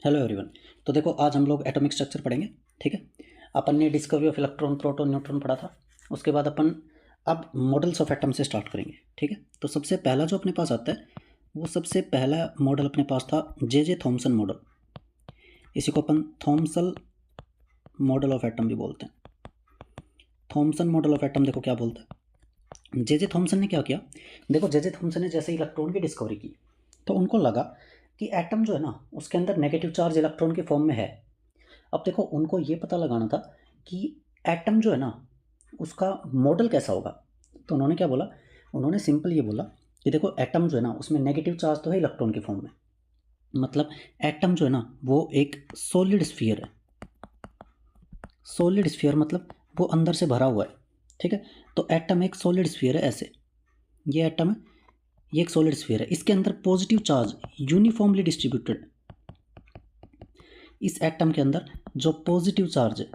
Hello everyone. तो देखो आज हम लोग एटॉमिक स्ट्रक्चर पढ़ेंगे। ठीक है, अपन ने discovery of electron, proton, neutron पढ़ा था। उसके बाद अपन अब मॉडल्स ऑफ एटम से स्टार्ट करेंगे। ठीक है, तो सबसे पहला जो अपने पास आता है वो सबसे पहला मॉडल अपने पास था जे थॉमसन मॉडल। इसी को अपन थॉमसन मॉडल ऑफ एटम भी बोलते हैं। थॉमसन मॉडल ऑफ एटम देखो क्या बोलता है। जे थॉमसन ने क्या किया, देखो जे थॉमसन ने जैसे इलेक्ट्रॉन की डिस्कवरी की तो उनको लगा कि एटम जो है ना उसके अंदर नेगेटिव चार्ज इलेक्ट्रॉन के फॉर्म में है। अब देखो उनको ये पता लगाना था कि एटम जो है ना उसका मॉडल कैसा होगा। तो उन्होंने क्या बोला, उन्होंने सिंपल ये बोला कि देखो एटम जो है ना उसमें नेगेटिव चार्ज तो है इलेक्ट्रॉन के फॉर्म में, मतलब एटम जो है ना वो एक सॉलिड स्फीयर है। सॉलिड स्फीयर मतलब वो अंदर से भरा हुआ है। ठीक है, तो एटम एक सॉलिड स्फीयर है। ऐसे ये एटम है, ये एक सॉलिड स्फीयर है, इसके अंदर पॉजिटिव चार्ज यूनिफॉर्मली डिस्ट्रीब्यूटेड। इस एटम के अंदर जो पॉजिटिव चार्ज है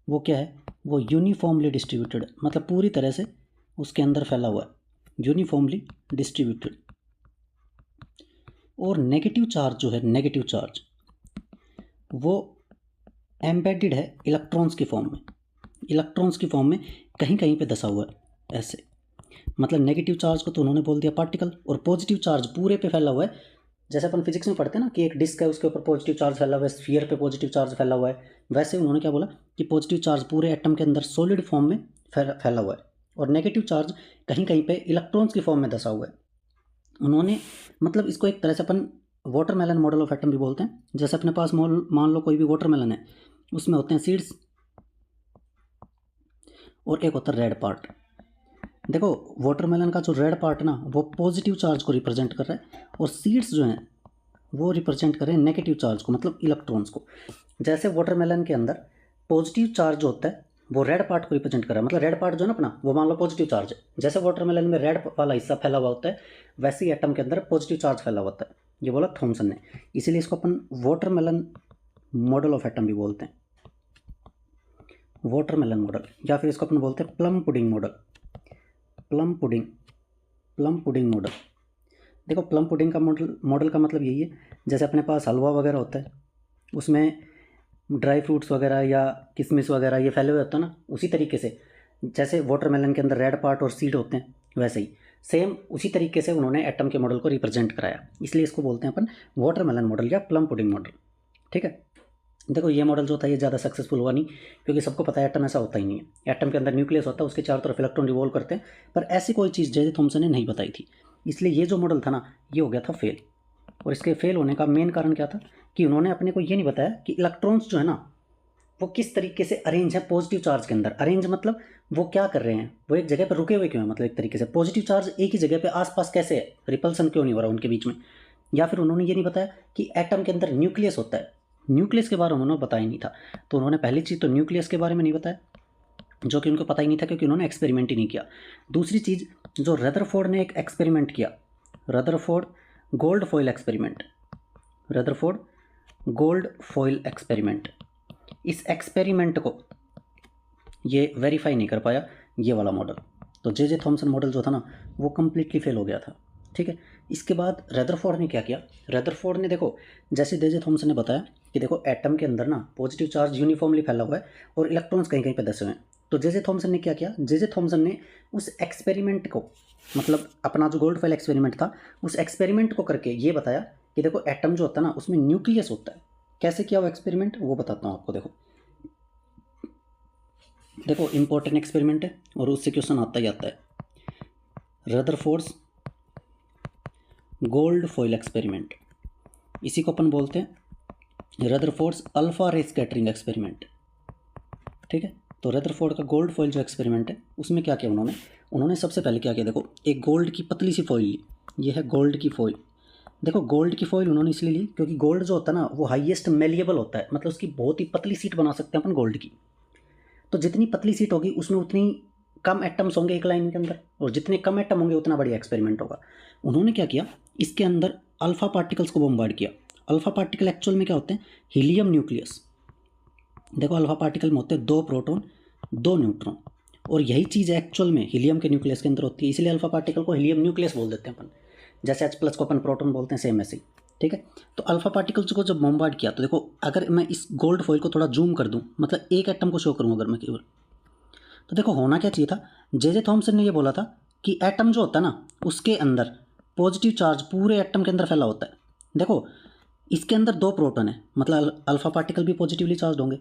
वो क्या है, वो यूनिफॉर्मली डिस्ट्रीब्यूटेड, मतलब पूरी तरह से उसके अंदर फैला हुआ है, यूनिफॉर्मली डिस्ट्रीब्यूटेड। और नेगेटिव चार्ज जो है, नेगेटिव चार्ज वो एम्बेडेड है इलेक्ट्रॉन्स की फॉर्म में। इलेक्ट्रॉन्स की फॉर्म में कहीं कहीं पे दसा हुआ है ऐसे, मतलब नेगेटिव चार्ज को तो उन्होंने बोल दिया पार्टिकल, और पॉजिटिव चार्ज पूरे पे फैला हुआ है। जैसे अपन फिजिक्स में पढ़ते हैं ना कि एक डिस्क है उसके ऊपर पॉजिटिव चार्ज फैला हुआ है, स्फीयर पे पॉजिटिव चार्ज फैला हुआ है, वैसे उन्होंने क्या बोला कि पॉजिटिव चार्ज पूरे एटम के अंदर सॉलिड फॉर्म में फैला हुआ है, और नेगेटिव चार्ज कहीं कहीं पे इलेक्ट्रॉन्स की फॉर्म में दसा हुआ है। उन्होंने मतलब इसको एक तरह से अपन वाटरमेलन मॉडल ऑफ एटम भी बोलते हैं। जैसे अपने पास मान लो कोई भी वाटरमेलन है, उसमें होते हैं सीड्स और एक होता है रेड पार्ट। देखो वाटरमेलन का जो रेड पार्ट ना वो पॉजिटिव चार्ज को रिप्रेजेंट कर रहा है, और सीड्स जो हैं वो रिप्रेजेंट कर रहे हैं नेगेटिव चार्ज को, मतलब इलेक्ट्रॉन्स को। जैसे वाटरमेलन के अंदर पॉजिटिव चार्ज जो होता है वो रेड पार्ट को रिप्रेजेंट कर रहा है, मतलब रेड पार्ट जो है ना अपना वो मान लो पॉजिटिव चार्ज है। जैसे वाटरमेलन में रेड वाला हिस्सा फैला हुआ होता है, वैसे ही एटम के अंदर पॉजिटिव चार्ज फैला हुआ होता है। ये बोला थॉमसन ने, इसीलिए इसको अपन वाटरमेलन मॉडल ऑफ एटम भी बोलते हैं, वाटरमेलन मॉडल, या फिर इसको अपन बोलते हैं plum pudding model. Plum pudding, plum pudding model. देखो प्लम पुडिंग का मॉडल का मतलब यही है, जैसे अपने पास हलवा वगैरह होता है उसमें ड्राई फ्रूट्स वगैरह या किशमिश वगैरह ये फैले हुए होते हैं ना, उसी तरीके से जैसे वाटरमेलन के अंदर रेड पार्ट और सीड होते हैं वैसे ही सेम उसी तरीके से उन्होंने एटम के मॉडल को रिप्रेजेंट कराया, इसलिए इसको बोलते हैं अपन वाटरमेलन मॉडल या प्लम पुडिंग मॉडल। ठीक है, देखो ये मॉडल जो था ये ज़्यादा सक्सेसफुल हुआ नहीं, क्योंकि सबको पता है एटम ऐसा होता ही नहीं है। एटम के अंदर न्यूक्लियस होता है, उसके चारों तरफ इलेक्ट्रॉन रिवॉल्व करते हैं, पर ऐसी कोई चीज़ जे थॉमसन ने नहीं बताई थी, इसलिए ये जो मॉडल था ना ये हो गया था फेल। और इसके फेल होने का मेन कारण क्या था कि उन्होंने अपने को ये नहीं बताया कि इलेक्ट्रॉन्स जो है ना वो किस तरीके से अरेंज है पॉजिटिव चार्ज के अंदर। अरेंज मतलब वो क्या कर रहे हैं, वो एक जगह पर रुके हुए क्यों हैं, मतलब एक तरीके से पॉजिटिव चार्ज एक ही जगह पे आसपास कैसे है, रिपल्सन क्यों नहीं हो रहा उनके बीच में। या फिर उन्होंने ये नहीं बताया कि एटम के अंदर न्यूक्लियस होता है, न्यूक्लियस के बारे में उन्होंने बताया नहीं था। तो उन्होंने पहली चीज़ तो न्यूक्लियस के बारे में नहीं बताया, जो कि उनको पता ही नहीं था क्योंकि उन्होंने एक्सपेरिमेंट ही नहीं किया। दूसरी चीज़, जो रदरफोर्ड ने एक एक्सपेरिमेंट किया, Rutherford gold foil experiment, Rutherford gold foil experiment, इस एक्सपेरिमेंट को ये वेरीफाई नहीं कर पाया ये वाला मॉडल। तो जे थॉमसन मॉडल जो था ना वो कम्प्लीटली फेल हो गया था। ठीक है, इसके बाद रदरफोर्ड ने क्या किया, रदरफोर्ड ने देखो जैसे जे थॉमसन ने बताया कि देखो एटम के अंदर ना पॉजिटिव चार्ज यूनिफॉर्मली फैला हुआ है और इलेक्ट्रॉन्स कहीं कहीं पे दसे हुए हैं। तो जे थॉमसन ने क्या किया, जे थॉमसन ने उस एक्सपेरिमेंट को, मतलब अपना जो गोल्ड फॉइल एक्सपेरिमेंट था उस एक्सपेरिमेंट को करके ये बताया कि देखो एटम जो होता है ना उसमें न्यूक्लियस होता है। कैसे किया वो एक्सपेरिमेंट वो बताता हूँ आपको। देखो इंपॉर्टेंट एक्सपेरिमेंट है और उससे क्वेश्चन आता ही आता है, रदरफोर्ड्स गोल्ड फॉइल एक्सपेरिमेंट। इसी को अपन बोलते हैं रदरफोर्ड्स अल्फा रे स्कैटरिंग एक्सपेरिमेंट। ठीक है, तो रदरफोर्ड का गोल्ड फॉइल जो एक्सपेरिमेंट है उसमें क्या किया उन्होंने सबसे पहले क्या किया, देखो एक गोल्ड की पतली सी फॉइल ली, ये है गोल्ड की फॉइल। देखो गोल्ड की फॉइल उन्होंने इसलिए ली क्योंकि गोल्ड जो होता है ना वो हाईएस्ट मेलिएबल होता है, मतलब उसकी बहुत ही पतली सीट बना सकते हैं अपन गोल्ड की। तो जितनी पतली सीट होगी उसमें उतनी कम एटम्स होंगे एक लाइन के अंदर, और जितने कम एटम होंगे उतना बढ़िया एक्सपेरिमेंट होगा। उन्होंने क्या किया, इसके अंदर अल्फा पार्टिकल्स को बम्बार्ड किया। अल्फा पार्टिकल एक्चुअल में क्या होते हैं, हीलियम न्यूक्लियस। देखो अल्फा पार्टिकल में होते हैं 2 प्रोटॉन 2 न्यूट्रॉन, और यही चीज़ एक्चुअल में हीलियम के न्यूक्लियस के अंदर होती है, इसलिए अल्फा पार्टिकल को हीलियम न्यूक्लियस बोल देते हैं अपन। जैसे H+ को अपन प्रोटॉन बोलते हैं सेम ऐसे ही। ठीक है। तो अल्फा पार्टिकल्स को जब बॉम्बार्ड किया तो देखो, अगर मैं इस गोल्ड फॉइल को थोड़ा जूम कर दूं, मतलब एक एटम को शो करूं अगर मैं केवल, तो देखो होना क्या चाहिए था, जे थॉमसन ने ये बोला था कि एटम जो होता है ना उसके अंदर पॉजिटिव चार्ज पूरे एटम के अंदर फैला होता है। देखो इसके अंदर 2 प्रोटॉन है, मतलब अल्फा पार्टिकल भी पॉजिटिवली चार्ज होंगे।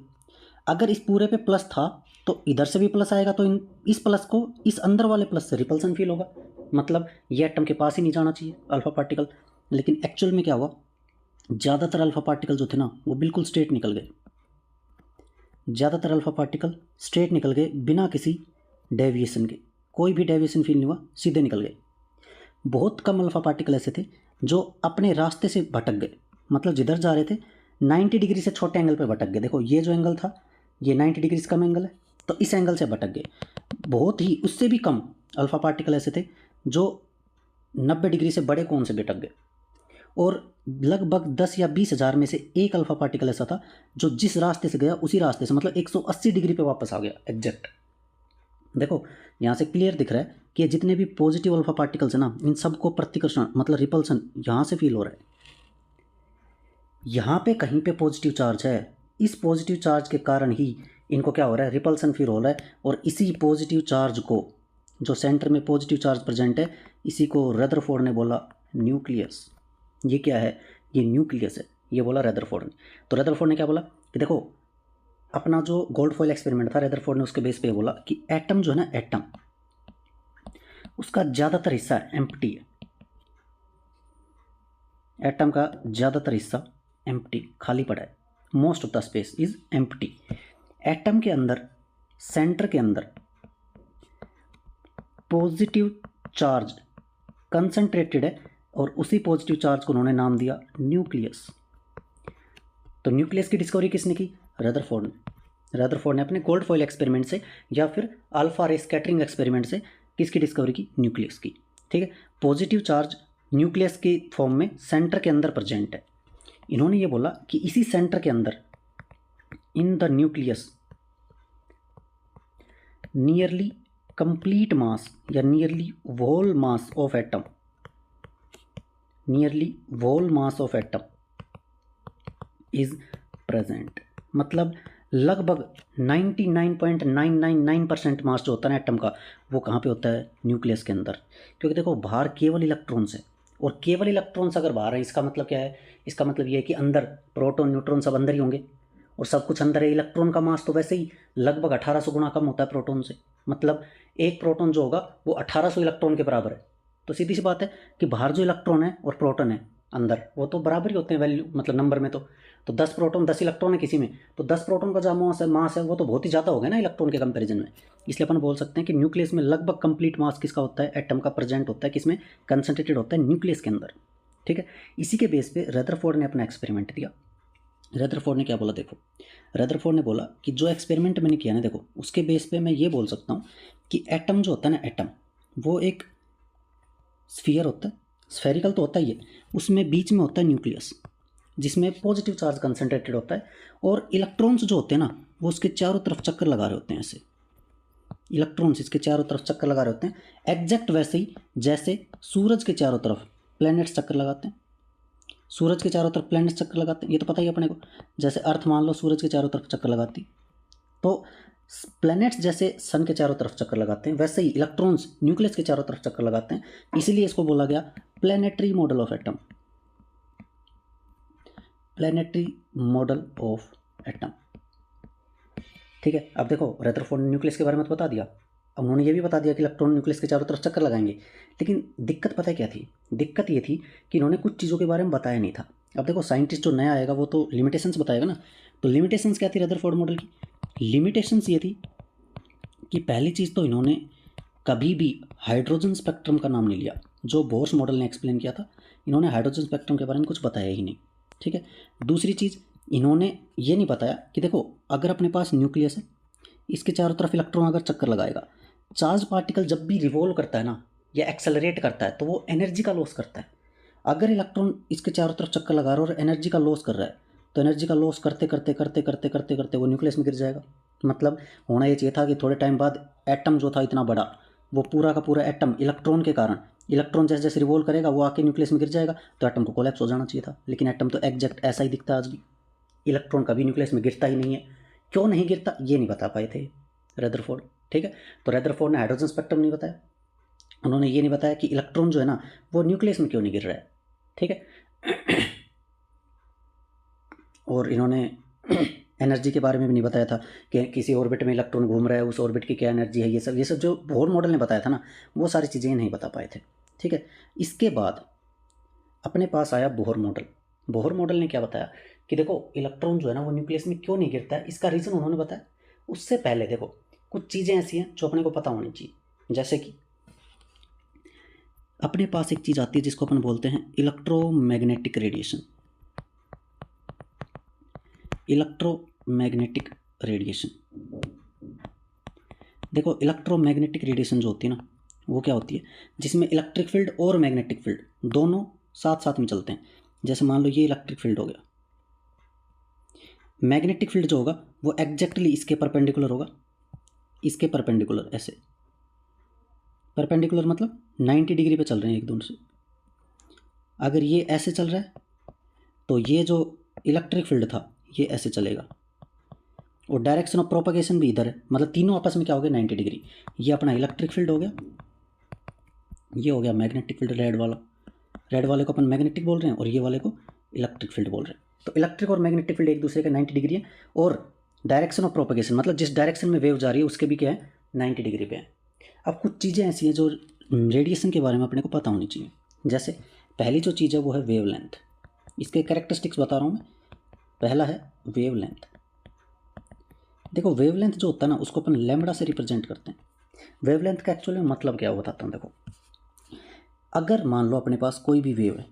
अगर इस पूरे पे प्लस था तो इधर से भी प्लस आएगा, तो इस प्लस को इस अंदर वाले प्लस से रिपल्सन फील होगा, मतलब ये एटम के पास ही नहीं जाना चाहिए अल्फा पार्टिकल। लेकिन एक्चुअल में क्या हुआ, ज़्यादातर अल्फा पार्टिकल जो थे ना वो बिल्कुल स्ट्रेट निकल गए, ज़्यादातर अल्फा पार्टिकल स्ट्रेट निकल गए बिना किसी डेविएशन के, कोई भी डेविएशन फील नहीं हुआ, सीधे निकल गए। बहुत कम अल्फा पार्टिकल ऐसे थे जो अपने रास्ते से भटक गए, मतलब जिधर जा रहे थे 90 डिग्री से छोटे एंगल पर भटक गए। देखो ये जो एंगल था ये 90 डिग्री से कम एंगल है, तो इस एंगल से भटक गए। बहुत ही उससे भी कम अल्फा पार्टिकल ऐसे थे जो 90 डिग्री से बड़े कोण से भटक गए। और लगभग 10 या 20 हज़ार में से एक अल्फा पार्टिकल ऐसा था जो जिस रास्ते से गया उसी रास्ते से, मतलब 180 डिग्री पे वापस आ गया एग्जैक्ट। देखो यहाँ से क्लियर दिख रहा है कि जितने भी पॉजिटिव अल्फा पार्टिकल्स है ना, इन सबको प्रतिकर्षण मतलब रिपल्सन यहाँ से फील हो रहा है। यहाँ पे कहीं पे पॉजिटिव चार्ज है, इस पॉजिटिव चार्ज के कारण ही इनको क्या हो रहा है, रिपल्सन फील हो रहा है। और इसी पॉजिटिव चार्ज को, जो सेंटर में पॉजिटिव चार्ज प्रेजेंट है, इसी को रदरफोर्ड ने बोला न्यूक्लियस। ये क्या है, ये न्यूक्लियस है, ये बोला रदरफोर्ड ने। तो रदरफोर्ड ने क्या बोला कि देखो अपना जो गोल्ड फॉइल एक्सपेरिमेंट था, रदरफोर्ड ने उसके बेस पे बोला कि एटम जो है ना, एटम उसका ज़्यादातर हिस्सा एम्प्टी है, एटम का ज़्यादातर हिस्सा एम्प्टी खाली पड़ा है, most of the space is empty. Atom के अंदर सेंटर के अंदर पॉजिटिव चार्ज कंसंट्रेटेड है, और उसी पॉजिटिव चार्ज को उन्होंने नाम दिया न्यूक्लियस। तो न्यूक्लियस की डिस्कवरी किसने की, रदरफोर्ड ने। रदरफोर्ड ने अपने गोल्ड फॉइल एक्सपेरिमेंट से या फिर अल्फा रे स्कैटरिंग एक्सपेरिमेंट से किसकी डिस्कवरी की, न्यूक्लियस की। ठीक है, पॉजिटिव चार्ज न्यूक्लियस की फॉर्म में सेंटर के अंदर प्रेजेंट है। इन्होंने ये बोला कि इसी सेंटर के अंदर in the nucleus nearly complete mass या nearly whole mass of atom, nearly whole mass of atom is present, मतलब लगभग 99.999% मास जो होता है ना एटम का, वो कहाँ पे होता है, न्यूक्लियस के अंदर। क्योंकि देखो बाहर केवल इलेक्ट्रॉन्स है, और केवल इलेक्ट्रॉन्स अगर बाहर है इसका मतलब क्या है, इसका मतलब ये है कि अंदर प्रोटॉन न्यूट्रॉन सब अंदर ही होंगे, और सब कुछ अंदर है। इलेक्ट्रॉन का मास तो वैसे ही लगभग 1800 गुना कम होता है प्रोटॉन से, मतलब एक प्रोटॉन जो होगा वो 1800 इलेक्ट्रॉन के बराबर है। तो सीधी सी बात है कि बाहर जो इलेक्ट्रॉन है और प्रोटॉन है अंदर, वो तो बराबर ही होते हैं वैल्यू, मतलब नंबर में। तो 10 प्रोटॉन 10 इलेक्ट्रॉन है किसी में, तो 10 प्रोटॉन का जो मास है वो तो बहुत ही ज़्यादा हो गया ना इलेक्ट्रॉन के कंपैरिजन में। इसलिए अपन बोल सकते हैं कि न्यूक्लियस में लगभग कंप्लीट मास किसका होता है, एटम का प्रेजेंट होता है, किसमें, कंसंट्रेटेड होता है, न्यूक्लियस के अंदर। ठीक है, इसी के बेस पे रदरफोर्ड ने अपना एक्सपेरिमेंट दिया। रदरफोर्ड ने क्या बोला, देखो रदरफोर्ड ने बोला कि जो एक्सपेरिमेंट मैंने किया ना, देखो उसके बेस पे मैं ये बोल सकता हूँ कि एटम जो होता है ना, एटम वो एक स्फीयर होता है, स्फेरिकल तो होता ही है, उसमें बीच में होता है न्यूक्लियस जिसमें पॉजिटिव चार्ज कंसंट्रेटेड होता है, और इलेक्ट्रॉन्स जो होते हैं ना वो उसके चारों तरफ चक्कर लगा रहे होते हैं। ऐसे इलेक्ट्रॉन्स इसके चारों तरफ चक्कर लगा रहे होते हैं, एग्जैक्ट वैसे ही जैसे सूरज के चारों तरफ प्लैनेट्स चक्कर लगाते हैं। सूरज के चारों तरफ प्लैनेट्स चक्कर लगाते हैं, ये तो पता ही अपने को। जैसे अर्थ मान लो सूरज के चारों तरफ चक्कर लगाती, तो प्लैनेट्स जैसे सन के चारों तरफ चक्कर लगाते हैं, वैसे ही इलेक्ट्रॉन्स न्यूक्लियस के चारों तरफ चक्कर लगाते हैं। इसीलिए इसको बोला गया planetary model of atom, planetary model of atom. ठीक है, अब देखो रदरफोर्ड ने न्यूक्लियस के बारे में तो बता दिया, अब उन्होंने ये भी बता दिया कि इलेक्ट्रॉन न्यूक्लियस के चारों तरफ चक्कर लगाएंगे। लेकिन दिक्कत पता है क्या थी, दिक्कत ये थी कि इन्होंने कुछ चीज़ों के बारे में बताया नहीं था। अब देखो साइंटिस्ट जो नया आएगा वो तो लिमिटेशंस बताएगा ना, तो लिमिटेशंस क्या थी रदरफोर्ड मॉडल की, लिमिटेशंस ये थी कि पहली चीज़ तो इन्होंने कभी भी हाइड्रोजन स्पेक्ट्रम का नाम नहीं लिया, जो बोर्स मॉडल ने एक्सप्लेन किया था, इन्होंने हाइड्रोजन स्पेक्ट्रम के बारे में कुछ बताया ही नहीं। ठीक है, दूसरी चीज़ इन्होंने ये नहीं बताया कि देखो अगर अपने पास न्यूक्लियस है, इसके चारों तरफ इलेक्ट्रॉन अगर चक्कर लगाएगा, चार्ज पार्टिकल जब भी रिवॉल्व करता है ना या एक्सेलरेट करता है तो वो एनर्जी का लॉस करता है। अगर इलेक्ट्रॉन इसके चारों तरफ चक्कर लगा रहा है और एनर्जी का लॉस कर रहा है, तो एनर्जी का लॉस करते करते करते करते करते करते वो न्यूक्लियस में गिर जाएगा। मतलब होना ये चाहिए था कि थोड़े टाइम बाद एटम जो था इतना बड़ा, वो पूरा का पूरा एटम इलेक्ट्रॉन के कारण इलेक्ट्रॉन जैसे जैसे रिवॉल्व करेगा वो आके न्यूक्लियस में गिर जाएगा, तो एटम को कोलैप्स हो जाना चाहिए था, लेकिन एटम तो एग्जैक्ट ऐसा ही दिखता है आज भी। इलेक्ट्रॉन कभी न्यूक्लियस में गिरता ही नहीं है। क्यों नहीं गिरता ये नहीं बता पाए थे रदरफोर्ड। ठीक है, तो रदरफोर्ड ने हाइड्रोजन स्पेक्ट्रम नहीं बताया, उन्होंने ये नहीं बताया कि इलेक्ट्रॉन जो है ना वो न्यूक्लियस में क्यों नहीं गिर रहा है। ठीक है, और इन्होंने एनर्जी के बारे में भी नहीं बताया था कि किसी ऑर्बिट में इलेक्ट्रॉन घूम रहा है, उस ऑर्बिट की क्या एनर्जी है, ये सब जो बोहर मॉडल ने बताया था ना, वो सारी चीज़ें नहीं बता पाए थे। ठीक है, इसके बाद अपने पास आया बोहर मॉडल। बोहर मॉडल ने क्या बताया कि देखो इलेक्ट्रॉन जो है ना वो न्यूक्लियस में क्यों नहीं गिरता है, इसका रीज़न उन्होंने बताया। उससे पहले देखो कुछ चीज़ें ऐसी हैं जो अपने को पता होनी चाहिए, जैसे कि अपने पास एक चीज़ आती है जिसको अपन बोलते हैं इलेक्ट्रोमैग्नेटिक रेडिएशन। इलेक्ट्रोमैग्नेटिक रेडिएशन, देखो इलेक्ट्रोमैग्नेटिक रेडिएशन जो होती है ना वो क्या होती है, जिसमें इलेक्ट्रिक फील्ड और मैग्नेटिक फील्ड दोनों साथ साथ में चलते हैं। जैसे मान लो ये इलेक्ट्रिक फील्ड हो गया, मैग्नेटिक फील्ड जो होगा वो एग्जैक्टली इसके परपेंडिकुलर होगा, इसके परपेंडिकुलर, ऐसे परपेंडिकुलर मतलब 90 डिग्री पे चल रहे हैं एक दूसरे से। अगर ये ऐसे चल रहा है तो ये जो इलेक्ट्रिक फील्ड था ये ऐसे चलेगा, और डायरेक्शन ऑफ प्रोपगेशन भी इधर है, मतलब तीनों आपस में क्या हो गया 90 डिग्री। ये अपना इलेक्ट्रिक फील्ड हो गया, ये हो गया मैग्नेटिक फील्ड रेड वाला, रेड वाले को अपन मैग्नेटिक बोल रहे हैं और ये वाले को इलेक्ट्रिक फील्ड बोल रहे हैं। तो इलेक्ट्रिक और मैग्नेटिक फील्ड एक दूसरे के 90 डिग्री है, और डायरेक्शन ऑफ प्रोपगेशन मतलब जिस डायरेक्शन में वेव जा रही है उसके भी क्या है 90 डिग्री पे है। अब कुछ चीज़ें ऐसी हैं जो रेडिएशन के बारे में अपने को पता होनी चाहिए। जैसे पहली जो चीज़ है वो है वेवलेंथ, इसके कैरेक्टरिस्टिक्स बता रहा हूँ मैं। पहला है वेवलेंथ। देखो वेवलेंथ जो होता है ना उसको अपन लैम्बडा से रिप्रेजेंट करते हैं। वेवलेंथ का एक्चुअली में मतलब क्या है वो बताता हूँ। देखो अगर मान लो अपने पास कोई भी वेव है,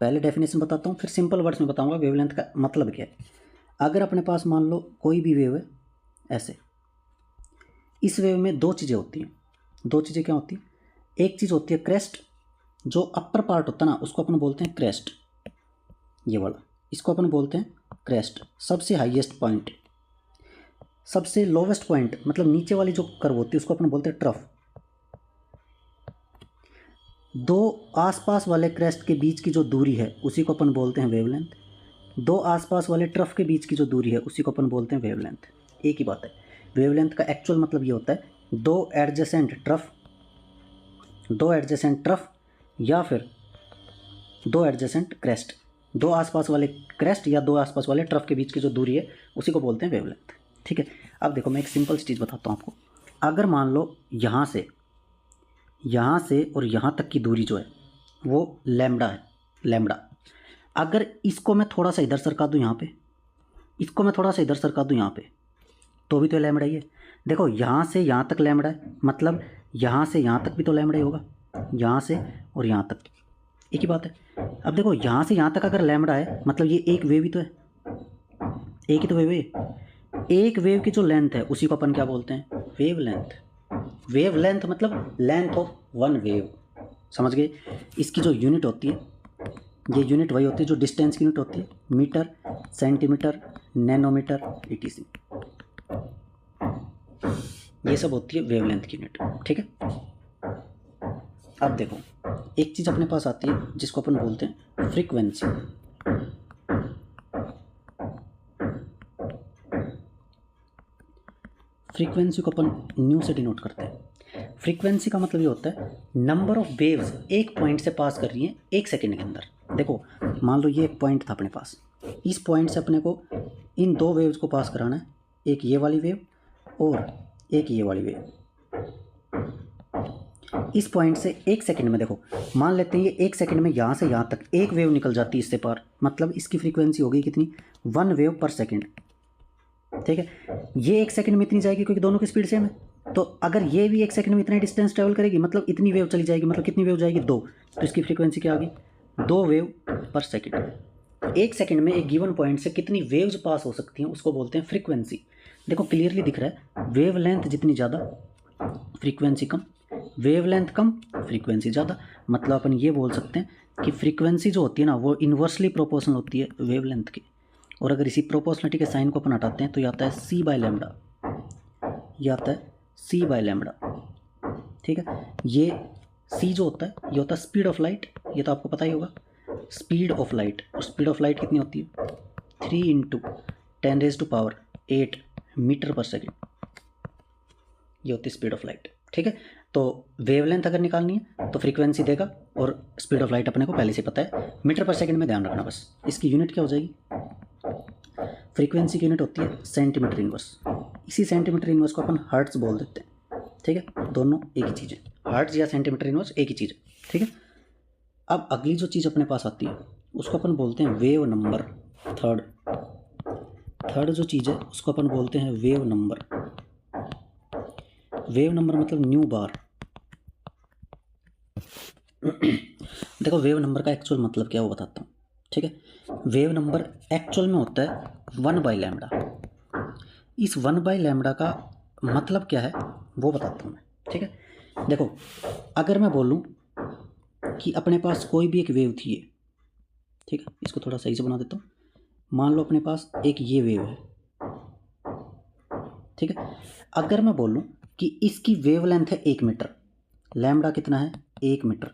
पहले डेफिनेशन बताता हूँ फिर सिंपल वर्ड्स में बताऊँगा वेवलेंथ का मतलब क्या है। अगर अपने पास मान लो कोई भी वेव है ऐसे, इस वेव में दो चीज़ें होती हैं। दो चीज़ें क्या होती हैं, एक चीज़ होती है क्रेस्ट, जो अपर पार्ट होता है ना उसको अपन बोलते हैं क्रेस्ट, ये वाला इसको अपन बोलते हैं क्रेस्ट, सबसे हाईएस्ट पॉइंट। सबसे लोवेस्ट पॉइंट मतलब नीचे वाली जो कर्व होती है उसको अपन बोलते हैं ट्रफ। दो आसपास वाले क्रेस्ट के बीच की जो दूरी है उसी को अपन बोलते हैं वेवलेंथ। दो आसपास वाले ट्रफ के बीच की जो दूरी है उसी को अपन बोलते हैं वेवलेंथ। एक ही बात है। वेवलेंथ का एक्चुअल मतलब ये होता है दो एडजेसेंट ट्रफ या फिर दो एडजेसेंट क्रेस्ट, दो आसपास वाले क्रेस्ट या दो आसपास वाले ट्रफ के बीच की जो दूरी है उसी को बोलते हैं वेवलेंथ। ठीक है, अब देखो मैं एक सिंपल सी चीज़ बताता हूँ आपको। अगर मान लो यहाँ से और यहाँ तक की दूरी जो है वो लैम्बडा है, लैम्बडा। अगर इसको मैं थोड़ा सा इधर सरका दूँ यहाँ पे, इसको मैं थोड़ा सा इधर सरका दूँ यहाँ पे, तो भी तो लैम्बडा ही है। देखो यहाँ से यहाँ तक लैम्बडा है, मतलब यहाँ से यहाँ तक भी तो लैम्बडा ही होगा, यहाँ से और यहाँ तक एक ही बात है। अब देखो यहाँ से यहाँ तक अगर लैम्बडा है मतलब ये एक वेव ही तो है, एक ही तो वेव है। एक वेव की जो लेंथ है उसी को अपन क्या बोलते हैं वेव लेंथ। वेव लेंथ मतलब लेंथ ऑफ वन वेव, समझ गए। इसकी जो यूनिट होती है ये यूनिट वही होती है जो डिस्टेंस की यूनिट होती है, मीटर, सेंटीमीटर, नैनोमीटर, etc। ये सब होती है वेवलेंथ की यूनिट। ठीक है, अब देखो एक चीज़ अपने पास आती है जिसको अपन बोलते हैं फ्रीक्वेंसी। फ्रीक्वेंसी को अपन न्यू से डिनोट करते हैं। फ्रीक्वेंसी का मतलब ये होता है नंबर ऑफ वेव्स एक पॉइंट से पास कर रही हैं एक सेकेंड के अंदर। देखो मान लो ये एक पॉइंट था अपने पास, इस पॉइंट से अपने को इन दो वेव्स को पास कराना है, एक ये वाली वेव और एक ये वाली वेव। इस पॉइंट से एक सेकंड में देखो मान लेते हैं ये एक सेकंड में यहाँ से यहाँ तक एक वेव निकल जाती है इससे पार, मतलब इसकी फ्रीक्वेंसी हो गई कितनी 1 वेव पर सेकंड। ठीक है, ये एक सेकंड में इतनी जाएगी क्योंकि दोनों की स्पीड सेम है। तो अगर ये भी एक सेकंड में इतना डिस्टेंस ट्रेवल करेगी मतलब इतनी वेव चली जाएगी, मतलब कितनी वेव जाएगी 2, तो इसकी फ्रीक्वेंसी क्या आ गई 2 वेव पर सेकेंड। एक सेकंड में एक गिवन पॉइंट से कितनी वेव्स पास हो सकती हैं उसको बोलते हैं फ्रीक्वेंसी। देखो क्लियरली दिख रहा है, वेव लेंथ जितनी ज़्यादा फ्रीक्वेंसी कम, वेवलेंथ कम फ्रीक्वेंसी ज़्यादा। मतलब अपन ये बोल सकते हैं कि फ्रीक्वेंसी जो होती है ना वो इन्वर्सली प्रोपोर्शनल होती है वेवलेंथ के। और अगर इसी प्रोपोर्शनलिटी के साइन को अपन हटाते हैं तो ये आता है c बाय लैम्बडा, ये आता है c बाय लैम्बडा। ठीक है, ये सी जो होता है ये होता है स्पीड ऑफ लाइट, ये तो आपको पता ही होगा, स्पीड ऑफ लाइट। और स्पीड ऑफ लाइट कितनी होती है? 3 × 10⁸ मीटर पर सेकेंड, ये होती है स्पीड ऑफ लाइट। ठीक है, तो वेवलेंथ अगर निकालनी है तो फ्रीक्वेंसी देगा, और स्पीड ऑफ लाइट अपने को पहले से पता है, मीटर पर सेकंड में ध्यान रखना बस। इसकी यूनिट क्या हो जाएगी? फ्रीक्वेंसी की यूनिट होती है सेंटीमीटर इनवर्स। इसी सेंटीमीटर इनवर्स को अपन हर्ट्ज बोल देते हैं। ठीक है, दोनों एक ही चीज़ है, हर्ट्ज या सेंटीमीटर इनवर्स एक ही चीज़ है। ठीक है, अब अगली जो चीज़ अपने पास आती है उसको अपन बोलते हैं वेव नंबर। थर्ड जो चीज़ है उसको अपन बोलते हैं वेव नंबर। वेव नंबर मतलब न्यू बार। देखो वेव नंबर का एक्चुअल मतलब क्या है वो बताता हूँ। ठीक है, वेव नंबर एक्चुअल में होता है 1/λ। इस 1/λ का मतलब क्या है वो बताता हूँ मैं। ठीक है, देखो अगर मैं बोलूँ कि अपने पास कोई भी एक वेव थी, ठीक है, इसको थोड़ा सही से बना देता हूँ। मान लो अपने पास एक ये वेव है। ठीक है, अगर मैं बोलूँ कि इसकी वेवलेंथ है 1 मीटर, लैम्बडा कितना है? 1 मीटर,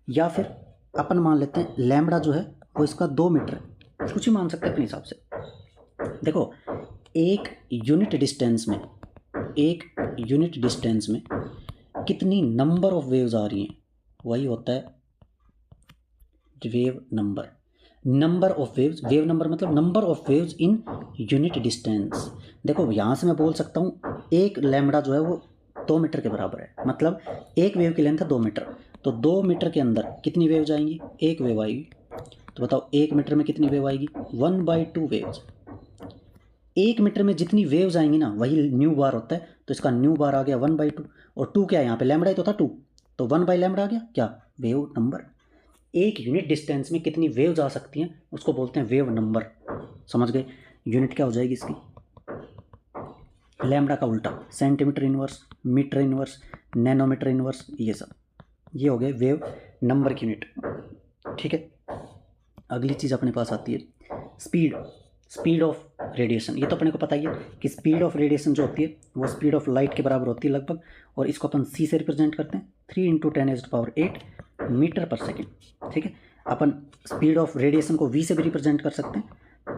या फिर अपन मान लेते हैं लैम्बडा जो है वो इसका 2 मीटर है, कुछ ही मान सकते हैं अपने हिसाब से। देखो एक यूनिट डिस्टेंस में कितनी नंबर ऑफ वेव्स आ रही हैं, वही होता है wave number. Number of waves, wave number मतलब number of waves in unit distance. देखो यहाँ से मैं बोल सकता हूँ एक लैम्बडा जो है वो 2 मीटर के बराबर है, मतलब एक वेव की लेंथ है 2 मीटर, तो 2 मीटर के अंदर कितनी वेव जाएंगी? एक वेव आएगी। तो बताओ 1 मीटर में कितनी वेव आएगी? 1/2 वेव्स। 1 मीटर में जितनी वेव्स आएंगी ना वही न्यू बार होता है, तो इसका न्यू बार आ गया 1/2। और 2 क्या है यहाँ पे? लैम्बडा ही तो था 2, तो 1/λ आ गया क्या? Wave number. एक यूनिट डिस्टेंस में कितनी वेव्स आ सकती हैं उसको बोलते हैं वेव नंबर। समझ गए? यूनिट क्या हो जाएगी इसकी? लैम्बडा का उल्टा, centimetre inverse, metre inverse, nanometre inverse, ये सब, ये हो गए वेव नंबर की यूनिट। ठीक है, अगली चीज़ अपने पास आती है स्पीड ऑफ रेडिएशन। ये तो अपने को पता ही है कि स्पीड ऑफ रेडिएशन जो होती है वो स्पीड ऑफ लाइट के बराबर होती है लगभग, और इसको अपन सी से रिप्रेजेंट करते हैं, 3 × 10⁸ मीटर पर सेकेंड। ठीक है, अपन स्पीड ऑफ रेडिएशन को वी से भी रिप्रेजेंट कर सकते हैं,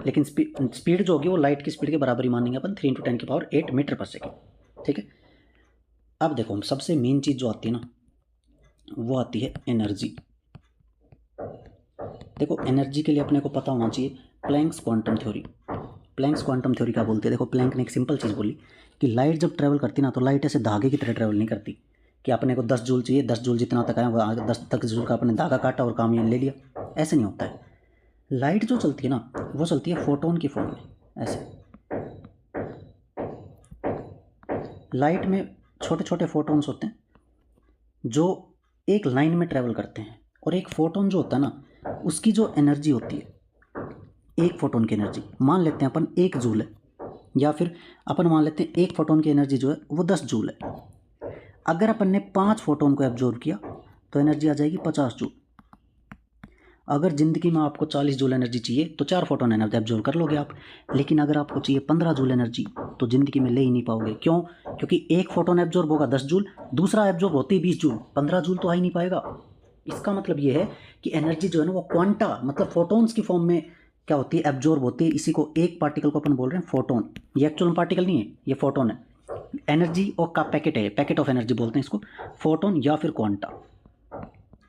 लेकिन स्पीड जो होगी वो लाइट की स्पीड के बराबर ही मानेंगे अपन, 3 × 10⁸ मीटर पर सेकेंड। ठीक है, अब देखो सबसे मेन चीज़ जो आती है ना वो आती है एनर्जी। देखो एनर्जी के लिए अपने को पता होना चाहिए Planck's quantum theory. Planck's quantum theory क्या बोलती है? देखो प्लैंक ने एक सिंपल चीज़ बोली कि लाइट जब ट्रैवल करती ना तो लाइट ऐसे धागे की तरह ट्रैवल नहीं करती कि अपने को 10 जूल चाहिए, 10 जूल जितना तक आए वो आगे 10 जूल का अपने धागा काटा और काम ये ले लिया, ऐसे नहीं होता है। लाइट जो चलती है ना वो चलती है फोटोन की फॉर्म में। ऐसे लाइट में छोटे छोटे फोटोन्स होते हैं जो एक लाइन में ट्रैवल करते हैं, और एक फोटोन जो होता है ना उसकी जो एनर्जी होती है, एक फोटोन की एनर्जी मान लेते हैं अपन 1 जूल है, या फिर अपन मान लेते हैं एक फोटोन की एनर्जी जो है वो 10 जूल है। अगर अपन ने 5 फोटोन को एब्जॉर्व किया तो एनर्जी आ जाएगी 50 जूल। अगर ज़िंदगी में आपको 40 जूल एनर्जी चाहिए तो 4 फोटोन एनर्जी एब्जॉर्व कर लोगे आप, लेकिन अगर आपको चाहिए 15 जूल एनर्जी तो ज़िंदगी में ले ही नहीं पाओगे। क्यों? क्योंकि एक फोटोन एब्जॉर्व होगा 10 जूल, दूसरा एब्जॉर्व होती है 20 जूल, 15 जूल तो आ ही नहीं पाएगा। इसका मतलब ये है कि एनर्जी जो है ना वो क्वांटा मतलब फोटोन्स की फॉर्म में क्या होती है? एब्जॉर्ब होती है। इसी को एक पार्टिकल को अपन बोल रहे हैं फोटोन। ये एक्चुअल पार्टिकल नहीं है, ये फोटोन है। एनर्जी और का पैकेट है, पैकेट ऑफ एनर्जी बोलते हैं इसको, फोटोन या फिर क्वांटा,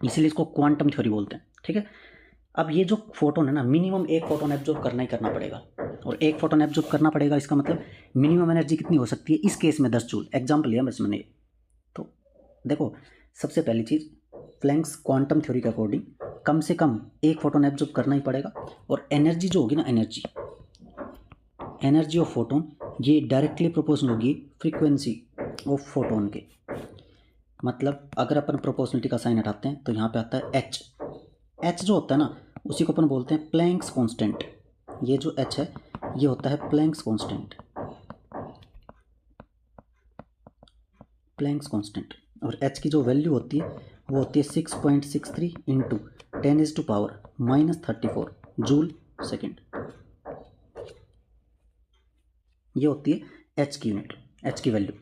इसीलिए इसको क्वांटम थ्योरी बोलते हैं। ठीक है, अब ये जो फोटोन है ना मिनिमम एक फोटोन एब्जॉर्ब करना ही करना पड़ेगा, और एक फोटोन एब्जॉर्ब करना पड़ेगा इसका मतलब मिनिमम एनर्जी कितनी हो सकती है? इस केस में 10 जूल। एग्जाम्पल लिया बस मैंने। तो देखो सबसे पहली चीज़ प्लैंक्स क्वांटम थ्योरी के अकॉर्डिंग कम से कम एक फोटोन एब्जॉर्ब करना ही पड़ेगा, और एनर्जी जो होगी ना एनर्जी ऑफ फोटोन ये डायरेक्टली प्रोपोर्शनल होगी फ्रीक्वेंसी ऑफ फोटोन के। मतलब अगर अपन प्रोपोर्शनलिटी का साइन हटाते हैं तो यहाँ पे आता है एच जो होता है ना उसी को अपन बोलते हैं प्लैंक्स कांस्टेंट। ये जो एच है ये होता है प्लैंक्स कांस्टेंट। और एच की जो वैल्यू होती है वो होती है 6.63 × 10⁻⁻34 जूल सेकेंड। ये होती है एच की यूनिट, एच की वैल्यू।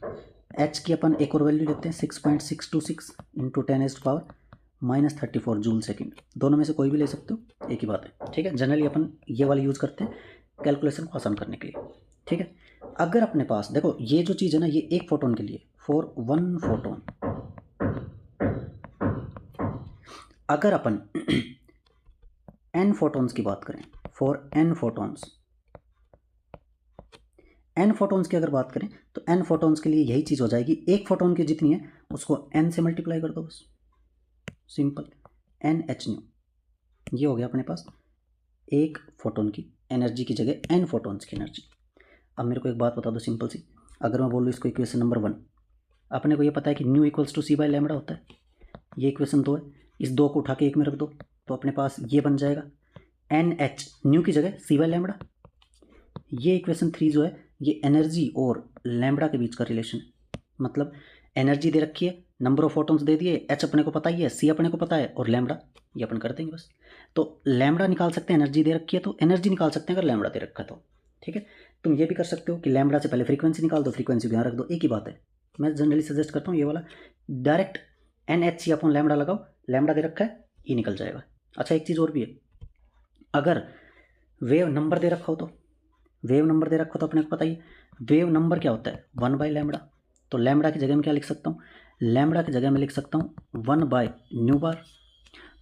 एच की अपन एक और वैल्यू लेते हैं 6.626 इंटू 10⁻⁻34 जूल सेकेंड। दोनों में से कोई भी ले सकते हो, एक ही बात है, ठीक है। जनरली अपन ये वाला यूज़ करते हैं कैलकुलेशन को आसान करने के लिए, ठीक है। अगर अपने पास देखो ये जो चीज़ है ना, ये एक फोटोन के लिए, फॉर 1 फोटोन, अगर अपन n फोटॉन्स की बात करें, for n photons, n photons की अगर बात करें तो n फोटॉन्स के लिए यही चीज़ हो जाएगी, एक फोटोन की जितनी है उसको n से मल्टीप्लाई कर दो बस, सिंपल, NH न्यू। ये हो गया अपने पास एक फोटोन की एनर्जी की जगह n फोटॉन्स की एनर्जी। अब मेरे को एक बात बता दो सिंपल सी, अगर मैं बोलूँ इसको इक्वेशन नंबर 1, अपने को ये पता है कि न्यू इक्वल्स टू c/λ होता है, ये इक्वेशन 2 है, इस 2 को उठा के एक में रख दो तो अपने पास ये बन जाएगा NH न्यू की जगह c/λ। ये इक्वेशन 3 जो है ये एनर्जी और लैम्बडा के बीच का रिलेशन है, मतलब एनर्जी दे रखी है, नंबर ऑफ फोटॉन्स दे दिए, एच अपने को पता ही है, सी अपने को पता है, और लैम्बडा ये अपन कर देंगे बस। तो लैम्बडा निकाल सकते हैं, एनर्जी दे रखी है तो एनर्जी निकाल सकते हैं अगर लैम्बडा दे रखा है तो, ठीक है। तुम ये भी कर सकते हो कि लैम्बडा से पहले फ्रीक्वेंसी निकाल दो, फ्रीक्वेंसी को यहाँ रख दो, एक ही बात है। मैं जनरली सजेस्ट करता हूँ ये वाला डायरेक्ट NH अपन लैम्बडा लगाओ, लैम्बडा दे रखा है, ये निकल जाएगा। अच्छा एक चीज़ और भी है, अगर वेव नंबर दे रखा हो तो, वेव नंबर दे रखा हो तो अपने को पता ही, वेव नंबर क्या होता है 1/λ। तो लैम्बडा की जगह में क्या लिख सकता हूँ, लैम्बडा की जगह में लिख सकता हूँ 1/न्यू बार।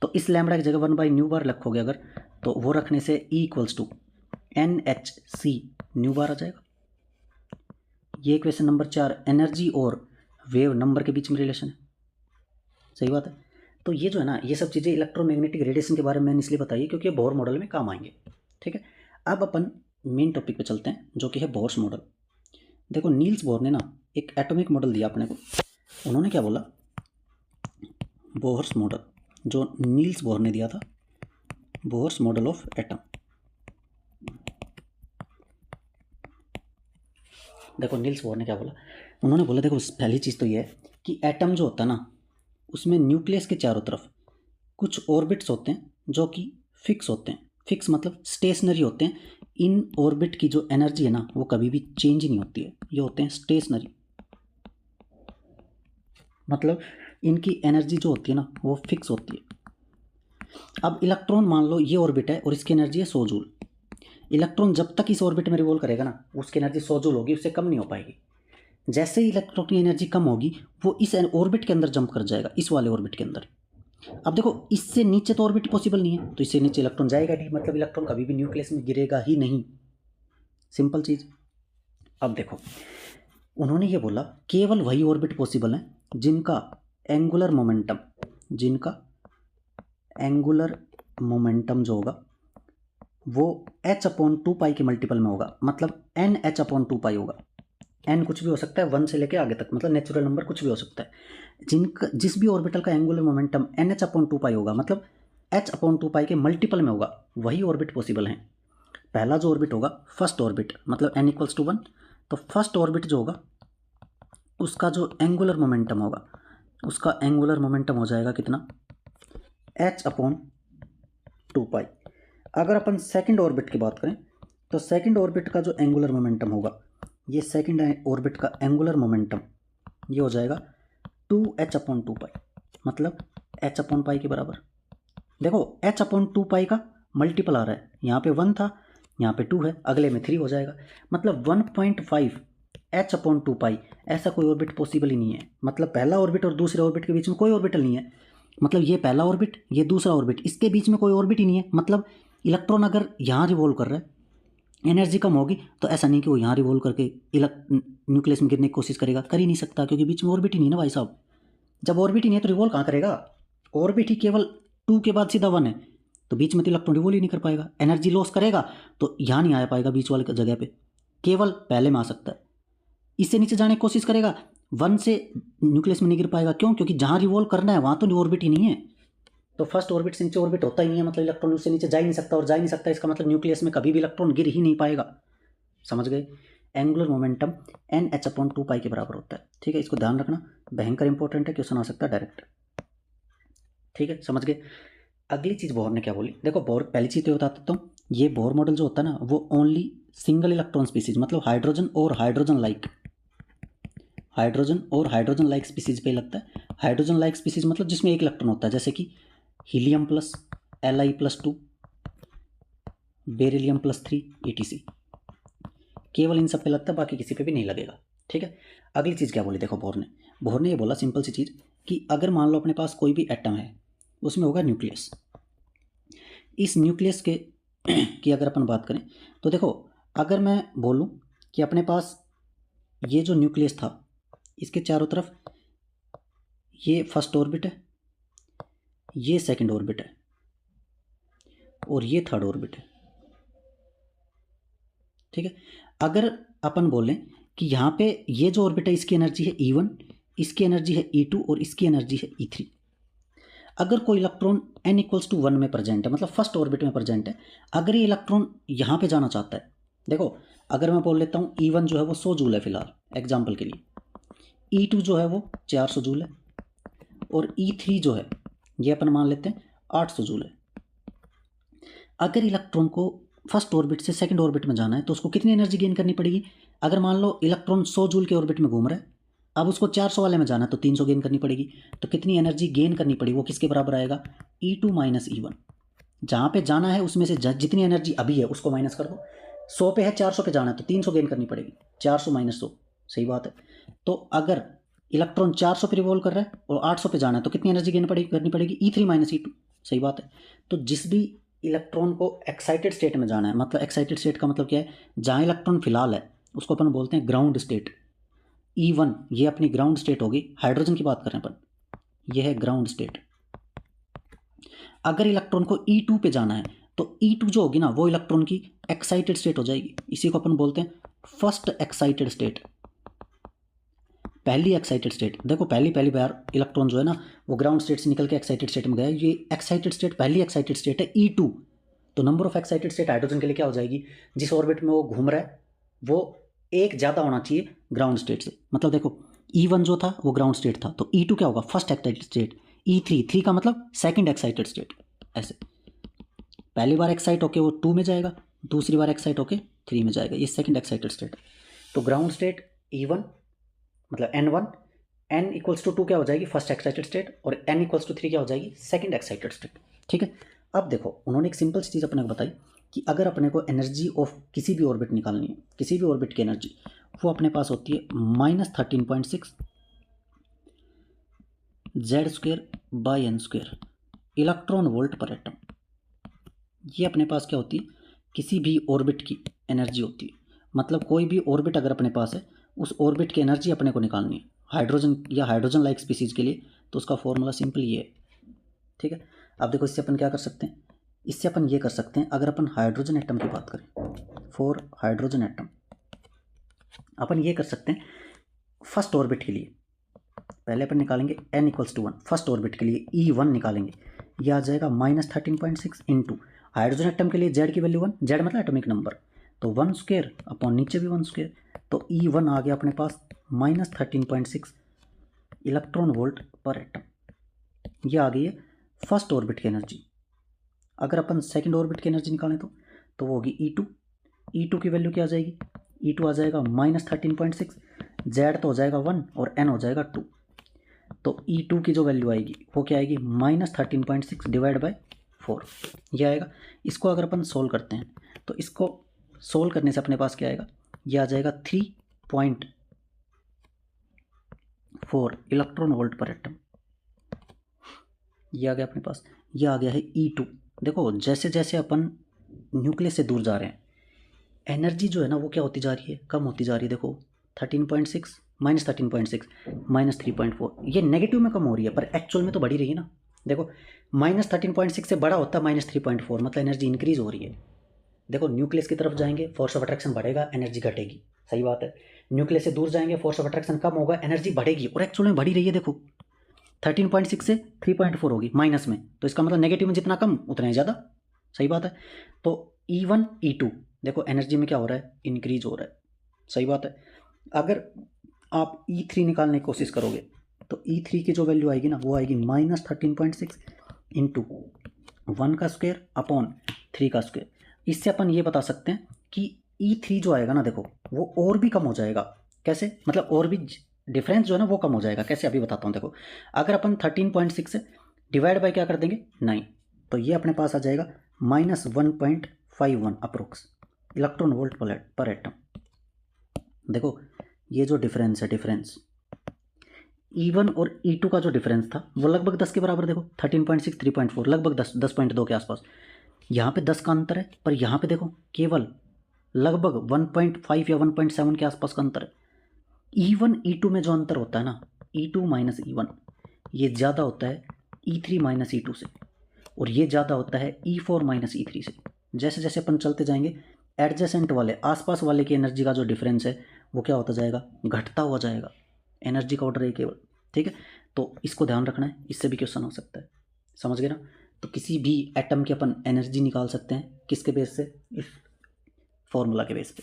तो इस लैम्बडा की जगह 1/न्यू बार रखोगे अगर, तो वो रखने से E = NHc न्यू बार आ जाएगा। ये इक्वेशन नंबर 4 एनर्जी और वेव नंबर के बीच में रिलेशन है, सही बात है। तो ये जो है ना, ये सब चीज़ें इलेक्ट्रोमैग्नेटिक रेडिएशन के बारे में मैंने इसलिए बताई क्योंकि ये बोर मॉडल में काम आएंगे, ठीक है। अब अपन मेन टॉपिक पे चलते हैं जो कि है बोर्स मॉडल। देखो नील्स बोर ने ना एक एटॉमिक मॉडल दिया अपने को, उन्होंने क्या बोला, बोर्स मॉडल जो नील्स बोर ने दिया था, बोर्स मॉडल ऑफ एटम। देखो नील्स बोर ने क्या बोला, उन्होंने बोला देखो पहली चीज़ तो ये है कि एटम जो होता है ना, उसमें न्यूक्लियस के चारों तरफ कुछ ऑर्बिट्स होते हैं जो कि फिक्स होते हैं, फिक्स मतलब स्टेशनरी होते हैं। इन ऑर्बिट की जो एनर्जी है ना वो कभी भी चेंज नहीं होती है, ये होते हैं स्टेशनरी, मतलब इनकी एनर्जी जो होती है ना वो फिक्स होती है। अब इलेक्ट्रॉन मान लो ये ऑर्बिट है और इसकी एनर्जी है 100 जूल। इलेक्ट्रॉन जब तक इस ऑर्बिट में रिवॉल्व करेगा ना उसकी एनर्जी 100 जूल होगी, उससे कम नहीं हो पाएगी। जैसे ही इलेक्ट्रॉन की एनर्जी कम होगी वो इस ऑर्बिट के अंदर जंप कर जाएगा, इस वाले ऑर्बिट के अंदर। अब देखो इससे नीचे तो ऑर्बिट पॉसिबल नहीं है, तो इससे नीचे इलेक्ट्रॉन जाएगा नहीं, मतलब इलेक्ट्रॉन कभी भी न्यूक्लियस में गिरेगा ही नहीं, सिंपल चीज़। अब देखो उन्होंने ये बोला केवल वही ऑर्बिट पॉसिबल है जिनका एंगुलर मोमेंटम, जिनका एंगुलर मोमेंटम जो होगा वो h/2π के मल्टीपल में होगा, मतलब NH/2π होगा। n कुछ भी हो सकता है 1 से लेके आगे तक, मतलब नेचुरल नंबर कुछ भी हो सकता है। जिनका जिस भी ऑर्बिटल का एंगुलर मोमेंटम NH/2π होगा, मतलब h/2π के मल्टीपल में होगा, वही ऑर्बिट पॉसिबल हैं। पहला जो ऑर्बिट होगा फर्स्ट ऑर्बिट, मतलब n = 1, तो फर्स्ट ऑर्बिट जो होगा उसका जो एंगुलर मोमेंटम होगा, उसका एंगुलर मोमेंटम हो जाएगा कितना, h/2π। अगर अपन सेकंड ऑर्बिट की बात करें तो सेकंड ऑर्बिट का जो एंगुलर मोमेंटम होगा, ये सेकंड ऑर्बिट का एंगुलर मोमेंटम ये हो जाएगा 2h/2π, मतलब h/π के बराबर। देखो h/2π का मल्टीपल आ रहा है, यहाँ पे 1 था, यहाँ पे 2 है, अगले में 3 हो जाएगा, मतलब 1.5 h/2π। ऐसा कोई ऑर्बिट पॉसिबल ही नहीं है, मतलब पहला ऑर्बिट और दूसरे ऑर्बिट के बीच में कोई ऑर्बिटल नहीं है, मतलब ये पहला ऑर्बिट ये दूसरा ऑर्बिट, इसके बीच में कोई ऑर्बिट ही नहीं है। मतलब इलेक्ट्रॉन अगर यहाँ रिवॉल्व कर रहा है, एनर्जी कम होगी तो ऐसा नहीं कि वो यहाँ रिवॉल्व करके न्यूक्लियस में गिरने की कोशिश करेगा, कर ही नहीं सकता क्योंकि बीच में ऑर्बिट ही नहीं है ना भाई साहब। जब ऑर्बिट ही नहीं है तो रिवॉल्व कहाँ करेगा, ऑर्बिट ही केवल 2 के बाद सीधा 1 है, तो बीच में तो इलेक्ट्रॉन रिवॉल्व ही नहीं कर पाएगा, एनर्जी लॉस करेगा तो यहाँ नहीं आ पाएगा बीच वाले जगह पे, केवल पहले में आ सकता है। इससे नीचे जाने की कोशिश करेगा 1 से न्यूक्लियस में नहीं गिर पाएगा, क्यों, क्योंकि जहाँ रिवॉल्व करना है वहाँ तो ऑर्बिट ही नहीं है। तो फर्स्ट ऑर्बिट से नीचे ऑर्बिट होता ही नहीं है, मतलब इलेक्ट्रॉन उससे नीचे जा ही नहीं सकता, और जा ही नहीं सकता इसका मतलब न्यूक्लियस में कभी भी इलेक्ट्रॉन गिर ही नहीं पाएगा, समझ गए। एंगुलर मोमेंटम NH/2π के बराबर होता है, ठीक है, इसको ध्यान रखना, भयंकर इंपॉर्टेंट है, क्वेश्चन आ सकता है डायरेक्ट, ठीक है, समझ गए। अगली चीज़ बोर ने क्या बोली, देखो बोर पहली चीज़ तो बता देता हूँ, ये बोर मॉडल जो होता है ना वो ओनली सिंगल इलेक्ट्रॉन स्पीसीज, मतलब हाइड्रोजन और हाइड्रोजन लाइक हाइड्रोजन और हाइड्रोजन लाइक स्पीसीज पे लगता है। हाइड्रोजन लाइक स्पीसीज मतलब जिसमें एक इलेक्ट्रॉन होता है, जैसे कि helium plus, Li+2, beryllium +3 etc। केवल इन सब पे लगता है, बाकी किसी पे भी नहीं लगेगा। ठीक है। अगली चीज़ क्या बोली देखो बोहर ने ये बोला सिंपल सी चीज़ कि अगर मान लो अपने पास कोई भी एटम है, उसमें होगा न्यूक्लियस। इस न्यूक्लियस के की अगर अपन बात करें तो देखो, अगर मैं बोलूं कि अपने पास ये जो न्यूक्लियस था, इसके चारों तरफ ये फर्स्ट ऑर्बिट है, ये सेकंड ऑर्बिट है और ये थर्ड ऑर्बिट है। ठीक है। अगर अपन बोलें कि यहाँ पे ये जो ऑर्बिट है इसकी एनर्जी है E1, इसकी एनर्जी है E2 और इसकी एनर्जी है E3। अगर कोई इलेक्ट्रॉन n=1 में प्रेजेंट है, मतलब फर्स्ट ऑर्बिट में प्रेजेंट है, अगर ये इलेक्ट्रॉन यहाँ पे जाना चाहता है, देखो अगर मैं बोल लेता हूँ E1 जो है वो 100 जूल है फिलहाल एग्जाम्पल के लिए, E2 जो है वो 400 जूल है और E3 जो है ये अपन मान लेते हैं 800 जूल है। अगर इलेक्ट्रॉन को फर्स्ट ऑर्बिट से सेकंड ऑर्बिट में जाना है तो उसको कितनी एनर्जी गेन करनी पड़ेगी? अगर मान लो इलेक्ट्रॉन 100 जूल के ऑर्बिट में घूम रहा है, अब उसको 400 वाले में जाना है तो 300 गेन करनी पड़ेगी। तो कितनी एनर्जी गेन करनी पड़ेगी, वो किसके बराबर आएगा? E2 minus E1। जहाँ पे जाना है उसमें से जितनी एनर्जी अभी है उसको माइनस कर दो। 100 पे है, 400 पे जाना है तो 300 गेन करनी पड़ेगी। 400 माइनस 100, सही बात है। तो अगर इलेक्ट्रॉन 400 पे रिवॉल्व कर रहा है और 800 पे जाना है तो कितनी एनर्जी गेन करनी पड़ेगी? E3 माइनस E2, सही बात है। तो जिस भी इलेक्ट्रॉन को एक्साइटेड स्टेट में जाना है, मतलब एक्साइटेड स्टेट का मतलब क्या है? जहाँ इलेक्ट्रॉन फिलहाल है उसको अपन बोलते हैं ग्राउंड स्टेट। E1 ये अपनी ग्राउंड स्टेट होगी, हाइड्रोजन की बात कर रहे हैं अपन, ये है ग्राउंड स्टेट। अगर इलेक्ट्रॉन को E2 पे जाना है तो E2 जो होगी ना वो इलेक्ट्रॉन की एक्साइटेड स्टेट हो जाएगी। इसी को अपन बोलते हैं फर्स्ट एक्साइटेड स्टेट, पहली एक्साइटेड स्टेट। देखो पहली बार इलेक्ट्रॉन जो है ना वो ग्राउंड स्टेट से निकल के एक्साइटेड स्टेट में गया, ये एक्साइटेड स्टेट पहली एक्साइटेड स्टेट है E2। तो number of excited state hydrogen के लिए क्या हो जाएगी? जिस ऑर्बिट में वो घूम रहा है वो एक ज़्यादा होना चाहिए ग्राउंड स्टेट से। मतलब देखो E1 जो था वो ग्राउंड स्टेट था, तो E2 क्या होगा? First excited state. E3 का मतलब सेकंड एक्साइटेड स्टेट। ऐसे पहली बार एक्साइट होके वो 2 में जाएगा, दूसरी बार एक्साइट होके 3 में जाएगा, ये सेकंड एक्साइटेड स्टेट। तो ग्राउंड स्टेट E1 मतलब N1, n=2 क्या हो जाएगी? फर्स्ट एक्साइटेड स्टेट, और n=3 क्या हो जाएगी? Second excited state. ठीक है। अब देखो उन्होंने एक सिंपल सी चीज़ अपने को बताई कि अगर अपने को एनर्जी ऑफ किसी भी ऑर्बिट निकालनी है, किसी भी ऑर्बिट की एनर्जी, वो अपने पास होती है -13.6 Z²/n² इलेक्ट्रॉन वोल्ट पर एटम। ये अपने पास क्या होती है? किसी भी ऑर्बिट की एनर्जी होती है। मतलब कोई भी ऑर्बिट अगर अपने पास है, उस ऑर्बिट की एनर्जी अपने को निकालनी है हाइड्रोजन या हाइड्रोजन लाइक स्पीसीज के लिए, तो उसका फॉर्मूला सिंपल ये है। ठीक है। अब देखो इससे अपन क्या कर सकते हैं? इससे अपन ये कर सकते हैं, अगर अपन हाइड्रोजन एटम की बात करें, फॉर हाइड्रोजन एटम अपन ये कर सकते हैं फर्स्ट ऑर्बिट के लिए। पहले अपन निकालेंगे n=1 फर्स्ट ऑर्बिट के लिए E1 निकालेंगे, यह आ जाएगा -13.6 इंटू हाइड्रोजन एटम के लिए Z की वैल्यू 1, Z मतलब एटॉमिक नंबर, तो 1² अपॉन नीचे भी 1², तो E1 आ गया अपने पास -13.6 इलेक्ट्रॉन वोल्ट पर एटम। ये आ गई है फर्स्ट ऑर्बिट की एनर्जी। अगर अपन सेकंड ऑर्बिट की एनर्जी निकालें तो वो होगी E2 की वैल्यू क्या आ जाएगी? E2 आ जाएगा -13.6, Z तो हो जाएगा 1 और N हो जाएगा 2। तो E2 की जो वैल्यू आएगी वो क्या आएगी? -13.6 डिवाइड बाय 4, ये आएगा। इसको अगर अपन सोल्व करते हैं तो इसको सोल्व करने से अपने पास क्या आएगा? ये आ जाएगा 3.4 इलेक्ट्रॉन वोल्ट पर एटम। ये आ गया अपने पास, ये आ गया है E2। देखो जैसे जैसे अपन न्यूक्लियस से दूर जा रहे हैं, एनर्जी जो है ना वो क्या होती जा रही है? कम होती जा रही है। देखो 13.6 -13.6 -3.4, ये नेगेटिव में कम हो रही है पर एक्चुअल में तो बढ़ी रही है ना। देखो -13.6 से बड़ा होता है -3.4, मतलब एनर्जी इंक्रीज हो रही है। देखो न्यूक्लियस की तरफ जाएंगे फोर्स ऑफ अट्रैक्शन बढ़ेगा, एनर्जी घटेगी, सही बात है। न्यूक्लियस से दूर जाएंगे फोर्स ऑफ अट्रैक्शन कम होगा, एनर्जी बढ़ेगी, और एक्चुअल में बढ़ी रही है। देखो 13.6 से 3.4 होगी माइनस में, तो इसका मतलब नेगेटिव में जितना कम उतना ही ज़्यादा, सही बात है। तो E1 E2 देखो एनर्जी में क्या हो रहा है? इंक्रीज हो रहा है, सही बात है। अगर आप E3 निकालने की कोशिश करोगे तो E3 की जो वैल्यू आएगी ना वो आएगी -13.6 इंटू 1² अपॉन 3²। इससे अपन ये बता सकते हैं कि E3 जो आएगा ना देखो वो और भी कम हो जाएगा। कैसे? मतलब और भी डिफरेंस जो है ना वो कम हो जाएगा। कैसे अभी बताता हूँ। देखो अगर अपन 13.6 से डिवाइड बाय क्या कर देंगे 9, तो ये अपने पास आ जाएगा -1.51 अप्रोक्स इलेक्ट्रॉन वोल्ट पर एटम। देखो ये जो डिफरेंस है, डिफरेंस E1 और E2 का जो डिफरेंस था वो लगभग 10 के बराबर। देखो 13.6 3.4 लगभग 10.2 के आसपास। यहाँ पे 10 का अंतर है, पर यहाँ पे देखो केवल लगभग 1.5 या 1.7 के आसपास का अंतर है। E1 E2 में जो अंतर होता है ना, E2 माइनस E1, ये ज़्यादा होता है E3 माइनस E2 से, और ये ज़्यादा होता है E4 माइनस E3 से। जैसे जैसे अपन चलते जाएंगे एडजेसेंट वाले, आसपास वाले की एनर्जी का जो डिफरेंस है वो क्या होता जाएगा, घटता हुआ जाएगा। एनर्जी का ऑर्डर है केवल, ठीक है। तो इसको ध्यान रखना है, इससे भी क्वेश्चन हो सकता है, समझ गए ना। तो किसी भी एटम की अपन एनर्जी निकाल सकते हैं किसके बेस से, इस फॉर्मूला के बेस पे।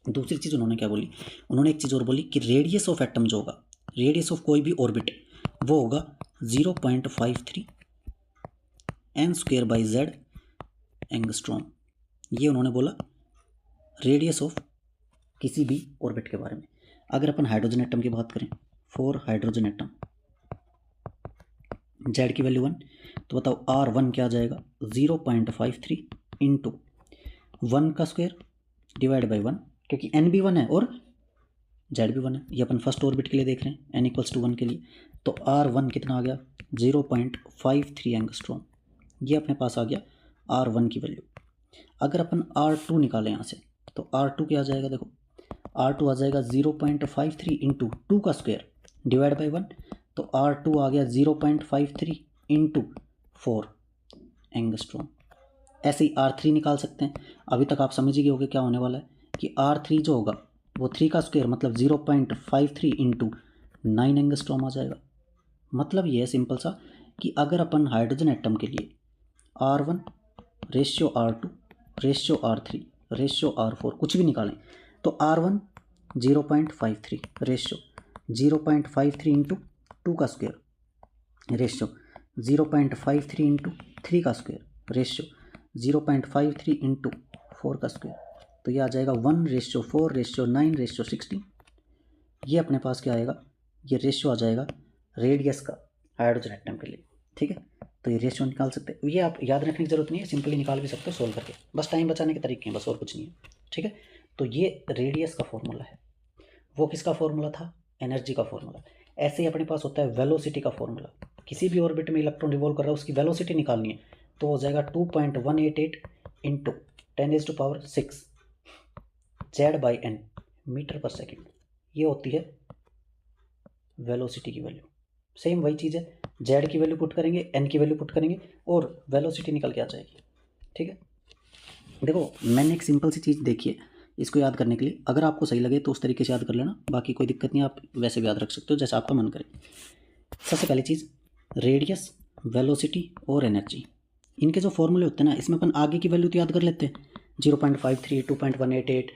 दूसरी चीज़ उन्होंने क्या बोली, उन्होंने एक चीज़ और बोली कि रेडियस ऑफ एटम जो होगा, रेडियस ऑफ कोई भी ऑर्बिट, वो होगा 0.53 n²/z एंगस्ट्रॉम। ये उन्होंने बोला रेडियस ऑफ किसी भी ऑर्बिट के बारे में। अगर अपन हाइड्रोजन एटम की बात करें, फॉर हाइड्रोजन एटम जेड की वैल्यू 1, तो बताओ R1 क्या आ जाएगा 0.53 इंटू 1 का स्क्वायर डिवाइड बाई 1, क्योंकि n भी 1 है और जेड भी 1 है। ये अपन फर्स्ट ऑर्बिट के लिए देख रहे हैं, n = 1 के लिए। तो R1 कितना आ गया 0.53 एंगस्ट्रॉम। ये अपने पास आ गया R1 की वैल्यू। अगर अपन R2 निकालें यहाँ से, तो R2 क्या आ जाएगा, देखो R2 आ जाएगा 0.53 इंटू 2 का स्क्वायर डिवाइड बाई 1, तो R2 आ गया 0.53 इंटू 4 एंगस्ट्रॉम। ऐसे ही R3 निकाल सकते हैं। अभी तक आप समझ ही गए होंगे क्या होने वाला है कि R3 जो होगा वो 3 का स्क्वायर मतलब 0.53 इंटू 9 एंगस्ट्रॉम आ जाएगा। मतलब ये है सिंपल सा कि अगर अपन हाइड्रोजन एटम के लिए R1 ratio R2 ratio R3 ratio R4 कुछ भी निकालें, तो R1 0.53 रेशियो 0.53 इंटू 2 का स्क्वायर रेशियो 0.53 इंटू 3 का स्क्वायर रेशियो 0.53 इंटू 4 का स्क्वायर, तो ये आ जाएगा 1:4:9:16। ये अपने पास क्या आएगा, ये रेशियो आ जाएगा रेडियस का हाइड्रोजन एटम के लिए, ठीक है। तो ये रेशियो निकाल सकते हैं। ये आप याद रखने की जरूरत नहीं है, सिंपली निकाल भी सकते हो सोल्व करके, बस टाइम बचाने के तरीके हैं, बस और कुछ नहीं है, ठीक है। तो ये रेडियस का फॉर्मूला है। वो किसका फॉर्मूला था, एनर्जी का फॉर्मूला। ऐसे ही अपने पास होता है वेलोसिटी का फॉर्मूला। किसी भी ऑर्बिट में इलेक्ट्रॉन रिवॉल्व कर रहा है, उसकी वेलोसिटी निकालनी है, तो हो जाएगा 2.188 इंटू 10⁶ Z/n मीटर पर सेकेंड। ये होती है वेलोसिटी की वैल्यू। सेम वही चीज़ है, जेड की वैल्यू पुट करेंगे, एन की वैल्यू पुट करेंगे और वेलोसिटी निकल के आ जाएगी, ठीक है। देखो मैंने एक सिंपल सी चीज़ देखी है, इसको याद करने के लिए अगर आपको सही लगे तो उस तरीके से याद कर लेना, बाकी कोई दिक्कत नहीं, आप वैसे भी याद रख सकते हो जैसा आपका मन करे। सबसे पहली चीज़ रेडियस, वेलोसिटी और एनर्जी, इनके जो फॉर्मूले होते हैं ना, इसमें अपन आगे की वैल्यू तो याद कर लेते हैं, 0.53 2.188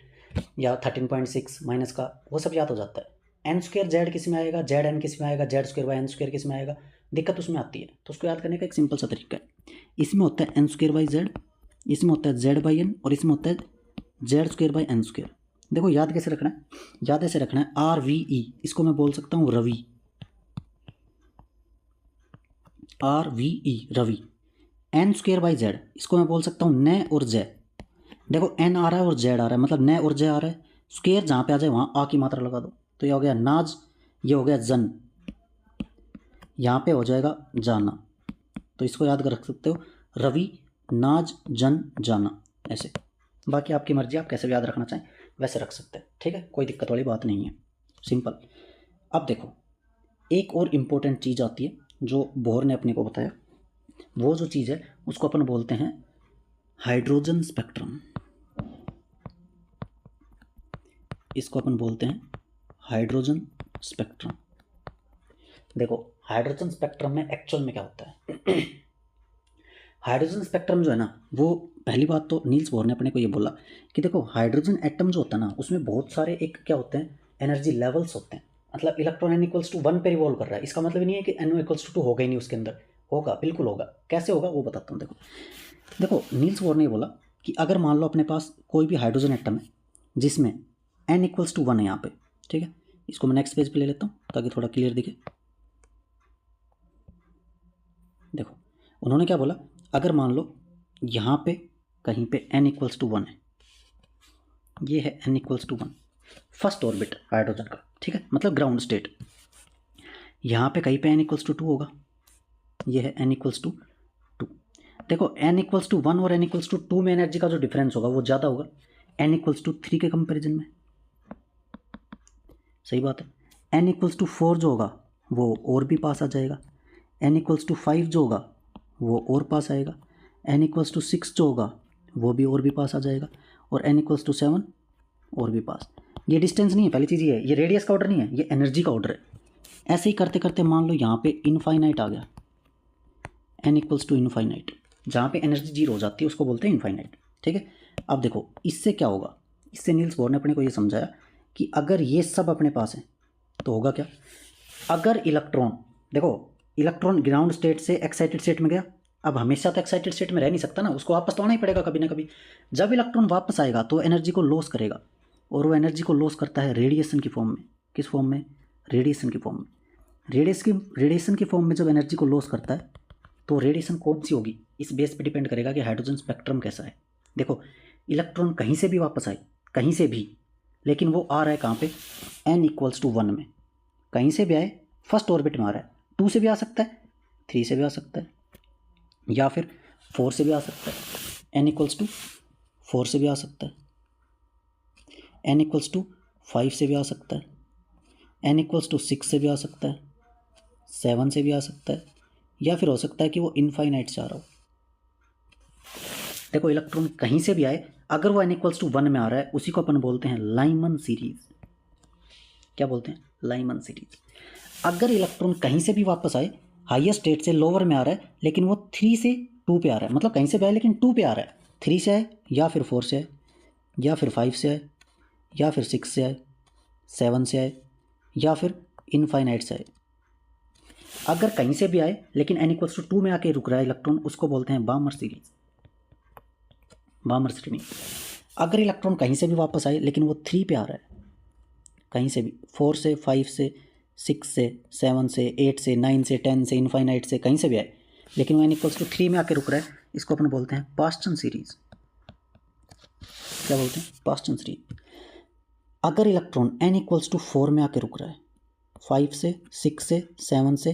या 13.6 माइनस का, वो सब याद हो जाता है। n² जेड किस में आएगा, जेड एन किस में आएगा, Z²/n² किस में आएगा, दिक्कत उसमें आती है। तो उसको याद करने का एक सिंपल सा तरीका है, इसमें होता है n²/z, इसमें होता है Z/n और इसमें होता है Z²/n²। देखो याद कैसे रखना है, याद ऐसे रखना है RVE, इसको मैं बोल सकता हूँ रवि, RVE रवि। n²/z इसको मैं बोल सकता हूँ न और ज। देखो n आ रहा है और z आ रहा है, मतलब न और ज आ रहा है, स्क्वेयर जहाँ पे आ जाए वहाँ आ की मात्रा लगा दो, तो ये हो गया नाज, ये हो गया जन, यहाँ पे हो जाएगा जाना। तो इसको याद कर रख सकते हो रवि नाज जन जाना, ऐसे। बाकी आपकी मर्जी, आप कैसे भी याद रखना चाहें वैसे रख सकते हैं, ठीक है, कोई दिक्कत वाली बात नहीं है, सिंपल। अब देखो एक और इम्पोर्टेंट चीज़ आती है जो बोहर ने अपने को बताया, वो जो चीज़ है उसको अपन बोलते हैं हाइड्रोजन स्पेक्ट्रम। इसको अपन बोलते हैं हाइड्रोजन स्पेक्ट्रम। देखो हाइड्रोजन स्पेक्ट्रम में एक्चुअल में क्या होता है हाइड्रोजन स्पेक्ट्रम जो है ना, वो पहली बात तो नील्स बोहर ने अपने को ये बोला कि देखो हाइड्रोजन एटम जो होता है ना, उसमें बहुत सारे एक क्या होते हैं, एनर्जी लेवल्स होते हैं। मतलब इलेक्ट्रॉन n = 1 पे रिवॉल्व कर रहा है, इसका मतलब नहीं है कि n = 2 होगा ही नहीं उसके अंदर, होगा, बिल्कुल होगा। कैसे होगा वो बताता हूँ। देखो नील्स बोहर ने बोला कि अगर मान लो अपने पास कोई भी हाइड्रोजन एटम है जिसमें n = 1 है यहाँ पे, ठीक है, इसको मैं नेक्स्ट पेज पे ले लेता हूँ ताकि थोड़ा क्लियर दिखे। देखो उन्होंने क्या बोला, अगर मान लो यहाँ पे कहीं पे n इक्वल्स टू 1 है, ये है n equals to 1 first orbit hydrogen का, ठीक है, मतलब ग्राउंड स्टेट। यहाँ पे कहीं पे n इक्वल्स टू 2 होगा, ये है n इक्वल्स टू 2। देखो n इक्वल्स टू 1 और n इक्वल्स टू 2 में एनर्जी का जो डिफरेंस होगा वो ज़्यादा होगा n इक्वल्स टू 3 के कंपेरिजन में, सही बात है। n इक्वल्स टू 4 जो होगा वो और भी पास आ जाएगा, n इक्वल्स टू 5 जो होगा वो और पास आएगा, n इक्वल्स टू 6 जो होगा वो भी और भी पास आ जाएगा, और n इक्वल्स टू 7 और भी पास। ये डिस्टेंस नहीं है, पहली चीज़ ये है, ये रेडियस का ऑर्डर नहीं है, ये एनर्जी का ऑर्डर है। ऐसे ही करते करते मान लो यहाँ पे इनफाइनाइट आ गया, n इक्वल्स टू इनफाइनाइट, जहाँ पे एनर्जी जीरो हो जाती है उसको बोलते हैं इनफाइनाइट, ठीक है। अब देखो इससे क्या होगा, इससे नील्स बोर ने अपने को ये समझाया कि अगर ये सब अपने पास है तो होगा क्या, अगर इलेक्ट्रॉन, देखो इलेक्ट्रॉन ग्राउंड स्टेट से एक्साइटेड स्टेट में गया, अब हमेशा तो एक्साइटेड स्टेट में रह नहीं सकता ना, उसको वापस तो आना ही पड़ेगा कभी ना कभी। जब इलेक्ट्रॉन वापस आएगा तो एनर्जी को लॉस करेगा, और वो एनर्जी को लॉस करता है रेडिएशन की फॉर्म में। किस फॉर्म में, रेडिएशन की फॉर्म में। रेडिएशन की फॉर्म में जब एनर्जी को लॉस करता है तो रेडिएशन कौन सी होगी, इस बेस पे डिपेंड करेगा कि हाइड्रोजन स्पेक्ट्रम कैसा है। देखो इलेक्ट्रॉन कहीं से भी वापस आए, कहीं से भी, लेकिन वो आ रहा है कहाँ पे, n इक्वल्स टू 1 में। कहीं से भी आए, फर्स्ट ऑर्बिट में आ रहा है, 2 से भी आ सकता है, 3 से भी आ सकता है, या फिर 4 से भी आ सकता है, n इक्वल्स टू 4 से भी आ सकता है, n इक्वल्स टू 5 से भी आ सकता है, n इक्वल्स टू 6 से भी आ सकता है, 7 से भी आ सकता है, या फिर हो सकता है कि वो इनफाइनाइट से आ रहा हो। देखो इलेक्ट्रॉन कहीं से भी आए, अगर वो n इक्वल्स टू 1 में आ रहा है, उसी को अपन बोलते हैं लाइमन सीरीज। क्या बोलते हैं, लाइमन सीरीज। अगर इलेक्ट्रॉन कहीं से भी वापस आए, हाईएस्ट स्टेट से लोअर में आ रहा है, लेकिन वो 3 से 2 पे आ रहा है, मतलब कहीं से भी आए लेकिन 2 पे आ रहा है, 3 से आए या फिर 4 से आए या फिर 5 से आए या फिर 6 से आए, 7 से आए या फिर इनफाइनाइट से आए। अगर कहीं से भी आए लेकिन n इक्वल्स टू 2 में आके रुक रहा है इलेक्ट्रॉन, उसको बोलते हैं बामर सीरीज, बामर श्रेणी। अगर इलेक्ट्रॉन कहीं से भी वापस आए लेकिन वो 3 पे आ रहा है, कहीं से भी 4 से 5 से 6 से 7 से 8 से 9 से 10 से इनफाइनाइट से कहीं से भी आए, लेकिन वो n इक्वल्स टू 3 में आके रुक रहा है, इसको अपन बोलते हैं पास्टन सीरीज। क्या बोलते हैं, पास्टन सीरीज। अगर इलेक्ट्रॉन n इक्वल्स टू 4 में आके रुक रहा है, 5 से 6 से 7 से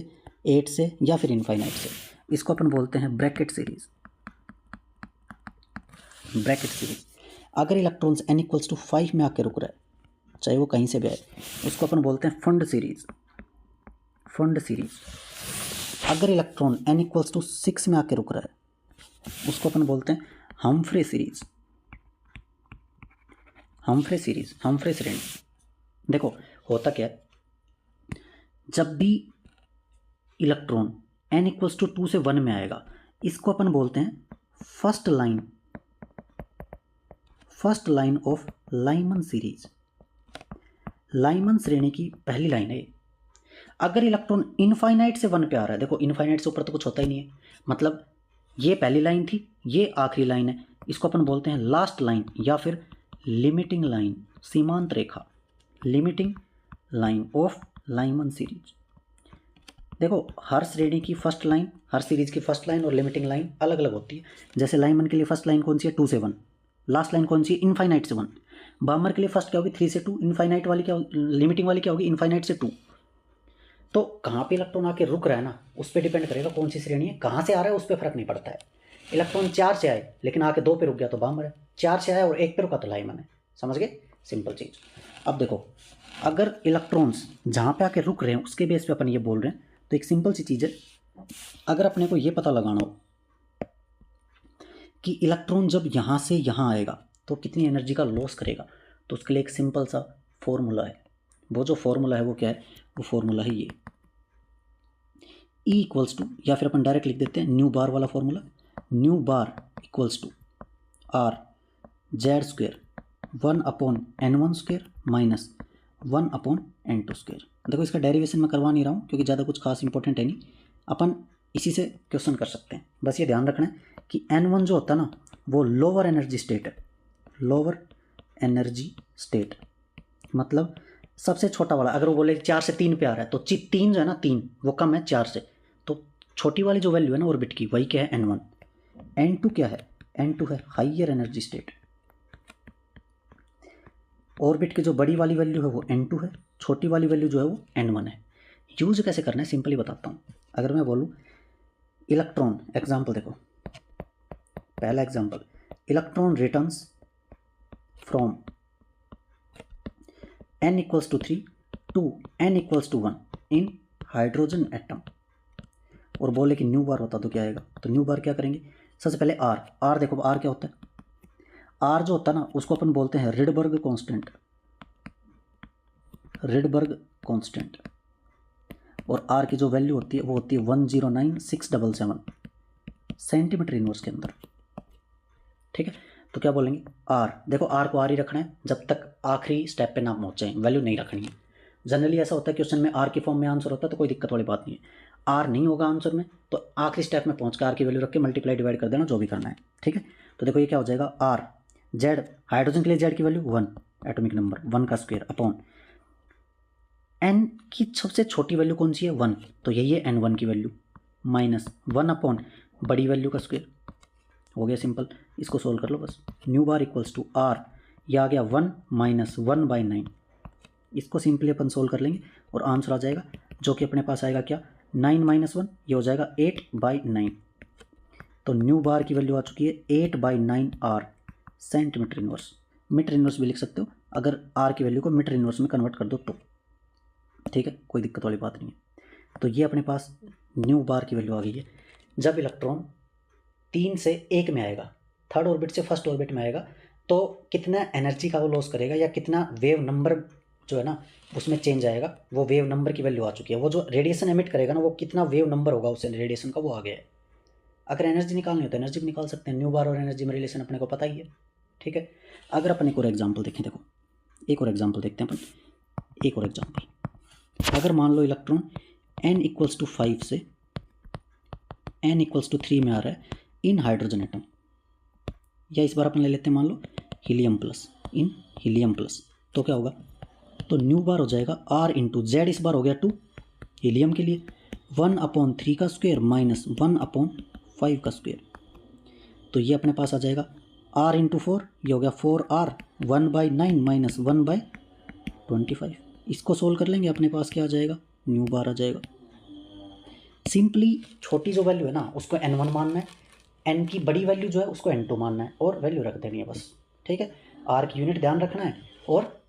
8 से या फिर इनफाइनाइट से, इसको अपन बोलते हैं ब्रैकेट सीरीज, ब्रैकेट सीरीज। अगर इलेक्ट्रॉन्स n इक्वल्स टू 5 में आके रुक रहा है, चाहे वो कहीं से भी आए, उसको अपन बोलते हैं फंड सीरीज, फंड सीरीज। अगर इलेक्ट्रॉन n इक्वल्स टू 6 में आके रुक रहा है, उसको अपन बोलते हैं Humphrey series, Humphrey series, Humphrey श्रेणी। देखो होता क्या है, जब भी इलेक्ट्रॉन n इक्वल्स टू 2 से 1 में आएगा, इसको अपन बोलते हैं first line of Lyman series. Lyman श्रेणी की पहली लाइन है। अगर इलेक्ट्रॉन इनफाइनाइट से 1 पे आ रहा है, देखो इनफाइनाइट से ऊपर तो कुछ होता ही नहीं है, मतलब ये पहली लाइन थी, ये आखिरी लाइन है, इसको अपन बोलते हैं लास्ट लाइन या फिर लिमिटिंग लाइन, सीमांत रेखा, limiting line of Lyman series. देखो हर श्रेणी की फर्स्ट लाइन, हर सीरीज की फर्स्ट लाइन और लिमिटिंग लाइन अलग अलग होती है। जैसे लाइमन के लिए फर्स्ट लाइन कौन सी है, 2 से 1, लास्ट लाइन कौन सी है, इनफाइनाइट से 1। बामर के लिए फर्स्ट क्या होगी, 3 से 2, इनफाइनाइट वाली क्या, लिमिटिंग वाली क्या होगी, इनफाइनाइट से 2। तो कहाँ पे इलेक्ट्रॉन आके रुक रहा है ना, उस पर डिपेंड करेगा कौन सी श्रेणी है, कहाँ से आ रहा है उस पर फर्क नहीं पड़ता है। इलेक्ट्रॉन 4 से आए लेकिन आके 2 पे रुक गया तो बामर है, 4 से आया और 1 पे रुका तो लाइमन है। समझ गए, सिंपल चीज़। अब देखो अगर इलेक्ट्रॉन्स जहाँ पे आके रुक रहे हैं उसके बेस पे अपन ये बोल रहे हैं, तो एक सिंपल सी चीज़ है, अगर अपने को ये पता लगाना हो कि इलेक्ट्रॉन जब यहाँ से यहाँ आएगा तो कितनी एनर्जी का लॉस करेगा, तो उसके लिए एक सिंपल सा फॉर्मूला है। वो जो फॉर्मूला है वो क्या है, वो फॉर्मूला है ये E इक्वल्स टू, या फिर अपन डायरेक्ट लिख देते हैं न्यू बार वाला formula, nu bar equals to R Z square 1/n1 square minus 1/n2 square. देखो इसका डेरिवेशन मैं करवा नहीं रहा हूँ क्योंकि ज़्यादा कुछ खास इंपॉर्टेंट है नहीं, अपन इसी से क्वेश्चन कर सकते हैं। बस ये ध्यान रखना है कि n1 जो होता है ना वो लोअर एनर्जी स्टेट है, लोअर एनर्जी स्टेट, मतलब सबसे छोटा वाला अगर वो बोले 4 से 3 पे आ रहा है तो 3 जो है ना 3 वो कम है 4 से, तो छोटी वाली जो वैल्यू है ना ऑर्बिट की वही क्या है n1। n2 क्या है, n2 है हाइयर एनर्जी स्टेट। ऑर्बिट की जो बड़ी वाली वैल्यू है वो n2 है, छोटी वाली वैल्यू जो है वो n1 है। यूज कैसे करना है सिंपली बताता हूँ। अगर मैं बोलूँ इलेक्ट्रॉन, एग्जाम्पल देखो, पहला example, electron returns from n equals to 3 to n equals to 1 in hydrogen atom, और बोले कि न्यू बार होता तो क्या आएगा, तो न्यू बार क्या करेंगे, सबसे पहले आर देखो आर क्या होता है, आर जो होता है ना उसको अपन बोलते हैं रिडबर्ग कांस्टेंट, रिडबर्ग कांस्टेंट, और आर की जो वैल्यू होती है वो होती है 109677 सेंटीमीटर इनवर्स के अंदर। ठीक है, तो क्या बोलेंगे आर, देखो आर को आर ही रखना है जब तक आखिरी स्टेप पे ना पहुंच जाए, वैल्यू नहीं रखनी है। जनरली ऐसा होता है क्वेश्चन में आर की फॉर्म में आंसर होता है तो कोई दिक्कत वाली बात नहीं है। आर नहीं होगा आंसर में तो आखिरी स्टेप में पहुंच कर आर की वैल्यू रख के मल्टीप्लाई डिवाइड कर देना, जो भी करना है। ठीक है, तो देखो ये क्या हो जाएगा, आर जेड, हाइड्रोजन के लिए जेड की वैल्यू 1 एटॉमिक नंबर 1 का स्क्वायर अपॉन एन की सबसे छोटी वैल्यू कौन सी है 1, तो यही है n1 की वैल्यू माइनस 1 अपॉन बड़ी वैल्यू का स्क्वायर। हो गया सिंपल, इसको सोल्व कर लो बस। Nu bar equals to R, यह आ गया 1 माइनस 1/9, इसको सिंपली अपन सोल्व कर लेंगे और आंसर आ जाएगा जो कि अपने पास आएगा क्या 9 माइनस 1, ये हो जाएगा 8/9। तो न्यू बार की वैल्यू आ चुकी है 8/9 R centimetre inverse. Metre inverse भी लिख सकते हो अगर आर की वैल्यू को मीटर इनवर्स में कन्वर्ट कर दो तो। ठीक है, कोई दिक्कत वाली बात नहीं है। तो ये अपने पास न्यू बार की वैल्यू आ गई है। जब इलेक्ट्रॉन 3 से 1 में आएगा, थर्ड ऑर्बिट से फर्स्ट ऑर्बिट में आएगा, तो कितना एनर्जी का वो लॉस करेगा या कितना वेव नंबर जो है ना उसमें चेंज आएगा, वो वेव नंबर की वैल्यू आ चुकी है। वो जो रेडिएशन एमिट करेगा ना वो कितना वेव नंबर होगा उस रेडिएशन का, वो आ गया है। अगर एनर्जी निकालनी हो तो एनर्जी भी निकाल सकते हैं, न्यू बार और एनर्जी में रिलेशन अपने को पता ही है। ठीक है, अगर अपन एक और एग्जाम्पल देखें, देखो एक और एग्जाम्पल देखते हैं अपन, एक और एग्जाम्पल। अगर मान low electron n equals to 5 से n इक्वल्स टू 3 में आ रहा है इन हाइड्रोजन एटम, या इस बार अपन ले लेते हैं मान लो हीलियम प्लस, इन हीलियम प्लस, तो क्या होगा, तो न्यू बार हो जाएगा r इंटू जेड, इस बार हो गया 2 हीलियम के लिए 1/3 का स्क्वायर माइनस 1/5 का स्क्वायर। तो ये अपने पास आ जाएगा r इंटू 4, ये हो गया 4r 1/9 माइनस 1/25। इसको सोल्व कर लेंगे, अपने पास क्या आ जाएगा, न्यू बार आ जाएगा। सिंपली छोटी जो वैल्यू है ना उसको n1 मानना है, n की बड़ी वैल्यू जो है उसको n2 मानना है और वैल्यू रख देनी है बस। ठीक है, r की यूनिट ध्यान रखना है और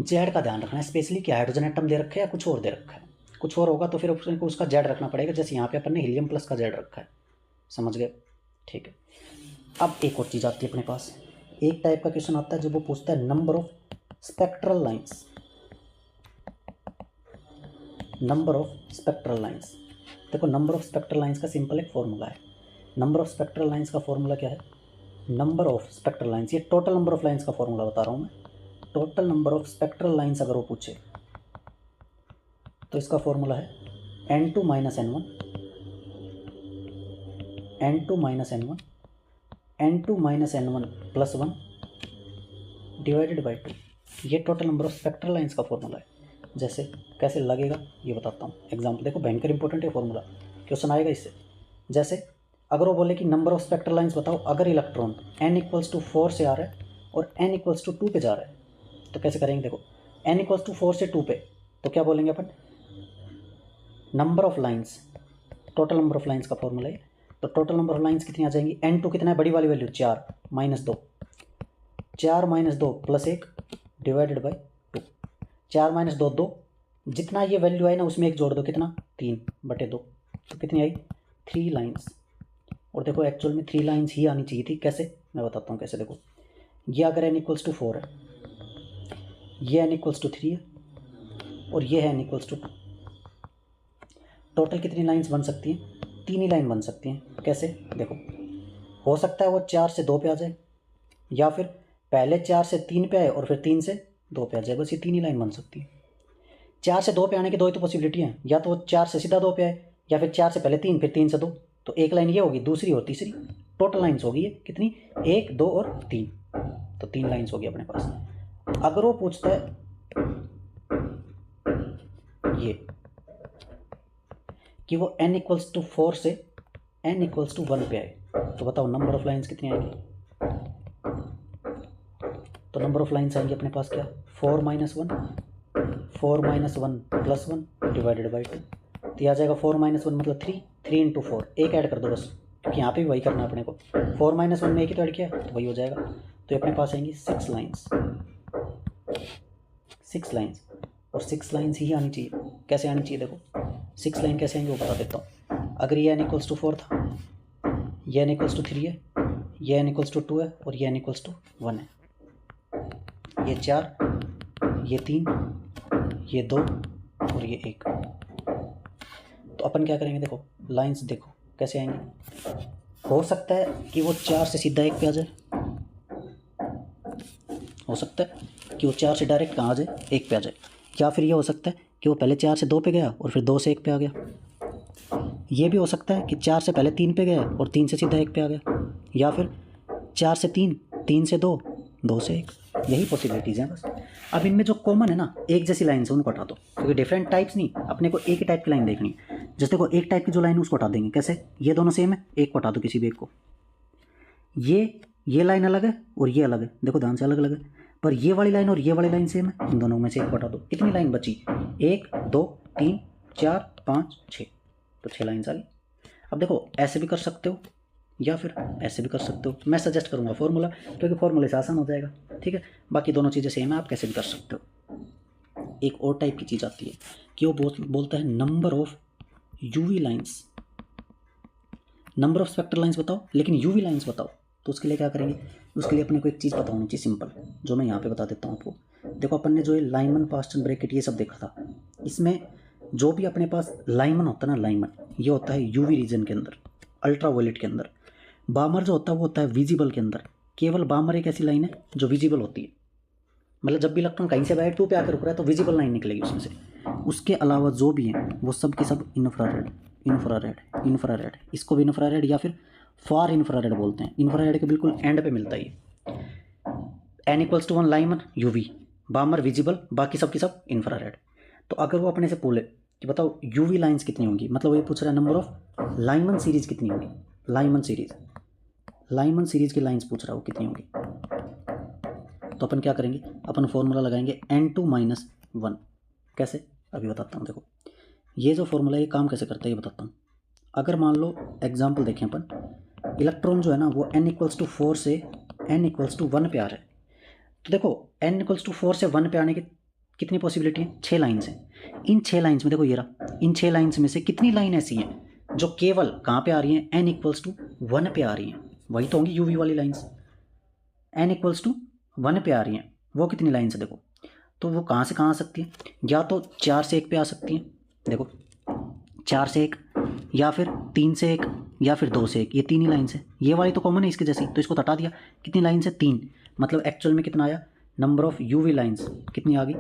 z का ध्यान रखना है, स्पेशली कि हाइड्रोजन एटम दे रखा है या कुछ और दे रखा है। कुछ और होगा तो फिर को उसका z रखना पड़ेगा, जैसे यहाँ पे अपन ने हीलियम प्लस का z रखा है। समझ गए? ठीक है, अब एक और चीज़ आती है अपने पास, एक टाइप का क्वेश्चन आता है जब वो पूछता है number of spectral lines, number of spectral lines. देखो नंबर ऑफ स्पेक्ट्रल लाइन्स का सिंपल एक फॉर्मूला है। नंबर ऑफ स्पेक्ट्रल लाइन्स का फॉर्मूला क्या है, नंबर ऑफ स्पेक्ट्रल लाइन्स, ये टोटल नंबर ऑफ लाइन्स का फॉर्मूला बता रहा हूँ मैं। Total number of spectral lines अगर वो पूछे तो इसका फॉर्मूला है n2 minus n1, n2 minus n1, n2 minus n1 plus 1 divided by 2। ये total number of spectral lines का फॉर्मूला है। जैसे कैसे लगेगा ये बताता हूँ। एग्जाम्पल देखो, भयंकर इंपॉर्टेंट है फॉर्मूला, क्वेश्चन आएगा इससे। जैसे अगर वो बोले कि नंबर ऑफ स्पेक्ट्रल लाइन्स बताओ अगर इलेक्ट्रॉन n इक्वल्स टू 4 से आ रहा है और n इक्वल्स टू 2 पे जा रहा है, तो कैसे करेंगे, देखो n इक्वल्स टू 4 से 2 पे, तो क्या बोलेंगे अपन, number of lines, total number of lines का फॉर्मूला है। तो टोटल नंबर ऑफ लाइन्स कितनी आ जाएंगी, n2 कितना है, बड़ी वाली value 4 minus 2, 4 minus 2 plus 1 divided by 2, 4 minus 2 2, जितना ये वैल्यू आई ना उसमें एक जोड़ दो, कितना 3/2, तो कितनी आई 3 लाइन्स। और देखो एक्चुअल में 3 लाइन्स ही आनी चाहिए थी। कैसे, मैं बताता हूँ कैसे। देखो ये अगर n इक्वल्स टू 4 है, ये n इक्वल्स टू 3 है और ये है n इक्वल्स टू 2, टोटल कितनी लाइन्स बन सकती हैं, 3 ही लाइन बन सकती हैं। कैसे, देखो हो सकता है वो 4 से 2 पे आ जाए, या फिर पहले 4 से 3 पे आए और फिर 3 से 2 पे आ जाए, बस ये 3 ही लाइन बन सकती है। 4 से 2 पे आने की 2 ही तो पॉसिबिलिटी है, या तो वो 4 से सीधा 2 पे आए, या फिर 4 से पहले 3 फिर 3 से 2, तो एक लाइन ये होगी, दूसरी और तीसरी, टोटल लाइन्स होगी ये कितनी, 1 2 और 3, तो 3 लाइन्स होगी अपने पास। अगर वो पूछता है ये कि वो n इक्वल्स टू 4 से n इक्वल्स टू 1 पे आए, तो बताओ नंबर ऑफ लाइन्स कितनी आएगी? तो नंबर ऑफ लाइन्स आएंगी अपने पास क्या, 4 माइनस 1 प्लस 1 डिवाइडेड बाई 2, तो आ जाएगा 4 माइनस 1 मतलब 3, 3 इंटू 4, एक ऐड कर दो बस, क्योंकि यहाँ पे भी वही करना है अपने को, 4 माइनस 1 में एक ही तो ऐड किया तो वही हो जाएगा। तो अपने पास आएंगी 6 लाइन्स, 6 लाइन्स, और 6 लाइन्स ही आनी चाहिए। कैसे आनी चाहिए देखो, 6 लाइन कैसे आएंगे वो बता देता हूँ। अगर ये n इक्वल्स टू 4 था, ये n इक्वल्स टू 3 है, ये n इक्वल्स टू 2 है, और ये n इक्वल्स टू 1 है, ये 4, ये 3, ये 2 और ये 1। तो अपन क्या करेंगे देखो, लाइंस देखो कैसे आएंगे। हो सकता है कि वो 4 से सीधा 1 पे आ जाए, हो सकता है कि वो 4 से डायरेक्ट कहाँ आ जाए, 1 पे आ जाए, या फिर ये हो सकता है कि वो पहले 4 से 2 पे गया और फिर 2 से 1 पे आ गया। ये भी हो सकता है कि 4 से पहले 3 पे गया और 3 से सीधा 1 पे आ गया, या फिर 4 से 3, 3 से 2, 2 से 1। यही पॉसिबिलिटीज़ हैं बस। अब इनमें जो कॉमन है ना, एक जैसी लाइन से उनको हटा दो, क्योंकि डिफरेंट टाइप्स नहीं, अपने को एक ही टाइप की लाइन देखनी है। जैसे देखो एक टाइप की जो लाइन है उसको हटा देंगे, कैसे, ये दोनों सेम है, एक को हटा दो किसी भी एक को, ये लाइन अलग है और ये अलग है, देखो ध्यान से अलग अलग है, पर ये वाली लाइन और ये वाली लाइन सेम है, इन दोनों में से एक को हटा दो। कितनी लाइन बची, 1 2 3 4 5 6, तो 6 लाइन्स आ गई। अब देखो ऐसे भी कर सकते हो या फिर ऐसे भी कर सकते हो, मैं सजेस्ट करूँगा फॉर्मूला, क्योंकि फॉर्मूले से आसान हो जाएगा, ठीक है। बाकी दोनों चीज़ें सेम है, आप कैसे भी कर सकते हो। एक और टाइप की चीज़ आती है कि वो बोलता है number of UV lines, number of spectral lines बताओ लेकिन यूवी लाइन्स बताओ। तो उसके लिए क्या करेंगे, उसके लिए अपने को एक चीज़ पता होनी चाहिए सिंपल, जो मैं यहाँ पे बता देता हूँ आपको। देखो अपन ने जो ये लाइमन, पास्टन, ब्रैकेट ये सब देखा था, इसमें जो भी अपने पास लाइमन होता है ना, लाइमन ये होता है यूवी रीजन के अंदर, अल्ट्रावायलेट के अंदर। बामर जो होता है वो होता है विजिबल के अंदर। केवल बामर एक ऐसी लाइन है जो विजिबल होती है, मतलब जब भी इलेक्ट्रॉन कहीं से बाहर 2 पे आकर रुक रहा है तो विजिबल लाइन निकलेगी उसमें से। उसके अलावा जो भी हैं वो सब के सब इंफ्रारेड, इंफ्रारेड, इसको भी इंफ्रारेड या फिर फार इंफ्रारेड बोलते हैं। इंफ्रारेड के बिल्कुल एंड पे मिलता है ये। n equals to 1 Lyman UV, Balmer visible, बाकी सब की सब इंफ्रारेड। तो अगर वो अपने से बोले कि बताओ यूवी लाइंस कितनी होंगी, मतलब ये पूछ रहा है नंबर ऑफ लाइमन सीरीज कितनी होगी, लाइमन सीरीज की लाइंस पूछ रहा है वो कितनी होगी। तो अपन क्या करेंगे, अपन फॉर्मूला लगाएंगे n2 माइनस 1। कैसे, अभी बताता हूँ। देखो ये जो फॉर्मूला ये काम कैसे करता है ये बताता हूँ। अगर मान लो एग्जाम्पल देखें अपन, इलेक्ट्रॉन जो है ना वो n इक्वल्स टू 4 से n इक्वल्स टू 1 पे आ रहा है। तो देखो n इक्वल्स टू 4 से 1 पे आने की कितनी पॉसिबिलिटी है, 6 लाइन्स हैं। इन 6 लाइन्स में देखो ये रहा, इन 6 लाइन्स में से कितनी लाइन ऐसी हैं जो केवल कहाँ पे आ रही हैं, n इक्वल्स टू 1 पे आ रही हैं, वही तो होंगी यूवी वाली लाइन्स। n इक्वल्स टू 1 पे आ रही हैं, वो कितनी लाइन्स है देखो। तो वो कहाँ से कहाँ आ सकती है, या तो 4 से 1 पे आ सकती हैं, देखो 4 से 1, या फिर 3 से 1, या फिर 2 से 1, ये 3 ही लाइन्स है। ये वाली तो कॉमन है इसके जैसी, तो इसको हटा दिया। कितनी लाइन्स है, 3, मतलब एक्चुअल में कितना आया, नंबर ऑफ यूवी लाइन्स कितनी आ गई,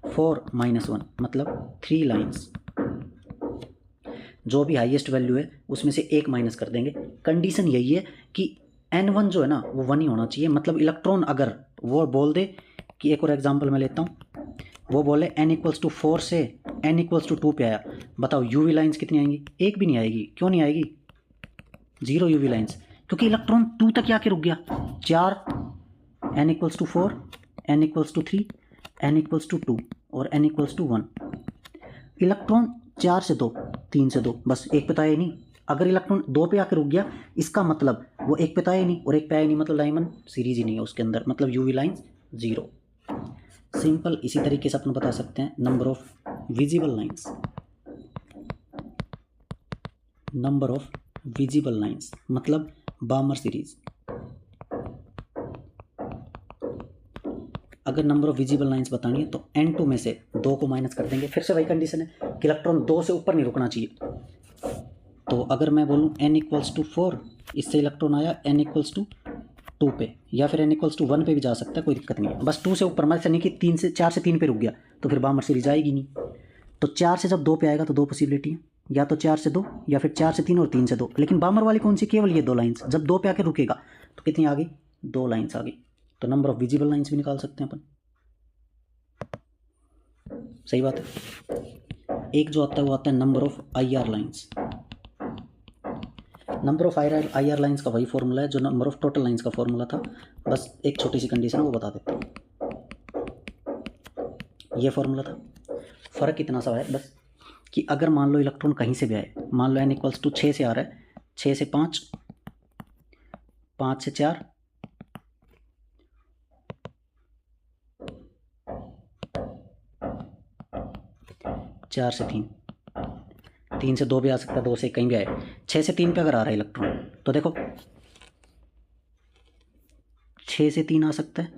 4 माइनस 1 मतलब 3 लाइन्स। जो भी हाईएस्ट वैल्यू है उसमें से 1 माइनस कर देंगे। कंडीशन यही है कि n1 जो है ना वो 1 ही होना चाहिए, मतलब इलेक्ट्रॉन अगर वो बोल दे कि, एक और एग्जांपल मैं लेता हूँ, वो बोले n इक्वल्स टू 4 से n इक्वल्स टू 2 पे आया, बताओ यूवी लाइंस कितनी आएंगी, 1 भी नहीं आएगी। क्यों नहीं आएगी, 0 यूवी लाइंस, क्योंकि इलेक्ट्रॉन 2 तक आके रुक गया। 4, n equals to 4, n equals to 3, n equals to 2 और n इक्वल्स टू 1। इलेक्ट्रॉन 4 से 2, 3 से 2, बस 1 पे तो आया ही नहीं। अगर इलेक्ट्रॉन 2 पे आके रुक गया इसका मतलब वो 1 पे तो आया ही नहीं, और 1 पे आया नहीं मतलब लाइमन सीरीज ही नहीं है उसके अंदर, मतलब यूवी लाइंस 0। सिंपल इसी तरीके से अपन बता सकते हैं number of visible lines, number of visible lines मतलब बामर सीरीज। अगर नंबर ऑफ विजिबल लाइंस बतानी है तो n2 में से 2 को माइनस कर देंगे। फिर से वही कंडीशन है कि इलेक्ट्रॉन 2 से ऊपर नहीं रुकना चाहिए। तो अगर मैं बोलूँ n इक्वल्स टू 4, इससे इलेक्ट्रॉन आया n इक्वल्स टू 2 पे, या फिर n इक्वल्स टू 1 पे भी जा सकता है, कोई दिक्कत नहीं है। बस 2 से ऊपर, मतलब नहीं कि 4 से 3 पे रुक गया तो फिर बामर सीरीज आएगी नहीं। तो 4 से जब 2 पे आएगा तो 2 पॉसिबिलिटी है, या तो 4 से 2 या फिर 4 से 3 और 3 से 2। लेकिन बामर वाली कौन सी, केवल ये 2 लाइन्स। जब 2 पे आके रुकेगा तो कितनी आ गई, 2 लाइन्स आ गई। तो नंबर ऑफ विजिबल लाइन्स भी निकाल सकते हैं अपन। सही बात है। एक जो आता है वो आता है number of IR lines. Number of IR lines का वही फॉर्मूला है जो नंबर ऑफ टोटल लाइन्स का फॉर्मूला था, बस एक छोटी सी कंडीशन वो बता देता हूँ। ये फॉर्मूला था, फ़र्क इतना सा है बस कि अगर मान लो इलेक्ट्रॉन कहीं से भी आए, मान लो n इक्वल्स टू 6 से आ रहा है, 6 से 5, 5 से 4, 4 से 3, 3 से 2 भी आ सकता है, 2 से कहीं भी आए, 6 से 3 पे अगर आ रहा है इलेक्ट्रॉन तो देखो 6 से 3 आ सकता है,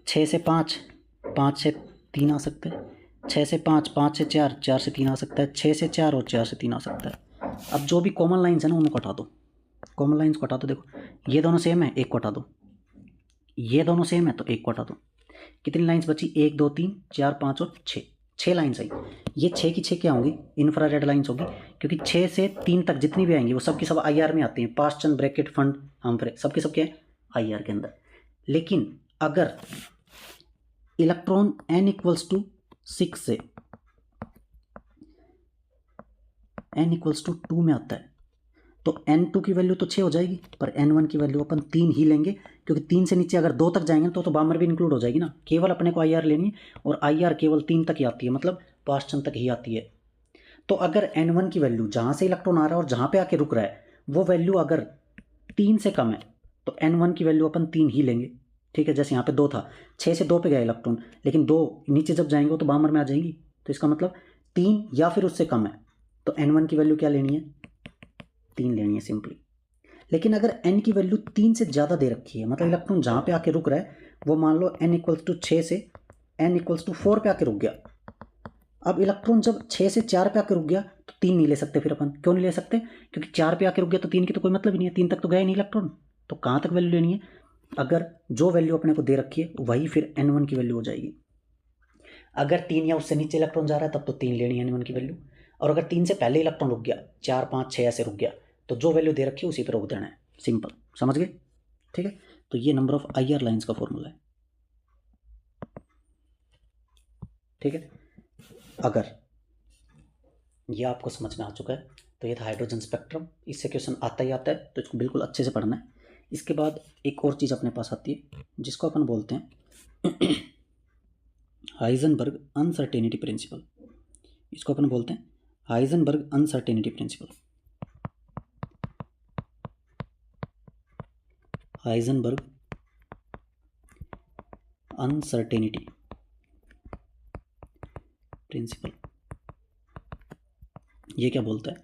6 से 5, 5 से 3 आ सकता है, 6 से 5, 5 से 4, 4 से 3 आ सकता है, 6 से 4 और 4 से 3 आ सकता है। अब जो भी कॉमन लाइन्स है ना उनको हटा दो, कॉमन लाइन्स को हटा दो। देखो ये दोनों सेम है, एक को हटा दो, ये दोनों सेम है तो एक को हटा दो। कितनी लाइन्स बची? 1 2 3 4 5 और 6, 6 लाइन्स आई। ये 6 की 6 क्या होंगी? इंफ्रारेड लाइन्स होगी, क्योंकि 6 से 3 तक जितनी भी आएंगी वो सब की सब IR में आती हैं, पास चंद ब्रैकेट फंड हमफ्रे सब के सब क्या है IR के अंदर। लेकिन अगर इलेक्ट्रॉन n इक्वल्स टू 6 से n इक्वल्स टू 2 में आता है तो n2 की वैल्यू तो 6 हो जाएगी, पर n1 की वैल्यू अपन 3 ही लेंगे, क्योंकि 3 से नीचे अगर 2 तक जाएंगे तो बामर भी इंक्लूड हो जाएगी ना। केवल अपने को IR लेनी है और IR केवल 3 तक ही आती है, मतलब पास्चन तक ही आती है। तो अगर n1 की वैल्यू जहाँ से इलेक्ट्रॉन आ रहा है और जहाँ पे आके रुक रहा है वो वैल्यू अगर 3 से कम है तो n1 की वैल्यू अपन 3 ही लेंगे, ठीक है। जैसे यहाँ पे 2 था, 6 से 2 पे गया इलेक्ट्रॉन, लेकिन 2 नीचे जब जाएंगे तो बामर में आ जाएंगी, तो इसका मतलब 3 या फिर उससे कम है तो n1 की वैल्यू क्या लेनी है? 3 लेनी है सिंपली। लेकिन अगर n की वैल्यू 3 से ज़्यादा दे रखी है, मतलब इलेक्ट्रॉन जहाँ पे आके रुक रहा है वो मान लो n इक्वल्स टू 6 से n इक्वल्स टू 4 पे आके रुक गया। अब इलेक्ट्रॉन जब 6 से 4 पे आके रुक गया तो 3 नहीं ले सकते। फिर अपन क्यों नहीं ले सकते? क्योंकि 4 पे आके रुक गया तो 3 की तो कोई मतलब ही नहीं है, 3 तक तो गया ही नहीं इलेक्ट्रॉन, तो कहाँ तक वैल्यू लेनी है? अगर जो वैल्यू अपने को दे रखी है वही फिर n1 की वैल्यू हो जाएगी। अगर 3 या उससे नीचे इलेक्ट्रॉन जा रहा है तब तो 3 लेनी है n1 की वैल्यू, और अगर 3 से पहले इलेक्ट्रॉन रुक गया, 4 5 6 ऐसे रुक गया, तो जो वैल्यू दे रखी है उसी पर रोक देना है, सिंपल, समझ गए? ठीक है, तो ये नंबर ऑफ IR लाइन्स का फॉर्मूला है, ठीक है। अगर ये आपको समझ में आ चुका है तो ये था हाइड्रोजन स्पेक्ट्रम, इससे क्वेश्चन आता ही आता है तो इसको बिल्कुल अच्छे से पढ़ना है। इसके बाद एक और चीज़ अपने पास आती है जिसको अपन बोलते हैं हाइजेनबर्ग अनसर्टेनिटी प्रिंसिपल। इसको अपन बोलते हैं Heisenberg uncertainty principal. Heisenberg uncertainty principal ये क्या बोलता है?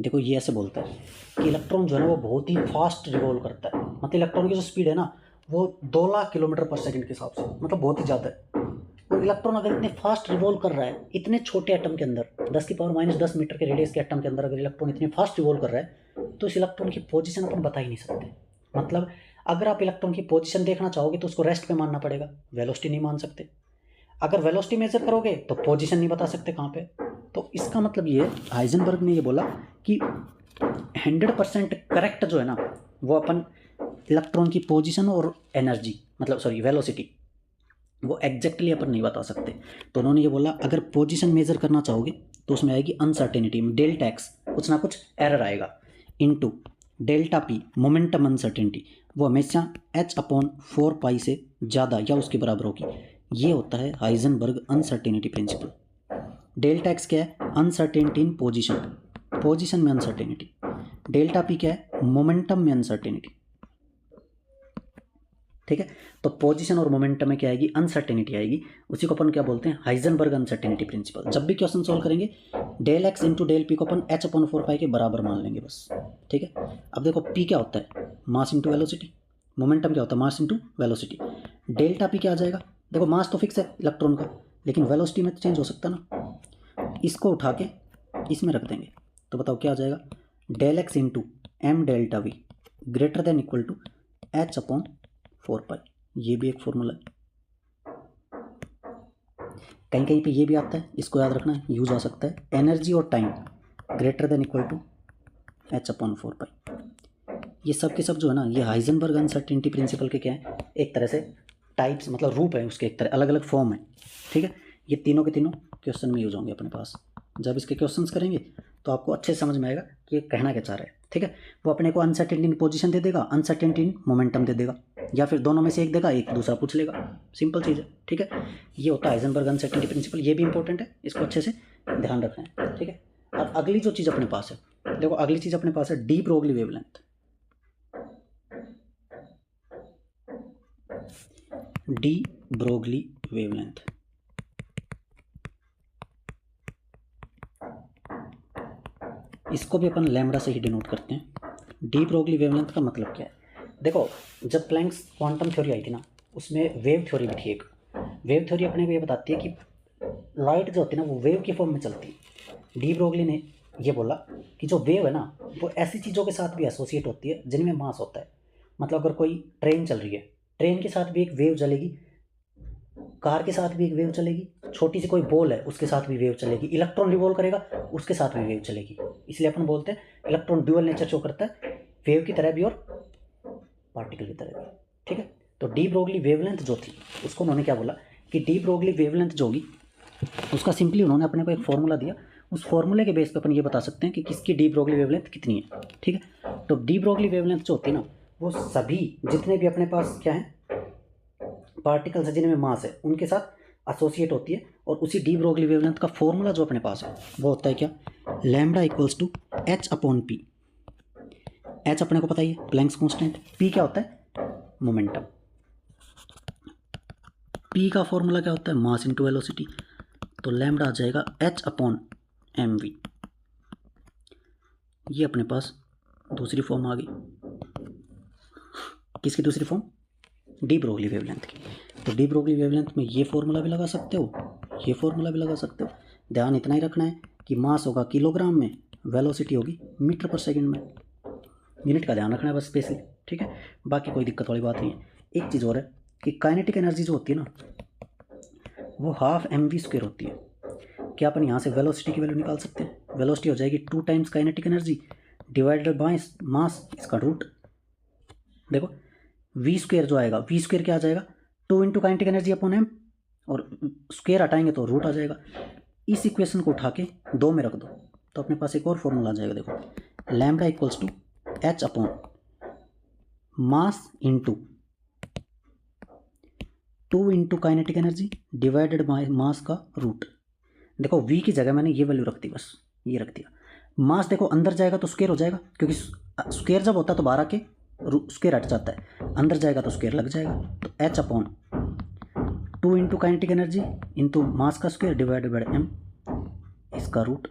देखो ये ऐसे बोलता है कि इलेक्ट्रॉन जो है ना वो बहुत ही फास्ट रिवॉल्व करता है, मतलब इलेक्ट्रॉन की जो स्पीड है ना वो 2 लाख किलोमीटर पर सेकंड के हिसाब से, मतलब बहुत ही ज़्यादा है। और इलेक्ट्रॉन अगर इतने फास्ट रिवॉल्व कर रहा है इतने छोटे एटम के अंदर, 10⁻⁻10 मीटर के रेडियस के एटम के अंदर अगर इलेक्ट्रॉन इतने फास्ट रिवॉल्व कर रहा है तो इस इलेक्ट्रॉन की पोजीशन अपन बता ही नहीं सकते। मतलब अगर आप इलेक्ट्रॉन की पोजीशन देखना चाहोगे तो उसको रेस्ट पे मानना पड़ेगा, वेलोसिटी नहीं मान सकते। अगर वेलोसिटी मेजर करोगे तो पोजीशन नहीं बता सकते कहाँ पे। तो इसका मतलब ये हाइजेनबर्ग ने ये बोला कि 100% करेक्ट जो है ना वो अपन इलेक्ट्रॉन की पोजीशन और एनर्जी, मतलब सॉरी वेलोसिटी, वो एग्जैक्टली अपन नहीं बता सकते। तो उन्होंने ये बोला अगर पोजीशन मेजर करना चाहोगे तो उसमें आएगी अनसर्टेनिटी, डेल्टा एक्स कुछ ना कुछ एरर आएगा, into delta P momentum uncertainty, वो हमेशा h/4 से ज़्यादा या उसके बराबर होगी। ये होता है Heisenberg uncertainty principal. Delta x क्या है? अनसर्टेनिटी इन पोजीशन, पोजीशन में अनसर्टेनिटी। डेल्टा पी क्या है? मोमेंटम में अनसर्टेनिटी, ठीक है। तो पोजीशन और मोमेंटम में क्या आएगी? अनसर्टेनिटी आएगी। उसी को अपन क्या बोलते हैं? Heisenberg uncertainty principle. जब भी क्वेश्चन सॉल्व करेंगे del x into del p को अपन h/4 के बराबर मान लेंगे बस, ठीक है। अब देखो पी क्या होता है? Mass into velocity. मोमेंटम क्या होता है? Mass into velocity. Delta P क्या आ जाएगा? देखो मास तो फिक्स है इलेक्ट्रॉन का, लेकिन वेलोसिटी में तो चेंज हो सकता है ना। इसको उठा के इसमें रख देंगे तो बताओ क्या आ जाएगा? Del x into m delta v greater than equal to h/4 ये भी एक फॉर्मूला है। कहीं कहीं पे ये भी आता है, इसको याद रखना, यूज आ सकता है। एनर्जी और time greater than equal to h/4। ये सब के सब जो है ना ये हाइजेनबर्ग अनसर्टेनिटी प्रिंसिपल के क्या है? एक तरह से टाइप्स, मतलब रूप है उसके, एक तरह अलग अलग फॉर्म है, ठीक है। ये तीनों के तीनों क्वेश्चन में यूज होंगे अपने पास। जब इसके क्वेश्चंस करेंगे तो आपको अच्छे से समझ में आएगा कि ये कहना क्या चाह रहा है, ठीक है। वो अपने को अनसर्टेनिटी इन पोजीशन दे देगा, अनसर्टेनिटी इन मोमेंटम दे देगा, या फिर दोनों में से एक देगा, एक दूसरा पूछ लेगा। सिंपल चीज़ है, ठीक है। ये होता है हाइजेनबर्ग अनसर्टेनिटी प्रिंसिपल, ये भी इंपॉर्टेंट है, इसको अच्छे से ध्यान रखना है, ठीक है। अब अगली जो चीज़ अपने पास है, देखो अगली चीज़ अपने पास है D Broglie wavelength. D Broglie wavelength, इसको भी अपन लैम्बडा से ही डिनोट करते हैं। डी ब्रोगली वेवलेंथ का मतलब क्या है? देखो जब प्लैंक्स क्वांटम थ्योरी आई थी ना, उसमें वेव थ्योरी भी थी एक। वेव थ्योरी अपने को ये बताती है कि लाइट जो होती है ना वो वेव के फॉर्म में चलती है। डी ब्रोगली ने ये बोला कि जो वेव है ना वो ऐसी चीज़ों के साथ भी एसोसिएट होती है जिनमें मास होता है। मतलब अगर कोई ट्रेन चल रही है, ट्रेन के साथ भी एक वेव चलेगी, कार के साथ भी एक वेव चलेगी, छोटी सी कोई बॉल है उसके साथ भी वेव चलेगी, इलेक्ट्रॉन रिवॉल्व करेगा उसके साथ भी वेव चलेगी। इसलिए अपन बोलते हैं इलेक्ट्रॉन ड्यूअल नेचर शो करता है, वेव की तरह भी और पार्टिकल की तरह भी, ठीक है। तो डी ब्रोगली वेवलेंथ जो थी उसको उन्होंने क्या बोला कि डी ब्रोगली वेवलेंथ जो होगी उसका सिंपली उन्होंने अपने को एक फॉर्मूला दिया। उस फॉर्मूले के बेस पे अपन ये बता सकते हैं कि किसकी डी ब्रोगली वेवलेंथ कितनी है, ठीक है। तो डी ब्रोगली वेवलेंथ जो होती है ना वो सभी जितने भी अपने पास क्या है पार्टिकल्स है जिनमें मास है उनके साथ एसोसिएट होती है। और उसी डी ब्रोगली वेवलेंथ का फॉर्मूला जो अपने पास है वो होता है क्या, lambda equals to h upon p. H अपने को पता ही है प्लैंक्स कांस्टेंट, पी क्या होता है मोमेंटम, पी का फॉर्मूला क्या होता है मास इनटू वेलोसिटी। तो लैम्बडा आ जाएगा एच अपॉन एम वी। ये अपने पास दूसरी फॉर्म आ गई, किसकी दूसरी फॉर्म, डी ब्रोगली वेवलेंथ की। तो डी ब्रोगली वेवलेंथ में ये फॉर्मूला भी लगा सकते हो, ये फॉर्मूला भी लगा सकते हो। ध्यान इतना ही रखना है कि मास होगा किलोग्राम में, वेलोसिटी होगी मीटर पर सेकंड में। यूनिट का ध्यान रखना है बस स्पेशली, ठीक है। बाकी कोई दिक्कत वाली बात नहीं है। एक चीज़ और है कि काइनेटिक एनर्जी जो होती है ना वो हाफ एम वी स्क्वायर होती है। क्या अपन यहाँ से वेलोसिटी की वैल्यू निकाल सकते हैं? वेलोसिटी हो जाएगी 2 times kinetic energy divided by मास, इसका रूट। देखो वी स्क्वायर जो आएगा, वी स्क्वायर क्या आ जाएगा 2 into kinetic energy upon m, और स्क्वायर हटाएंगे तो रूट आ जाएगा। इस इक्वेशन को उठा के 2 में रख दो तो अपने पास एक और फॉर्मूला आ जाएगा। देखो lambda equals to h upon mass into 2 into kinetic energy divided by mass का रूट। देखो v की जगह मैंने ये वैल्यू रख दी, बस ये रख दिया। मास देखो अंदर जाएगा तो स्क्वायर हो जाएगा, क्योंकि स्क्वायर जब होता है तो 12 के स्क्वायर हट जाता है, अंदर जाएगा तो स्क्वायर लग जाएगा। तो H upon 2 into kinetic energy into mass का स्क्वायर डिवाइडेड बाय एम, इसका रूट।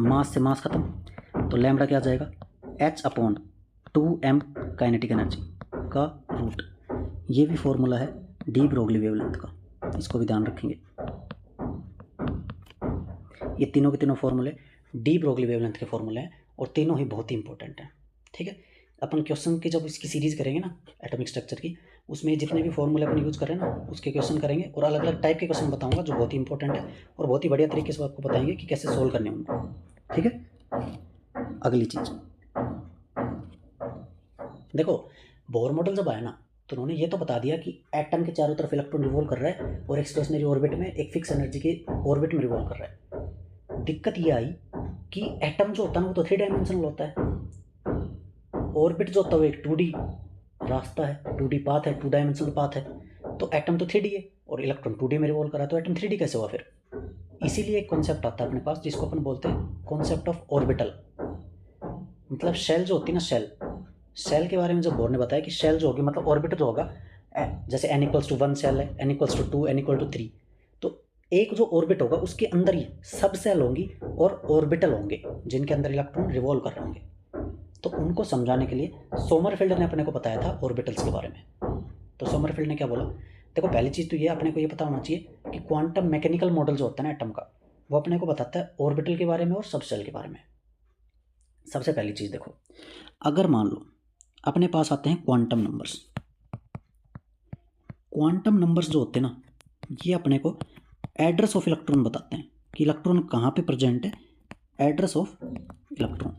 मास से मास खत्म तो लैम्बडा क्या आ जाएगा H upon 2m kinetic energy का रूट। ये भी फॉर्मूला है डी ब्रोगली वेवलेंथ का, इसको भी ध्यान रखेंगे। ये तीनों के तीनों फॉर्मूले डी ब्रोगली वेवलेंथ के फॉर्मूले हैं और तीनों ही बहुत ही इंपॉर्टेंट हैं, ठीक है। अपन क्वेश्चन की जब इसकी सीरीज़ करेंगे ना एटॉमिक स्ट्रक्चर की, उसमें जितने भी फॉर्मूले अपन यूज़ करें ना उसके क्वेश्चन करेंगे और अलग अलग टाइप के क्वेश्चन बताऊंगा जो बहुत ही इंपॉर्टेंट है और बहुत ही बढ़िया तरीके से आपको बताएंगे कि कैसे सोल्व करने उनको, ठीक है। अगली चीज़ देखो, बोर मॉडल जब आया ना तो उन्होंने ये तो बता दिया कि एटम के चारों तरफ इलेक्ट्रॉन रिवॉल्व कर रहा है और एक स्टेशनरी ऑर्बिट में एक फिक्स एनर्जी के ऑर्बिट में रिवॉल्व कर रहा है। दिक्कत ये आई कि एटम जो होता है ना वो तो 3 डायमेंशनल होता है, ऑर्बिट जो होता है वो एक 2D रास्ता है, 2D पाथ है, 2 डायमेंशनल पाथ है। तो एटम तो 3D है और इलेक्ट्रॉन 2D में रिवॉल्व कर रहा है, तो एटम 3D कैसे हुआ फिर? इसीलिए एक कॉन्सेप्ट आता है अपने पास जिसको अपन बोलते हैं कॉन्सेप्ट ऑफ ऑर्बिटल। मतलब शेल जो होती है ना, शेल के बारे में जब बोर ने बताया कि शेल जो होगी मतलब ऑर्बिट जो होगा, जैसे n=1 शेल है, n=2, n=3, तो एक जो ऑर्बिट होगा उसके अंदर ही सब सेल होंगी और ऑर्बिटल होंगे जिनके अंदर इलेक्ट्रॉन रिवॉल्व कर रहे होंगे। तो उनको समझाने के लिए सोमरफेल्ड ने अपने को बताया था ऑर्बिटल्स के बारे में। तो सोमरफेल्ड ने क्या बोला, देखो पहली चीज़ तो ये अपने को ये पता होना चाहिए कि क्वांटम मैकेनिकल मॉडल जो होता है ना एटम का, वो अपने को बताता है ऑर्बिटल के बारे में और सब शेल के बारे में। सबसे पहली चीज़ देखो, अगर मान लो अपने पास आते हैं क्वांटम नंबर्स। क्वांटम नंबर्स जो होते हैं ना ये अपने को एड्रेस ऑफ इलेक्ट्रॉन बताते हैं कि इलेक्ट्रॉन कहाँ पे प्रेजेंट है। एड्रेस ऑफ इलेक्ट्रॉन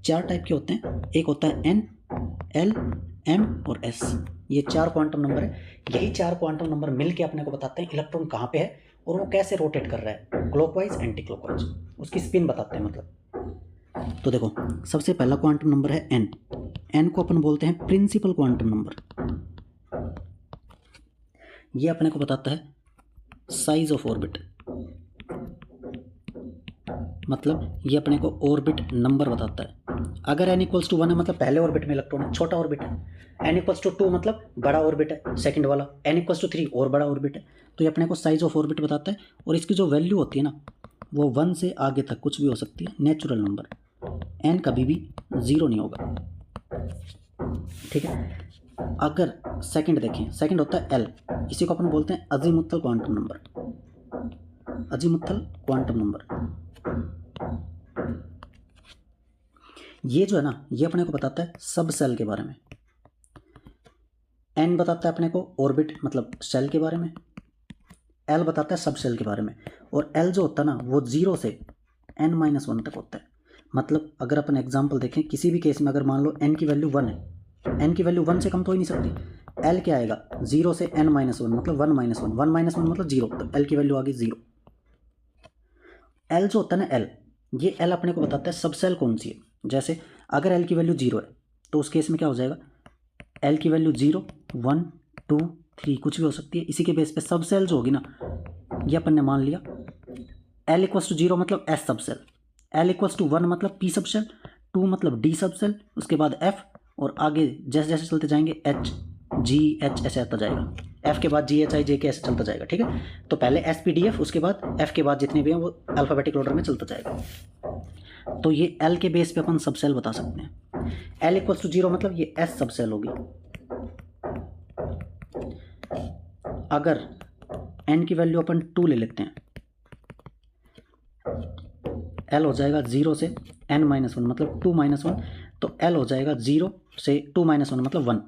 4 टाइप के होते हैं, एक होता है n, l, m और s। ये 4 क्वांटम नंबर है। यही 4 क्वांटम नंबर मिल के अपने को बताते हैं इलेक्ट्रॉन कहाँ पे है और वो कैसे रोटेट कर रहा है, क्लॉकवाइज एंटी क्लॉकवाइज, उसकी स्पिन बताते हैं मतलब। तो देखो सबसे पहला क्वांटम नंबर है एन। एन को अपन बोलते हैं प्रिंसिपल क्वांटम नंबर। ये अपने को बताता है साइज ऑफ ऑर्बिट, मतलब ये अपने को ऑर्बिट नंबर बताता है। अगर n इक्वल्स टू 1 है मतलब पहले ऑर्बिट में इलेक्ट्रॉन है, छोटा ऑर्बिट है। n इक्वल्स टू 2 मतलब बड़ा ऑर्बिट है, सेकंड वाला। n इक्वल्स टू 3 और बड़ा ऑर्बिट है। तो ये अपने को साइज ऑफ ऑर्बिट बताता है। और इसकी जो वैल्यू होती है ना, वो 1 से आगे तक कुछ भी हो सकती है, नेचुरल नंबर। n कभी भी 0 नहीं होगा, ठीक है। अगर सेकंड देखें, सेकंड होता है l, इसी को अपन बोलते हैं azimuthal quantum number. Azimuthal quantum number ये जो है ना, ये अपने को बताता है सब सेल के बारे में। n बताता है अपने को ऑर्बिट मतलब सेल के बारे में, l बताता है सब सेल के बारे में। और l जो होता है ना, वो 0 से n-1 तक होता है। मतलब अगर अपन एग्जांपल देखें किसी भी केस में, अगर मान लो n की वैल्यू 1 है, n की वैल्यू 1 से कम तो हो ही नहीं सकती। l क्या आएगा, 0 से n-1 मतलब 1-1, 1-1 मतलब 0, तो l की वैल्यू आ गई 0। l जो होता है ना l, ये l अपने को बताता है सब सेल कौन सी है। जैसे अगर l की वैल्यू 0 है तो उस केस में क्या हो जाएगा, l की वैल्यू 0, 1, 2, 3 कुछ भी हो सकती है। इसी के बेस पे सब सेल जो होगी ना, ये अपन ने मान लिया l इक्वल्स टू 0 मतलब s सब सेल, l इक्वल्स टू 1 मतलब p सब सेल, 2 मतलब d सब सेल, उसके बाद f, और आगे जैसे जैसे चलते जाएंगे h, g, h ऐसे आता जाएगा, f के बाद g, h, i, j के ऐसे चलता जाएगा, ठीक है। तो पहले s, p, d, f, उसके बाद f के बाद जितने भी हैं वो अल्फ़ाबेटिक ऑर्डर में चलता जाएगा। तो ये l के बेस पे अपन सब सेल बता सकते हैं। l इक्वल्स टू 0 मतलब ये s सब सेल होगी। अगर n की वैल्यू अपन 2 ले लेते हैं, l हो जाएगा 0 से n-1 मतलब 2-1, तो l हो जाएगा 0 से 2-1 मतलब 1।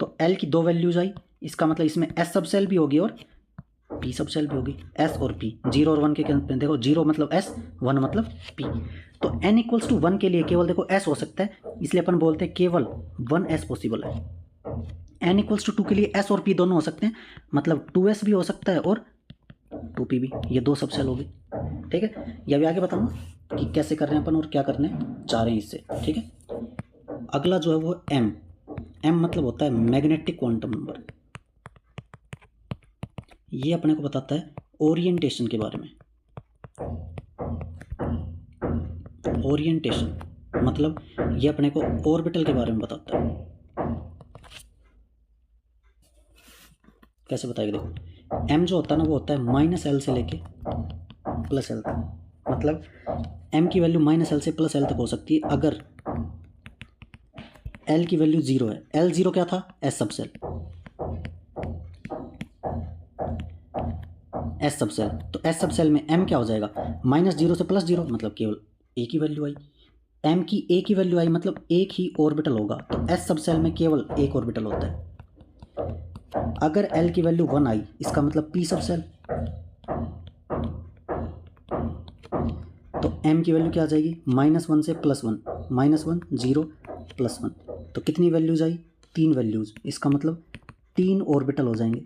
तो l की दो वैल्यूज आई, इसका मतलब इसमें s सब सेल भी होगी और p सब सेल भी होगी। s और p, 0 और 1 के देखो, 0 मतलब s, 1 मतलब p। तो n इक्वल्स टू 1 के लिए केवल देखो s हो सकता है, इसलिए अपन बोलते हैं केवल 1s पॉसिबल है। n इक्वल्स टू 2 के लिए s और p दोनों हो सकते हैं, मतलब 2s भी हो सकता है और 2p भी। ये दो सब सेल हो गए, ठीक है। ये अभी आगे बताऊंगा कि कैसे कर रहे हैं अपन और क्या करने चाह रहे हैं इससे, ठीक है। अगला जो है वो m। m मतलब होता है मैग्नेटिक क्वांटम नंबर। ये अपने को बताता है ओरिएंटेशन के बारे में। ओरिएंटेशन मतलब ये अपने को ऑर्बिटल के बारे में बताता है। कैसे बताएगा, देखो m जो होता है ना, वो होता है -l से लेके +l तक। मतलब m की वैल्यू -l से +l तक हो सकती है अगर l की वैल्यू 0 है। l 0 क्या था, s सब सेल, s सब सेल। तो s सब सेल में m क्या हो जाएगा, -0 से +0 मतलब केवल a की वैल्यू आई। m की a की वैल्यू आई मतलब एक ही ऑर्बिटल होगा, तो s सब सेल में केवल एक ऑर्बिटल होता है। अगर l की वैल्यू 1 आई, इसका मतलब p सब सेल। तो m की वैल्यू क्या आ जाएगी, -1 से +1, -1, 0, +1। तो कितनी वैल्यूज आई, 3 वैल्यूज, इसका मतलब 3 ऑर्बिटल हो जाएंगे।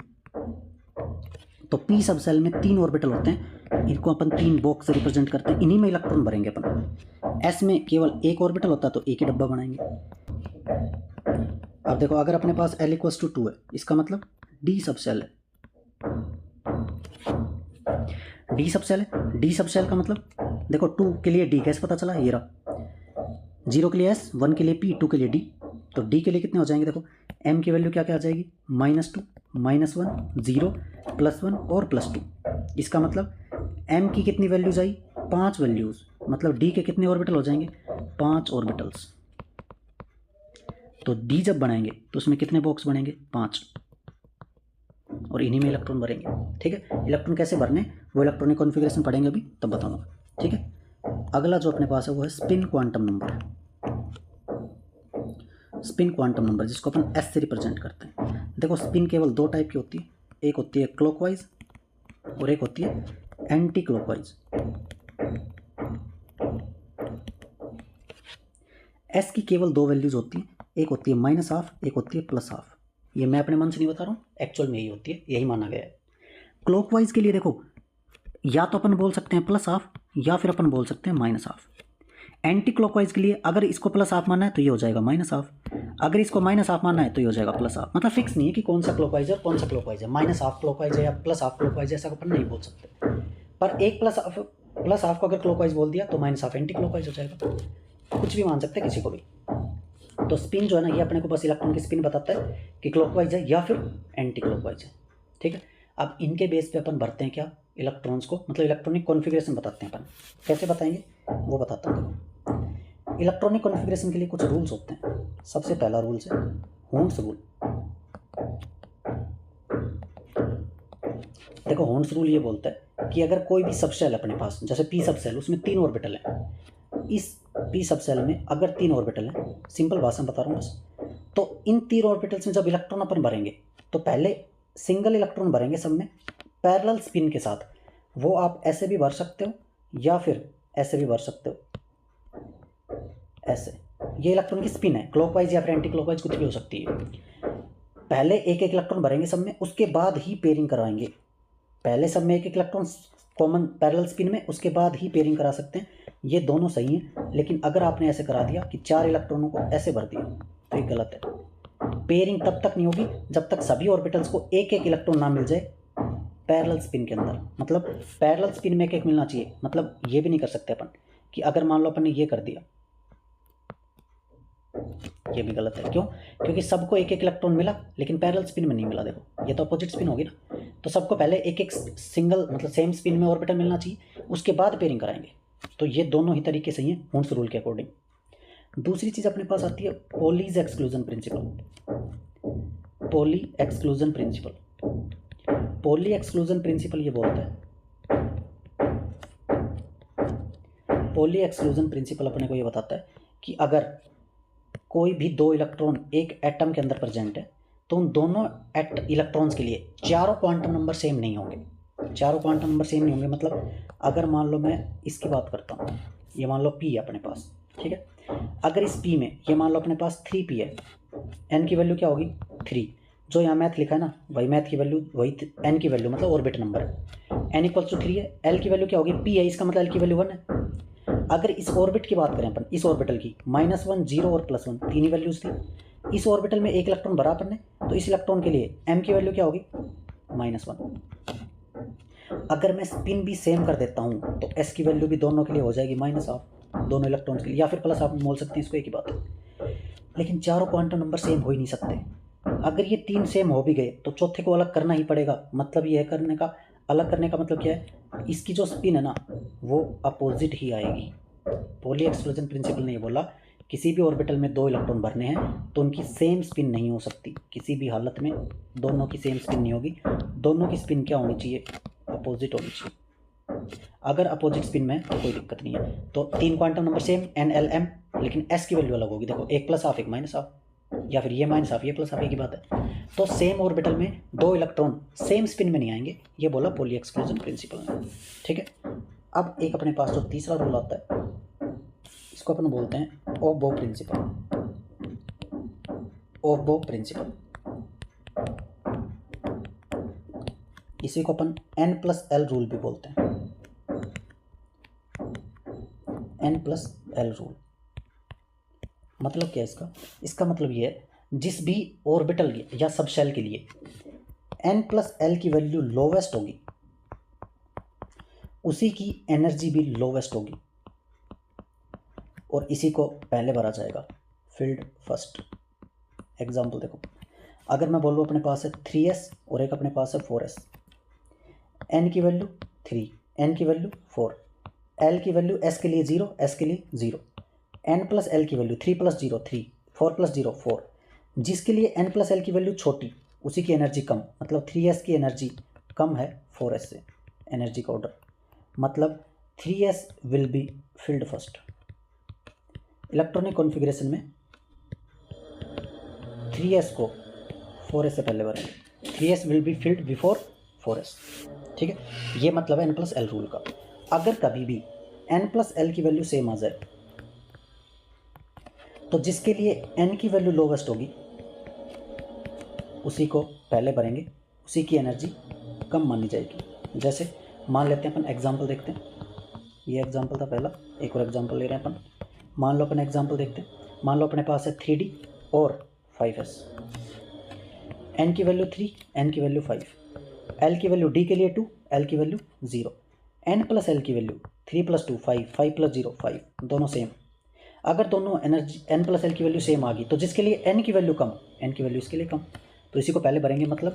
तो p सब सेल में 3 ऑर्बिटल होते हैं, इनको अपन 3 बॉक्स से रिप्रेजेंट करते हैं, इन्हीं में इलेक्ट्रॉन भरेंगे अपन। s में केवल एक ऑर्बिटल होता है तो एक ही डब्बा बनाएंगे। अब देखो अगर अपने पास l इक्वल्स टू 2 है, इसका मतलब d सब सेल है। d सब सेल है, d सब सेल का मतलब देखो 2 के लिए d कैसे पता चला, ये रहा, 0 के लिए s, 1 के लिए p, 2 के लिए d। तो d के लिए कितने हो जाएंगे, देखो m की वैल्यू क्या क्या आ जाएगी, -2, -1, 0, +1 और +2। इसका मतलब m की कितनी वैल्यूज आई, 5 वैल्यूज, मतलब d के कितने ऑर्बिटल हो जाएंगे, 5 ऑर्बिटल्स। तो d जब बनाएंगे तो उसमें कितने बॉक्स बनेंगे, 5, और इन्हीं में इलेक्ट्रॉन भरेंगे, ठीक है। इलेक्ट्रॉन कैसे भरने, वो इलेक्ट्रॉनिक कॉन्फ़िगरेशन पढ़ेंगे अभी, तब बताऊंगा, ठीक है। अगला जो अपने पास है वो है spin quantum number. Spin quantum number जिसको अपन s से रिप्रेजेंट करते हैं। देखो स्पिन केवल 2 टाइप की होती है, एक होती है क्लॉकवाइज और एक होती है एंटी क्लॉकवाइज। s की केवल 2 वैल्यूज होती हैं, एक होती है -12, एक होती है +12। ये मैं अपने मन से नहीं बता रहा हूँ, एक्चुअल में यही होती है, यही माना गया है। क्लॉकवाइज के लिए देखो या तो अपन बोल सकते हैं प्लस हाफ या फिर अपन बोल सकते हैं माइनस हाफ। एंटी क्लॉकवाइज के लिए अगर इसको प्लस हाफ मानना है तो ये हो जाएगा माइनस हाफ, अगर इसको माइनस हाफ मानना है तो ये हो जाएगा प्लस हाफ। मतलब फिक्स नहीं है कि कौन सा क्लॉकवाइज है और कौन सा क्लॉकवाइज है, माइनस हाफ क्लॉकवाइज है या प्लस हाफ क्लॉकवाइज है, ऐसा अपन नहीं बोल सकते। पर एक प्लस हाफ को अगर क्लॉकवाइज बोल दिया तो माइनस हाफ एंटी क्लॉकवाइज हो जाएगा, कुछ भी मान सकते हैं किसी को भी। तो स्पिन जो है ना, ये अपने को बस इलेक्ट्रॉन की स्पिन बताता है कि क्लॉकवाइज है या फिर एंटी क्लॉकवाइज है। ठीक है, अब इनके बेस पे अपन भरते हैं क्या, इलेक्ट्रॉन्स को, मतलब इलेक्ट्रॉनिक कॉन्फ़िगरेशन बताते हैं अपन। कैसे बताएंगे वो बताता हूँ। देखो, इलेक्ट्रॉनिक कॉन्फ़िगरेशन के लिए कुछ रूल्स होते हैं। सबसे पहला रूल्स है होन्स रूल। देखो होन्स रूल ये बोलता है कि अगर कोई भी सबसेल अपने पास, जैसे पी सबसेल, उसमें 3 ऑर्बिटल है, इस पी सबसेल में अगर 3 ऑर्बिटल हैं, सिंपल भाषा में बता रहा हूँ बस, तो इन 3 ऑर्बिटल्स में जब इलेक्ट्रॉन अपन भरेंगे तो पहले सिंगल इलेक्ट्रॉन भरेंगे सब में पैरेलल स्पिन के साथ। वो आप ऐसे भी भर सकते हो या फिर ऐसे भी भर सकते हो, ऐसे। ये इलेक्ट्रॉन की स्पिन है, क्लॉकवाइज या फिर एंटी क्लॉकवाइज कुछ भी हो सकती है। पहले एक एक इलेक्ट्रॉन भरेंगे सब में, उसके बाद ही पेयरिंग करवाएंगे। पहले सब में एक एक इलेक्ट्रॉन कॉमन पैरेलल स्पिन में, उसके बाद ही पेयरिंग करा सकते हैं। ये दोनों सही हैं, लेकिन अगर आपने ऐसे करा दिया कि 4 इलेक्ट्रॉनों को ऐसे भर दिया तो ये गलत है। पेयरिंग तब तक नहीं होगी जब तक सभी ऑर्बिटल्स को एक एक इलेक्ट्रॉन ना मिल जाए पैरेलल स्पिन के अंदर। मतलब पैरेलल स्पिन में एक एक मिलना चाहिए। मतलब ये भी नहीं कर सकते अपन कि अगर मान लो अपन ने ये कर दिया, ये भी गलत है। क्यों? क्योंकि सबको एक एक इलेक्ट्रॉन मिला लेकिन पैरेलल स्पिन में नहीं मिला। देखो ये तो अपोजिट स्पिन होगी ना, तो सबको पहले एक एक सिंगल मतलब सेम स्पिन में ऑर्बिटल मिलना चाहिए, उसके बाद पेयरिंग कराएंगे। तो ये दोनों ही तरीके सही हैं होन्स रूल के अकॉर्डिंग। दूसरी चीज़ अपने पास आती है Pauli's exclusion principle. Poly exclusion principle, poly exclusion principle ये बोलता है, पॉली एक्सक्लूजन प्रिंसिपल अपने को ये बताता है कि अगर कोई भी 2 इलेक्ट्रॉन एक एटम के अंदर प्रेजेंट है तो उन दोनों इलेक्ट्रॉन्स के लिए चारों क्वांटम नंबर सेम नहीं होंगे। चारों क्वांटम नंबर सेम नहीं होंगे मतलब अगर मान लो मैं इसकी बात करता हूँ, ये मान लो पी है अपने पास, ठीक है। अगर इस पी में ये मान लो अपने पास 3p है, एन की वैल्यू क्या होगी 3। जो यहाँ मैथ लिखा है ना, वही मैथ की वैल्यू, वही एन की वैल्यू मतलब ऑर्बिट नंबर है। एन इक्वल्स टू 3 है, एल की वैल्यू क्या होगी पी है, इसका मतलब एल की वैल्यू 1 है। अगर इस ऑर्बिट की बात करें अपन, इस ऑर्बिटल की -1 0 और +1 तीन ही वैल्यूज थी। इस ऑर्बिटल में एक इलेक्ट्रॉन भरा अपन ने, तो इस इलेक्ट्रॉन के लिए m की वैल्यू क्या होगी -1। अगर मैं स्पिन भी सेम कर देता हूँ तो s की वैल्यू भी दोनों के लिए हो जाएगी -1/2, दोनों इलेक्ट्रॉन्स के लिए, या फिर +1/2 बोल सकते हैं इसको, एक ही बात है। लेकिन चारों क्वांटम नंबर सेम हो ही नहीं सकते। अगर ये 3 सेम हो भी गए तो चौथे को अलग करना ही पड़ेगा। मतलब ये करने का, अलग करने का मतलब क्या है, इसकी जो स्पिन है ना वो अपोजिट ही आएगी। पॉली एक्सक्लूजन प्रिंसिपल ने ये बोला किसी भी ऑर्बिटल में 2 इलेक्ट्रॉन भरने हैं तो उनकी सेम स्पिन नहीं हो सकती, किसी भी हालत में दोनों की सेम स्पिन नहीं होगी। दोनों की स्पिन क्या होनी चाहिए, अपोजिट होनी चाहिए। अगर अपोजिट स्पिन में तो कोई दिक्कत नहीं है। तो 3 क्वांटम नंबर सेम NLM, लेकिन S की वैल्यू अलग होगी। देखो एक +1/2 एक -1/2, या फिर ये -1/2 ये +1/2 एक ही बात है। तो सेम ऑर्बिटल में 2 इलेक्ट्रॉन सेम स्पिन में नहीं आएंगे, ये बोला पॉली एक्सक्लूजन प्रिंसिपल ने, ठीक है। अब एक अपने पास जो तीसरा रूल आता है इसको अपन बोलते हैं ओबो प्रिंसिपल। ओबो प्रिंसिपल, इसी को अपन N+L रूल भी बोलते हैं। N+L रूल मतलब क्या है इसका? इसका मतलब ये है जिस भी ऑर्बिटल या सबशेल के लिए N+L की वैल्यू लोवेस्ट होगी उसी की एनर्जी भी लोवेस्ट होगी, और इसी को पहले भरा जाएगा, फील्ड फर्स्ट। एग्जाम्पल देखो, अगर मैं बोलूँ अपने पास है 3s और एक अपने पास है 4s, n की वैल्यू 3, n की वैल्यू 4, l की वैल्यू s के लिए 0, s के लिए 0, n+l की वैल्यू 3 + 0 3, 4 + 0 4। जिसके लिए n+l की वैल्यू छोटी उसी की एनर्जी कम, मतलब 3s की एनर्जी कम है 4s से। एनर्जी का ऑर्डर मतलब 3s will be field first. Electronic configuration में 3s को 4s से पहले भरेंगे, 3s will be filled before 4s, ठीक है। ये मतलब है N+L रूल का। अगर कभी भी N+L की वैल्यू सेम आ जाए तो जिसके लिए n की वैल्यू लोवेस्ट होगी उसी को पहले भरेंगे, उसी की एनर्जी कम मानी जाएगी। जैसे मान लेते हैं अपन एग्जाम्पल देखते हैं, ये एग्जाम्पल था पहला, एक और एग्जाम्पल ले रहे हैं अपन। मान लो अपन एग्जाम्पल देखते हैं, मान लो अपने पास है 3D और 5s, n की वैल्यू 3, n की वैल्यू 5, l की वैल्यू d के लिए 2, l की वैल्यू 0, n प्लस l की वैल्यू 3 + 2 5, 5 + 0 5, दोनों सेम। अगर दोनों एनर्जी n प्लस l की वैल्यू सेम आ गई तो जिसके लिए n की वैल्यू कम, n की वैल्यू इसके लिए कम, तो इसी को पहले भरेंगे। मतलब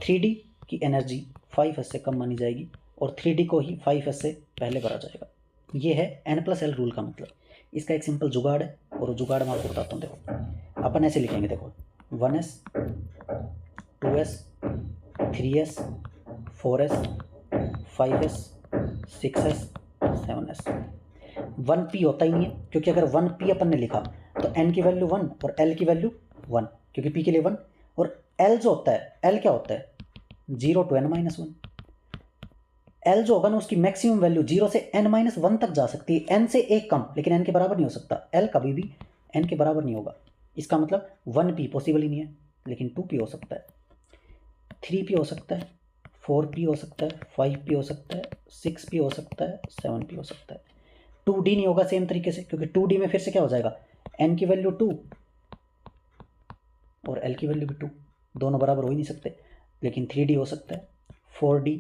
3D की एनर्जी 5s से कम मानी जाएगी और 3D को ही 5s से पहले भरा जाएगा। ये है n प्लस l रूल का मतलब। इसका एक सिंपल जुगाड़ है और वो जुगाड़ मैं आपको बताता हूँ। देखो अपन ऐसे लिखेंगे, देखो 1s 2s 3s 4s 5s 6s 7s। 1p होता ही नहीं है, क्योंकि अगर 1p अपन ने लिखा तो n की वैल्यू 1 और l की वैल्यू 1, क्योंकि p के लिए 1, और l जो होता है, l क्या होता है 0 to n - 1। l जो होगा ना उसकी मैक्सिमम वैल्यू 0 से n - 1 तक जा सकती है, n से एक कम, लेकिन n के बराबर नहीं हो सकता। l कभी भी n के बराबर नहीं होगा। इसका मतलब 1p पॉसिबल ही नहीं है, लेकिन 2p हो सकता है, 3p हो सकता है, 4p हो सकता है, 5p हो सकता है, 6p हो सकता है, 7p हो सकता है। 2d नहीं होगा सेम तरीके से, क्योंकि 2d में फिर से क्या हो जाएगा, n की वैल्यू 2 और l की वैल्यू भी 2, दोनों बराबर हो ही नहीं सकते। लेकिन 3d हो सकता है, 4d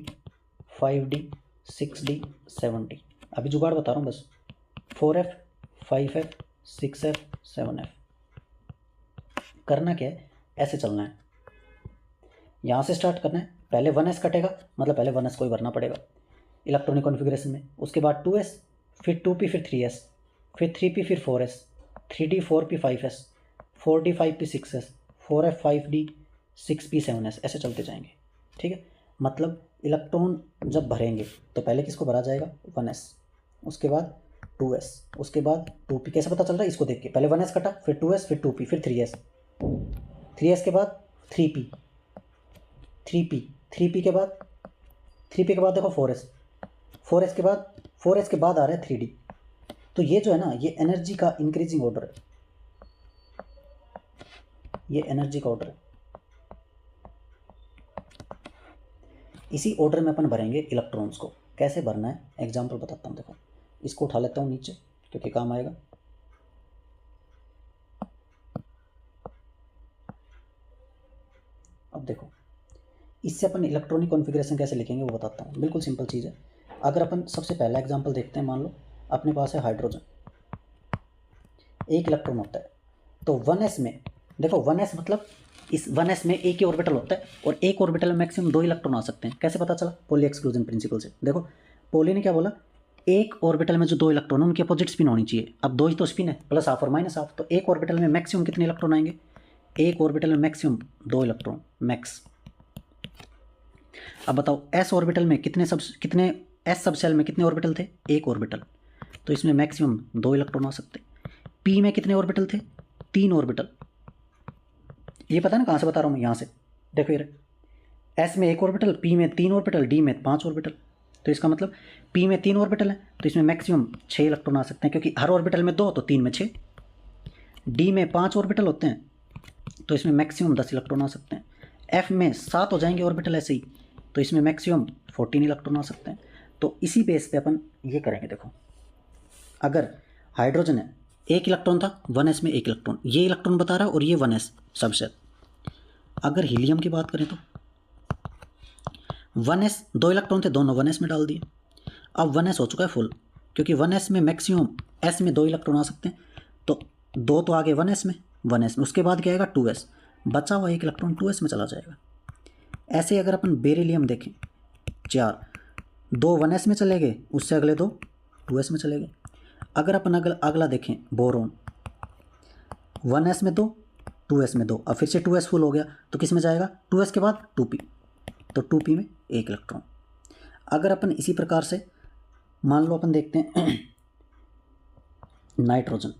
5d 6d 7d। अभी जुगाड़ बता रहा हूँ बस, 4f 5f 6f 7f। करना क्या है, ऐसे चलना है, यहाँ से स्टार्ट करना है। पहले 1s कटेगा, मतलब पहले 1s को ही भरना पड़ेगा इलेक्ट्रॉनिक कॉन्फ़िगरेशन में। उसके बाद 2s, फिर 2p, फिर 3s, फिर 3p, फिर 4s, 3d 4p 5s, 4d 5p 6s, 4f 5d 6p 7s, ऐसे चलते जाएंगे। ठीक है, मतलब इलेक्ट्रॉन जब भरेंगे तो पहले किसको भरा जाएगा 1s, उसके बाद 2s, उसके बाद 2p। कैसे पता चल रहा है, इसको देख के, पहले 1s कटा, फिर 2s, फिर 2p, फिर 3s, 3s के बाद 3p, 3p, 3p के बाद 3p के बाद देखो 4s, 4s के बाद 4s के बाद आ रहा है 3d। तो ये जो है ना, ये एनर्जी का इंक्रीजिंग ऑर्डर है, ये एनर्जी का ऑर्डर है। इसी ऑर्डर में अपन भरेंगे इलेक्ट्रॉन्स को। कैसे भरना है एग्जाम्पल बताता हूँ। देखो इसको उठा लेता हूँ नीचे, क्योंकि काम आएगा। अब देखो इससे अपन इलेक्ट्रॉनिक कॉन्फ़िगरेशन कैसे लिखेंगे वो बताता हूँ। बिल्कुल सिंपल चीज़ है। अगर अपन सबसे पहला एग्जाम्पल देखते हैं, मान लो अपने पास है हाइड्रोजन, एक इलेक्ट्रॉन होता है, तो 1s में देखो 1s मतलब इस 1s में एक ही ऑर्बिटल होता है और एक ऑर्बिटल में मैक्सिमम 2 इलेक्ट्रॉन आ सकते हैं। कैसे पता चला, पॉली एक्सक्लूजन प्रिंसिपल से। देखो पॉली ने क्या बोला, एक ऑर्बिटल में जो 2 इलेक्ट्रॉन है उनकी अपोजिट स्पिन होनी चाहिए। अब 2 ही तो स्पिन है, प्लस हाफ और माइनस हाफ, तो एक ऑर्बिटल में मैक्सिमम कितने इलेक्ट्रॉन आएंगे, एक ऑर्बिटल में मैक्सिमम 2 इलेक्ट्रॉन मैक्स। अब बताओ एस ऑर्बिटल में कितने एस सब शेल में कितने ऑर्बिटल थे, एक ऑर्बिटल, तो इसमें मैक्सिमम 2 इलेक्ट्रॉन आ सकते। पी में कितने ऑर्बिटल थे, 3 ऑर्बिटल। ये पता है ना कहाँ से बता रहा हूँ मैं, यहाँ से देखो ये एस में एक ऑर्बिटल, पी में 3 ऑर्बिटल, डी में 5 ऑर्बिटल। तो इसका मतलब पी में 3 ऑर्बिटल है तो इसमें मैक्सिमम 6 इलेक्ट्रॉन आ सकते हैं, क्योंकि हर ऑर्बिटल में 2 तो 3 में 6। डी में 5 ऑर्बिटल होते हैं तो इसमें मैक्सिमम 10 इलेक्ट्रॉन आ सकते हैं। एफ में 7 हो जाएंगे ऑर्बिटल ऐसे ही, तो इसमें मैक्सिमम 14 इलेक्ट्रॉन आ सकते हैं। तो इसी बेस पे अपन ये करेंगे। देखो अगर हाइड्रोजन है, एक इलेक्ट्रॉन था 1s में, एक इलेक्ट्रॉन, ये इलेक्ट्रॉन बता रहा है और ये 1s सबसेट। अगर हीलियम की बात करें तो 1s 2 इलेक्ट्रॉन थे, दोनों 1s में डाल दिए। अब 1s हो चुका है फुल, क्योंकि 1s में मैक्सिमम s में 2 इलेक्ट्रॉन आ सकते हैं, तो 2 तो आ गए 1s में, 1s में। उसके बाद क्या आएगा 2s, बचा हुआ एक इलेक्ट्रॉन 2s में चला जाएगा। ऐसे अगर अपन बेरिलियम देखें, 4, 2 1s में चले गए, उससे अगले 2 2s में चले गए। अगर अपन अगला देखें बोरोन, 1s में 2, 2s में 2, अब फिर से 2s फुल हो गया तो किस में जाएगा, 2s के बाद 2p, तो 2p में एक इलेक्ट्रॉन। अगर अपन इसी प्रकार से मान लो अपन देखते हैं नाइट्रोजन,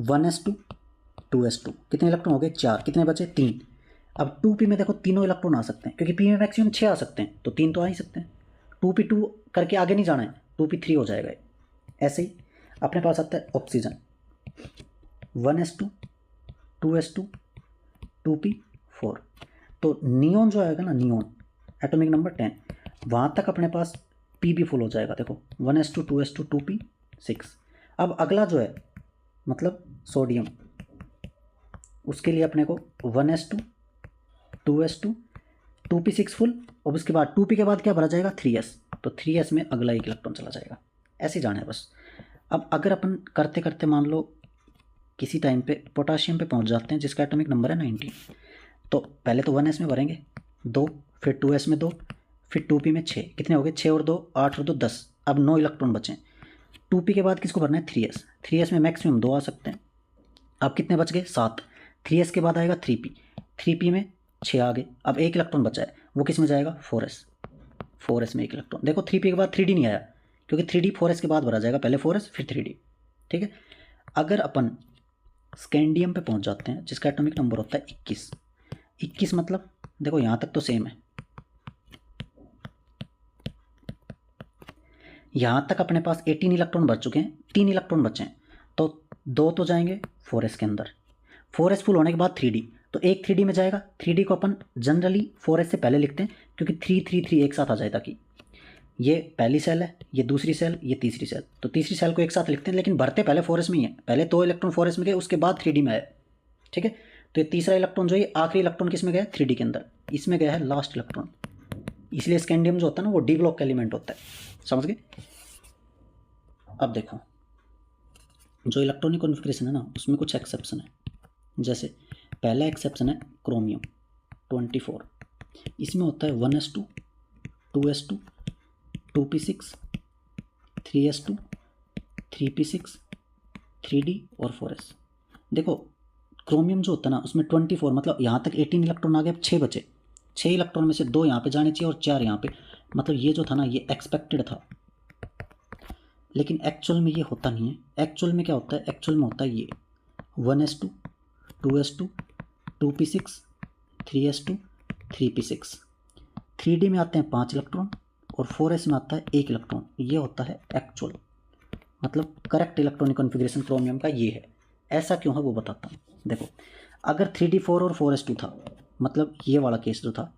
1s2 2s2, कितने इलेक्ट्रॉन हो गए, 4, कितने बचे 3। अब 2p में देखो तीनों इलेक्ट्रॉन आ सकते हैं, क्योंकि p में मैक्सिमम 6 आ सकते हैं, तो 3 तो आ ही सकते हैं। 2p2 करके आगे नहीं जाना है, 2p3 हो जाएगा। ऐसे ही अपने पास आता है ऑक्सीजन, 1s2 2s2 2p4, तो नियोन जो आएगा ना, नियोन एटॉमिक नंबर 10। वहाँ तक अपने पास पी भी फुल हो जाएगा। देखो 1s2 2s2 2p6। अब अगला जो है मतलब सोडियम, उसके लिए अपने को 1s2 2s2 2p6 फुल, और उसके बाद 2p के बाद क्या भरा जाएगा 3s, तो 3s में अगला एक इलेक्ट्रॉन चला जाएगा। ऐसे जाना है बस। अब अगर अपन करते करते मान लो किसी टाइम पे पोटाशियम पे पहुंच जाते हैं जिसका एटॉमिक नंबर है 19, तो पहले तो 1s में भरेंगे 2, फिर 2s में 2, फिर 2p में 6, कितने हो गए 6 और 2 8 और 2 10, अब 9 इलेक्ट्रॉन बचे। 2p के बाद किसको भरना है 3s, 3s में मैक्सिमम 2 आ सकते हैं। अब कितने बच गए 7, 3s के बाद आएगा 3p, 3p में 6 आ गए। अब एक इलेक्ट्रॉन बचा है, वो किस में जाएगा 4s, 4s में एक इलेक्ट्रॉन। देखो 3p के बाद 3d नहीं आया क्योंकि 3d 4s के बाद भरा जाएगा, पहले 4s फिर 3d। ठीक है। अगर अपन स्कैंडियम पे पहुंच जाते हैं जिसका एटॉमिक नंबर होता है 21, 21 मतलब देखो यहाँ तक तो सेम है, यहाँ तक अपने पास 18 इलेक्ट्रॉन बच चुके हैं, 3 इलेक्ट्रॉन बचे हैं, तो 2 तो जाएंगे 4s के अंदर। 4s फुल होने के बाद 3d, तो एक 3d में जाएगा। 3d को अपन जनरली 4s से पहले लिखते हैं क्योंकि 3 3 3 एक साथ आ जाए, ताकि ये पहली सेल है, ये दूसरी सेल, ये तीसरी सेल, तो तीसरी सेल को एक साथ लिखते हैं, लेकिन भरते पहले 4s में ही है। पहले 2 इलेक्ट्रॉन 4s में गए, उसके बाद 3d में आए। ठीक है। तो ये तीसरा इलेक्ट्रॉन जो है आखिरी इलेक्ट्रॉन किस में गया 3d के अंदर, इसमें गया है लास्ट इलेक्ट्रॉन। इसलिए स्कैंडियम जो होता है ना वो डी ब्लॉक का एलिमेंट होता है, समझ गए। अब देखो जो इलेक्ट्रॉनिक कॉन्फ़िगरेशन है ना उसमें कुछ एक्सेप्शन है। जैसे पहला एक्सेप्शन है क्रोमियम 24, इसमें होता है 1s2 2s2 2p6 3s2 3p6 3d और 4s। देखो क्रोमियम जो होता है ना उसमें 24 मतलब यहाँ तक 18 इलेक्ट्रॉन आ गए, अब 6 बचे। 6 इलेक्ट्रॉन में से 2 यहाँ पे जाने चाहिए और 4 यहाँ पे, मतलब ये जो था ना ये एक्सपेक्टेड था, लेकिन एक्चुअल में ये होता नहीं है। एक्चुअल में क्या होता है, एक्चुअल में होता है ये 1s2 2s2 2p6 3s2 3p6। 3d में आते हैं 5 इलेक्ट्रॉन और 4s में आता है 1 इलेक्ट्रॉन। ये होता है एक्चुअल, मतलब करेक्ट इलेक्ट्रॉनिक कॉन्फ़िगरेशन क्रोमियम का ये है। ऐसा क्यों है वो बताता हूँ। देखो अगर 3d4 और 4s2 था, मतलब ये वाला केस जो था,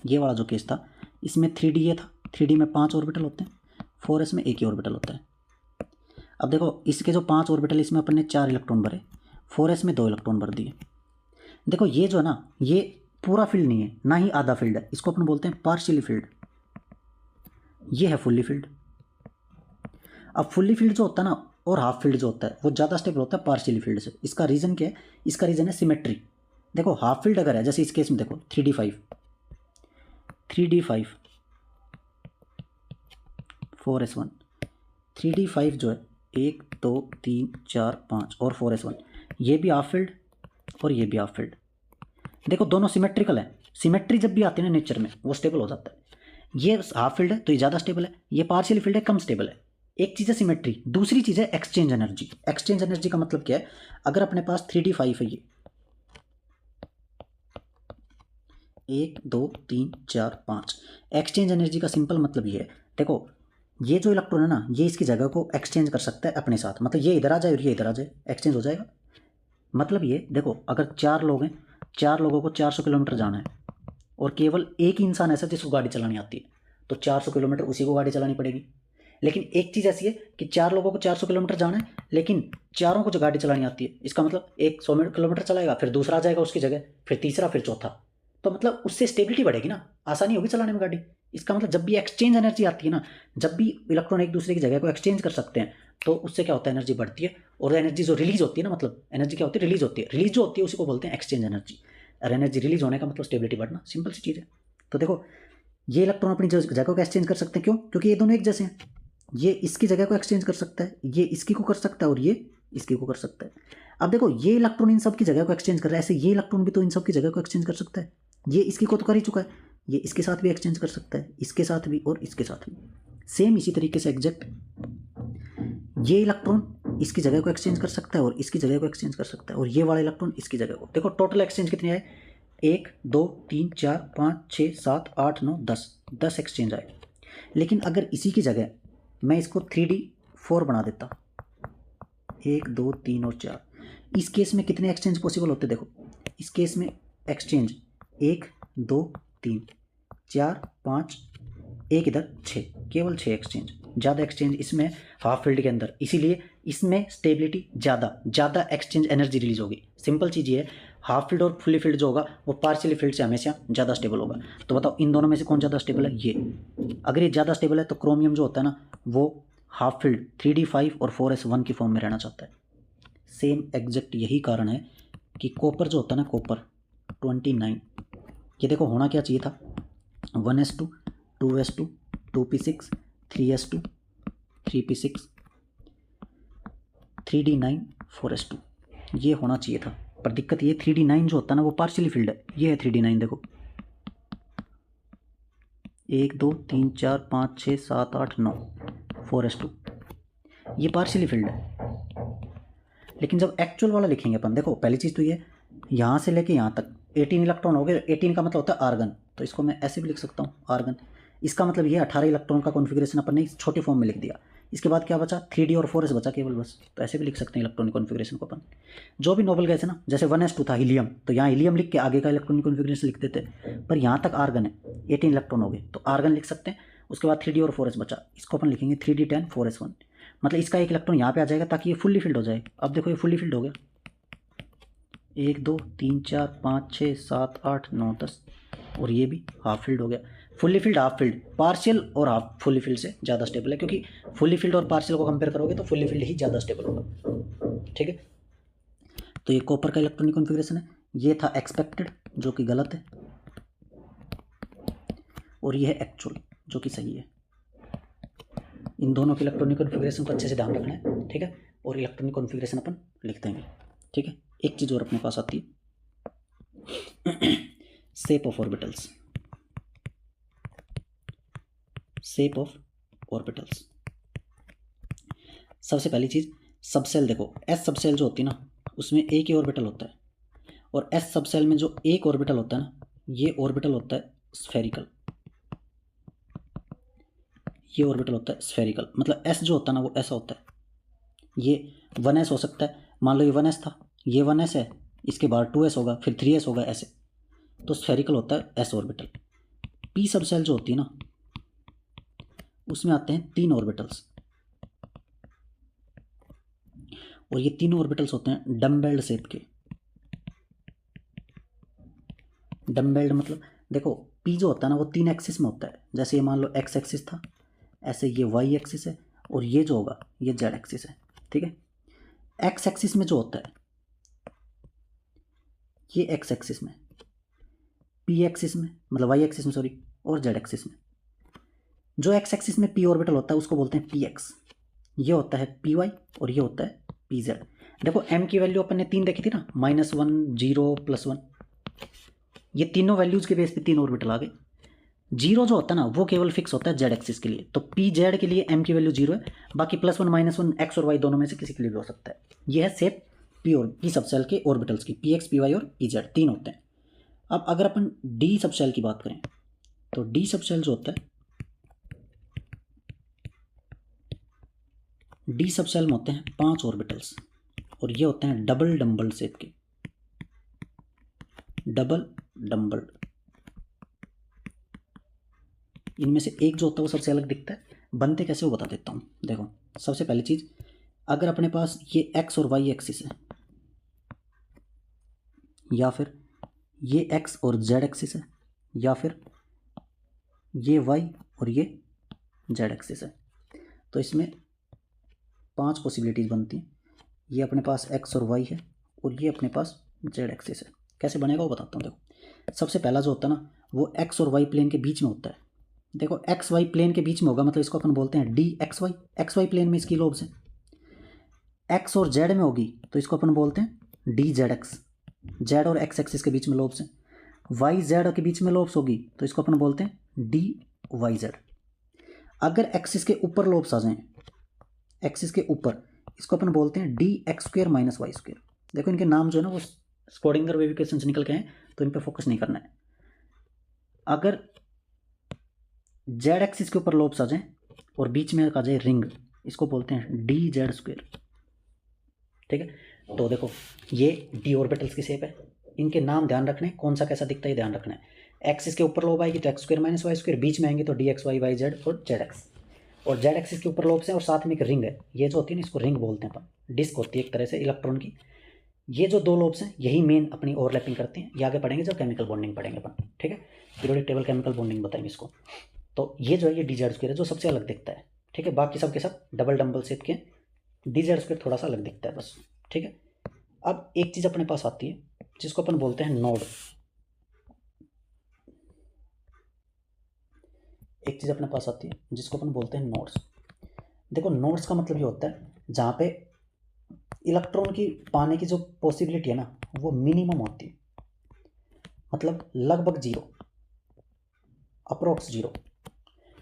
ये वाला जो केस था, इसमें 3d ये था, 3d में 5 ऑर्बिटल होते हैं, 4s में 1 ही ऑर्बिटल होता है। अब देखो इसके जो 5 ऑर्बिटल इसमें अपन ने 4 इलेक्ट्रॉन भरे, 4s में 2 इलेक्ट्रॉन भर दिए। देखो ये जो है ना ये पूरा फील्ड नहीं है, ना ही आधा फील्ड है, इसको अपन बोलते हैं पार्शियली फील्ड। ये है फुल्ली फील्ड। अब फुल्ली फील्ड जो होता है ना और हाफ फील्ड जो होता है वो ज़्यादा स्टेबल होता है पार्शियली फील्ड से। इसका रीज़न क्या है, इसका रीज़न है सिमेट्री। देखो हाफ फील्ड अगर है, जैसे इस केस में देखो 3d5 4s1, 3d5 जो है 1 2 3 4 5 और 4s1, ये भी हाफ फील्ड और ये भी हाफ फील्ड। देखो दोनों सिमेट्रिकल है, सिमेट्री जब भी आती है ना नेचर में वो स्टेबल हो जाता है। ये हाफ फील्ड है तो ये ज़्यादा स्टेबल है, ये पार्शियल फील्ड है कम स्टेबल है। एक चीज़ है सिमेट्री, दूसरी चीज़ है एक्सचेंज एनर्जी। एक्सचेंज एनर्जी का मतलब क्या है, अगर अपने पास 3d5 है, ये 1 2 3 4 5, एक्सचेंज एनर्जी का सिंपल मतलब ये है। देखो ये जो इलेक्ट्रॉन है ना ये इसकी जगह को एक्सचेंज कर सकता है अपने साथ, मतलब ये इधर आ जाए और ये इधर आ जाए, एक्सचेंज हो जाएगा। मतलब ये देखो अगर 4 लोग हैं, 4 लोगों को 400 किलोमीटर जाना है और केवल एक ही इंसान ऐसा जिसको गाड़ी चलानी आती है, तो 400 किलोमीटर उसी को गाड़ी चलानी पड़ेगी। लेकिन एक चीज़ ऐसी है कि 4 लोगों को 400 किलोमीटर जाना है, लेकिन चारों को जो गाड़ी चलानी आती है, इसका मतलब एक 100 किलोमीटर चलाएगा, फिर दूसरा आ जाएगा उसकी जगह, फिर तीसरा, फिर चौथा, तो मतलब उससे स्टेबिलिटी बढ़ेगी ना, आसानी होगी चलाने में गाड़ी। इसका मतलब जब भी एक्सचेंज एनर्जी आती है ना, जब भी इलेक्ट्रॉन एक दूसरे की जगह को एक्सचेंज कर सकते हैं, तो उससे क्या होता है एनर्जी बढ़ती है। और एनर्जी जो रिलीज होती है ना, मतलब एनर्जी क्या होती है रिलीज होती है, रिलीज जो होती है उसी को बोलते हैं एक्सचेंज एनर्जी। और एनर्जी रिलीज होने का मतलब स्टेबिलिटी बढ़ना, सिंपल सी चीज़ है। तो देखो ये इलेक्ट्रॉन अपनी जगह को एक्सचेंज कर सकते हैं, क्यों, क्योंकि ये दोनों एक जैसे हैं। ये इसकी जगह को एक्सचेंज कर सकता है, ये इसकी को कर सकता है और ये इसकी को कर सकता है। अब देखो ये इलेक्ट्रॉन इन सब की जगह को एक्सचेंज कर रहा है, ऐसे ये इलेक्ट्रॉन भी तो इन सब की जगह को एक्सचेंज कर सकता है। ये इसकी को तो कर ही चुका है, ये इसके साथ भी एक्सचेंज कर सकता है, इसके साथ भी और इसके साथ भी। सेम इसी तरीके से एग्जैक्ट ये इलेक्ट्रॉन इसकी जगह को एक्सचेंज कर सकता है और इसकी जगह को एक्सचेंज कर सकता है, और ये वाला इलेक्ट्रॉन इसकी जगह को। देखो टोटल एक्सचेंज कितने आए, 1 2 3 4 5 6 7 8 9 10 एक्सचेंज आए। लेकिन अगर इसी की जगह मैं इसको 3d4 बना देता, 1 2 3 और 4, इस केस में कितने एक्सचेंज पॉसिबल होते, देखो इस केस में एक्सचेंज 1 2 3, 4 5 एक इधर 6, केवल 6 एक्सचेंज, ज़्यादा एक्सचेंज इसमें हाफ फील्ड के अंदर, इसीलिए इसमें स्टेबिलिटी ज़्यादा एक्सचेंज एनर्जी रिलीज होगी। सिंपल चीज़ ये है, हाफ फील्ड और फुली फील्ड जो होगा वो पार्शियली फील्ड से हमेशा ज़्यादा स्टेबल होगा। तो बताओ इन दोनों में से कौन ज़्यादा स्टेबल है? ये। अगर ये ज़्यादा स्टेबल है तो क्रोमियम जो होता है ना वो हाफ फील्ड 3d5 और 4s1 की फॉर्म में रहना चाहता है। सेम एग्जैक्ट यही कारण है कि कॉपर जो होता है ना, कॉपर 29, ये देखो होना क्या चाहिए था, 1s2 2s2 2p6 3s2 3p6 3d9 4s2, ये होना चाहिए था। पर दिक्कत ये 3d9 जो होता है ना वो पार्शियली फील्ड है। ये है 3d9, देखो 1 2 3 4 5 6 7 8 9 4s2, ये पार्शियली फील्ड है। लेकिन जब एक्चुअल वाला लिखेंगे अपन, देखो पहली चीज़ तो ये यहाँ से लेके यहाँ तक 18 इलेक्ट्रॉन हो गए। 18 का मतलब होता है आर्गन, तो इसको मैं ऐसे भी लिख सकता हूँ आर्गन। इसका मतलब ये 18 इलेक्ट्रॉन का कॉन्फ़िगरेशन अपन ने इस छोटे फॉर्म में लिख दिया। इसके बाद क्या बचा, 3d और 4s बचा केवल, बस। तो ऐसे भी लिख सकते हैं इलेक्ट्रॉनिक कॉन्फ़िगरेशन को अपन। जो भी नोबल गैस है ना, जैसे 1s2 था हीलियम, तो यहाँ हीलियम लिख के आगे का इलेक्ट्रॉनिक कॉन्फ़िगरेशन लिख देते, पर यहाँ तक आर्गन है, 18 इलेक्ट्रॉन हो गए तो आर्गन लिख सकते हैं। उसके बाद 3d और 4s बचा, इसको अपन लिखेंगे 3d10 4s1, मतलब इसका एक इलेक्ट्रॉन यहाँ पे आ जाएगा ताकि ये फुल्ली फिल्ड हो जाए। अब देखो ये फुल्ली फिल्ड हो गया, 1 2 3 4 5 6 7 8 9 10, और ये भी हाफ फील्ड हो गया। Fully field half field, partial और हाफ फुल्ली फील्ड से ज़्यादा स्टेबल है, क्योंकि फुल्ली फील्ड और पार्शियल को कंपेयर करोगे तो फुल्ली फील्ड ही ज़्यादा स्टेबल होगा। ठीक है, तो ये कॉपर का इलेक्ट्रॉनिक कॉन्फ़िगरेशन है। ये था एक्सपेक्टेड जो कि गलत है, और ये है एक्चुअल जो कि सही है। इन दोनों के इलेक्ट्रॉनिक कॉन्फ़िगरेशन को अच्छे से ध्यान रखना है, ठीक है, और इलेक्ट्रॉनिक कॉन्फ़िगरेशन अपन लिख देंगे। ठीक है, एक चीज़ और अपने पास आती है, shape of orbitals. Shape of orbitals, सबसे पहली चीज़ सबसेल देखो, एस सबसेल जो होती है ना उसमें एक ही ऑर्बिटल होता है, और एस सबसेल में जो एक ऑर्बिटल होता है ना, ये ऑर्बिटल होता है स्फेरिकल। ये ऑर्बिटल होता है स्फेरिकल, मतलब एस जो होता है ना वो ऐसा होता है। ये 1s हो सकता है, मान लो ये 1s था, ये 1s है, इसके बाद 2s होगा, फिर 3s होगा, ऐसे। तो स्फेरिकल होता है एस ऑर्बिटल। पी सबसेल जो होती है ना उसमें आते हैं 3 ऑर्बिटल्स, और ये तीनों ऑर्बिटल्स होते हैं डम्बेल्ड शेप के। डम्बेल्ड मतलब देखो पी जो होता है ना वो 3 एक्सिस में होता है, जैसे ये मान लो एक्स एक्सिस था, ऐसे ये वाई एक्सिस है, और ये जो होगा ये जेड एक्सिस है। ठीक है, एक्स एक्सिस में जो होता है ये एक्स एक्सिस में, पी एक्सिस में मतलब वाई एक्सिस में सॉरी, और जेड एक्सिस में। जो एक्स एक्सिस में पी ऑर्बिटल होता है उसको बोलते हैं पी एक्स, ये होता है पी वाई, और ये होता है पी जेड। देखो एम की वैल्यू अपन ने 3 देखी थी ना, -1 0 +1, ये तीनों वैल्यूज के बेस पे 3 ऑर्बिटल आ गए। 0 जो होता है ना वो केवल फिक्स होता है जेड एक्सिस के लिए, तो पी जेड के लिए एम की वैल्यू 0 है, बाकी +1 -1 एक्स और वाई दोनों में से किसी के लिए भी हो सकता है। ये है शेप पी और पी सबसेल के ऑर्बिटल्स की, पी एक्स पी वाई और पी जेड 3 होते हैं। अब अगर अपन डी सबसेल की बात करें तो डी सबसेल जो होता है, डी सबसेल में होते हैं 5 ऑर्बिटल्स, और ये होते हैं डबल डम्बल शेप के, डबल डम्बल। इनमें से एक जो होता है वो सबसे अलग दिखता है, बनते कैसे वो बता देता हूँ। देखो सबसे पहली चीज़, अगर अपने पास ये एक्स और वाई एक्सिस है, या फिर ये एक्स और जेड एक्सिस है, या फिर ये वाई और ये जेड एक्सिस है, तो इसमें 5 पॉसिबिलिटीज़ बनती हैं। ये अपने पास एक्स और वाई है, और ये अपने पास जेड एक्सिस है। कैसे बनेगा वो बताता हूँ। देखो सबसे पहला जो होता है ना वो एक्स और वाई प्लेन के बीच में होता है। देखो एक्स वाई प्लेन के बीच में होगा, मतलब इसको अपन बोलते हैं d x y. X y plane में इसकी लोब्स हैं। एक्स और जेड में होगी तो इसको अपन बोलते हैं डी जेड एक्स, जेड और एक्स एक्सिस के बीच में लोब्स हैं। वाई जेड के बीच में लोब्स होगी तो इसको अपन बोलते हैं डी वाई जेड। अगर एक्सिस के ऊपर लोब्स आ जाएं, एक्सिस के ऊपर, इसको अपन बोलते हैं d x square minus y square. देखो इनके नाम जो है ना वो स्क्रोडिंगर वेव इक्वेशन से निकल के हैं, तो इन पर फोकस नहीं करना है। अगर जेड एक्सिस के ऊपर लोब्स आ जाएं और बीच में आ जाए रिंग, इसको बोलते हैं डी जेड स्क्वेयर। ठीक है, तो देखो ये डी ऑर्बिटल्स की शेप है, इनके नाम ध्यान रखने, कौन सा कैसा दिखता है ध्यान रखना है। एक्स इसके ऊपर लोब आएगी तो x square minus y square, बीच में आएंगे तो d x y y z और जेड एक्स, और जेड एक्सिस के ऊपर लोब्स हैं और साथ में एक रिंग है। ये जो होती है ना इसको रिंग बोलते हैं अपन, डिस्क होती है एक तरह से इलेक्ट्रॉन की। ये जो दो लोब्स हैं यही मेन अपनी ओवरलैपिंग करते हैं। ये आगे पढ़ेंगे जब केमिकल बॉन्डिंग पढ़ेंगे अपन, ठीक है, पीरियोडिक टेबल केमिकल बॉन्डिंग बताएंगे इसको। तो ये जो है ये डी जेड स्क्वायर है जो सबसे अलग दिखता है, ठीक है, बाकी सब के सब डबल डम्बल शेप के, डी जेड स्क्वायर थोड़ा सा अलग दिखता है बस, ठीक है। अब एक चीज़ अपने पास आती है जिसको अपन बोलते हैं नोड। एक चीज़ अपने पास आती है जिसको अपन बोलते हैं नोड्स। देखो नोड्स का मतलब ये होता है जहाँ पे इलेक्ट्रॉन की पाने की जो पॉसिबिलिटी है ना वो मिनिमम होती है, मतलब लगभग जीरो, अप्रोक्स जीरो।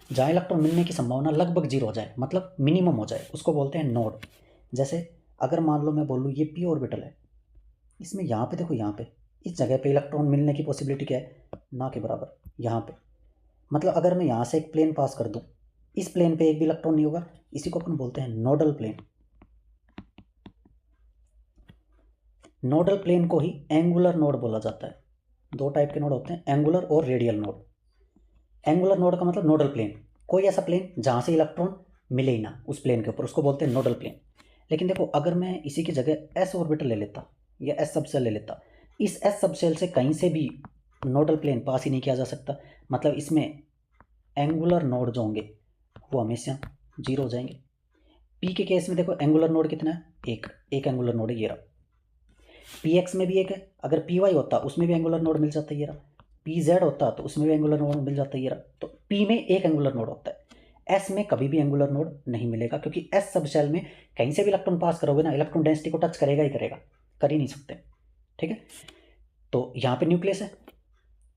जहाँ इलेक्ट्रॉन मिलने की संभावना लगभग जीरो हो जाए, मतलब मिनिमम हो जाए, उसको बोलते हैं नोड। जैसे अगर मान लो मैं बोलूँ ये पी ऑर्बिटल है, इसमें यहाँ पे देखो, यहाँ पे इस जगह पे इलेक्ट्रॉन मिलने की पॉसिबिलिटी क्या है, ना के बराबर यहाँ पे। मतलब अगर मैं यहाँ से एक प्लेन पास कर दूँ, इस प्लेन पे एक भी इलेक्ट्रॉन नहीं होगा, इसी को अपन बोलते हैं नोडल प्लेन। नोडल प्लेन को ही एंगुलर नोड बोला जाता है। दो टाइप के नोड होते हैं, एंगुलर और रेडियल नोड। एंगुलर नोड का मतलब नोडल प्लेन, कोई ऐसा प्लेन जहाँ से इलेक्ट्रॉन मिले ही ना उस प्लेन के ऊपर, उसको बोलते हैं नोडल प्लेन। लेकिन देखो अगर मैं इसी की जगह एस ऑर्बिटल ले लेता या एस सबसेल ले लेता, इस एस सबसेल से कहीं से भी नोडल प्लेन पास ही नहीं किया जा सकता, मतलब इसमें एंगुलर नोड जो होंगे वो हमेशा जीरो हो जाएंगे। पी के केस में देखो एंगुलर नोड कितना है, एक एंगुलर नोड है ये रहा। पी एक्स में भी एक है, अगर पी वाई होता उसमें भी एंगुलर नोड मिल जाता है ये रहा। पी जेड होता तो उसमें भी एंगुलर नोड मिल जाता है ये रहा। तो पी में एक एंगुलर नोड होता है, एस में कभी भी एंगुलर नोड नहीं मिलेगा, क्योंकि एस सब शेल में कहीं से भी इलेक्ट्रॉन पास करोगे ना, इलेक्ट्रॉन डेंसिटी को टच करेगा ही करेगा, कर ही नहीं सकते, ठीक है। तो यहाँ पे न्यूक्लियस है,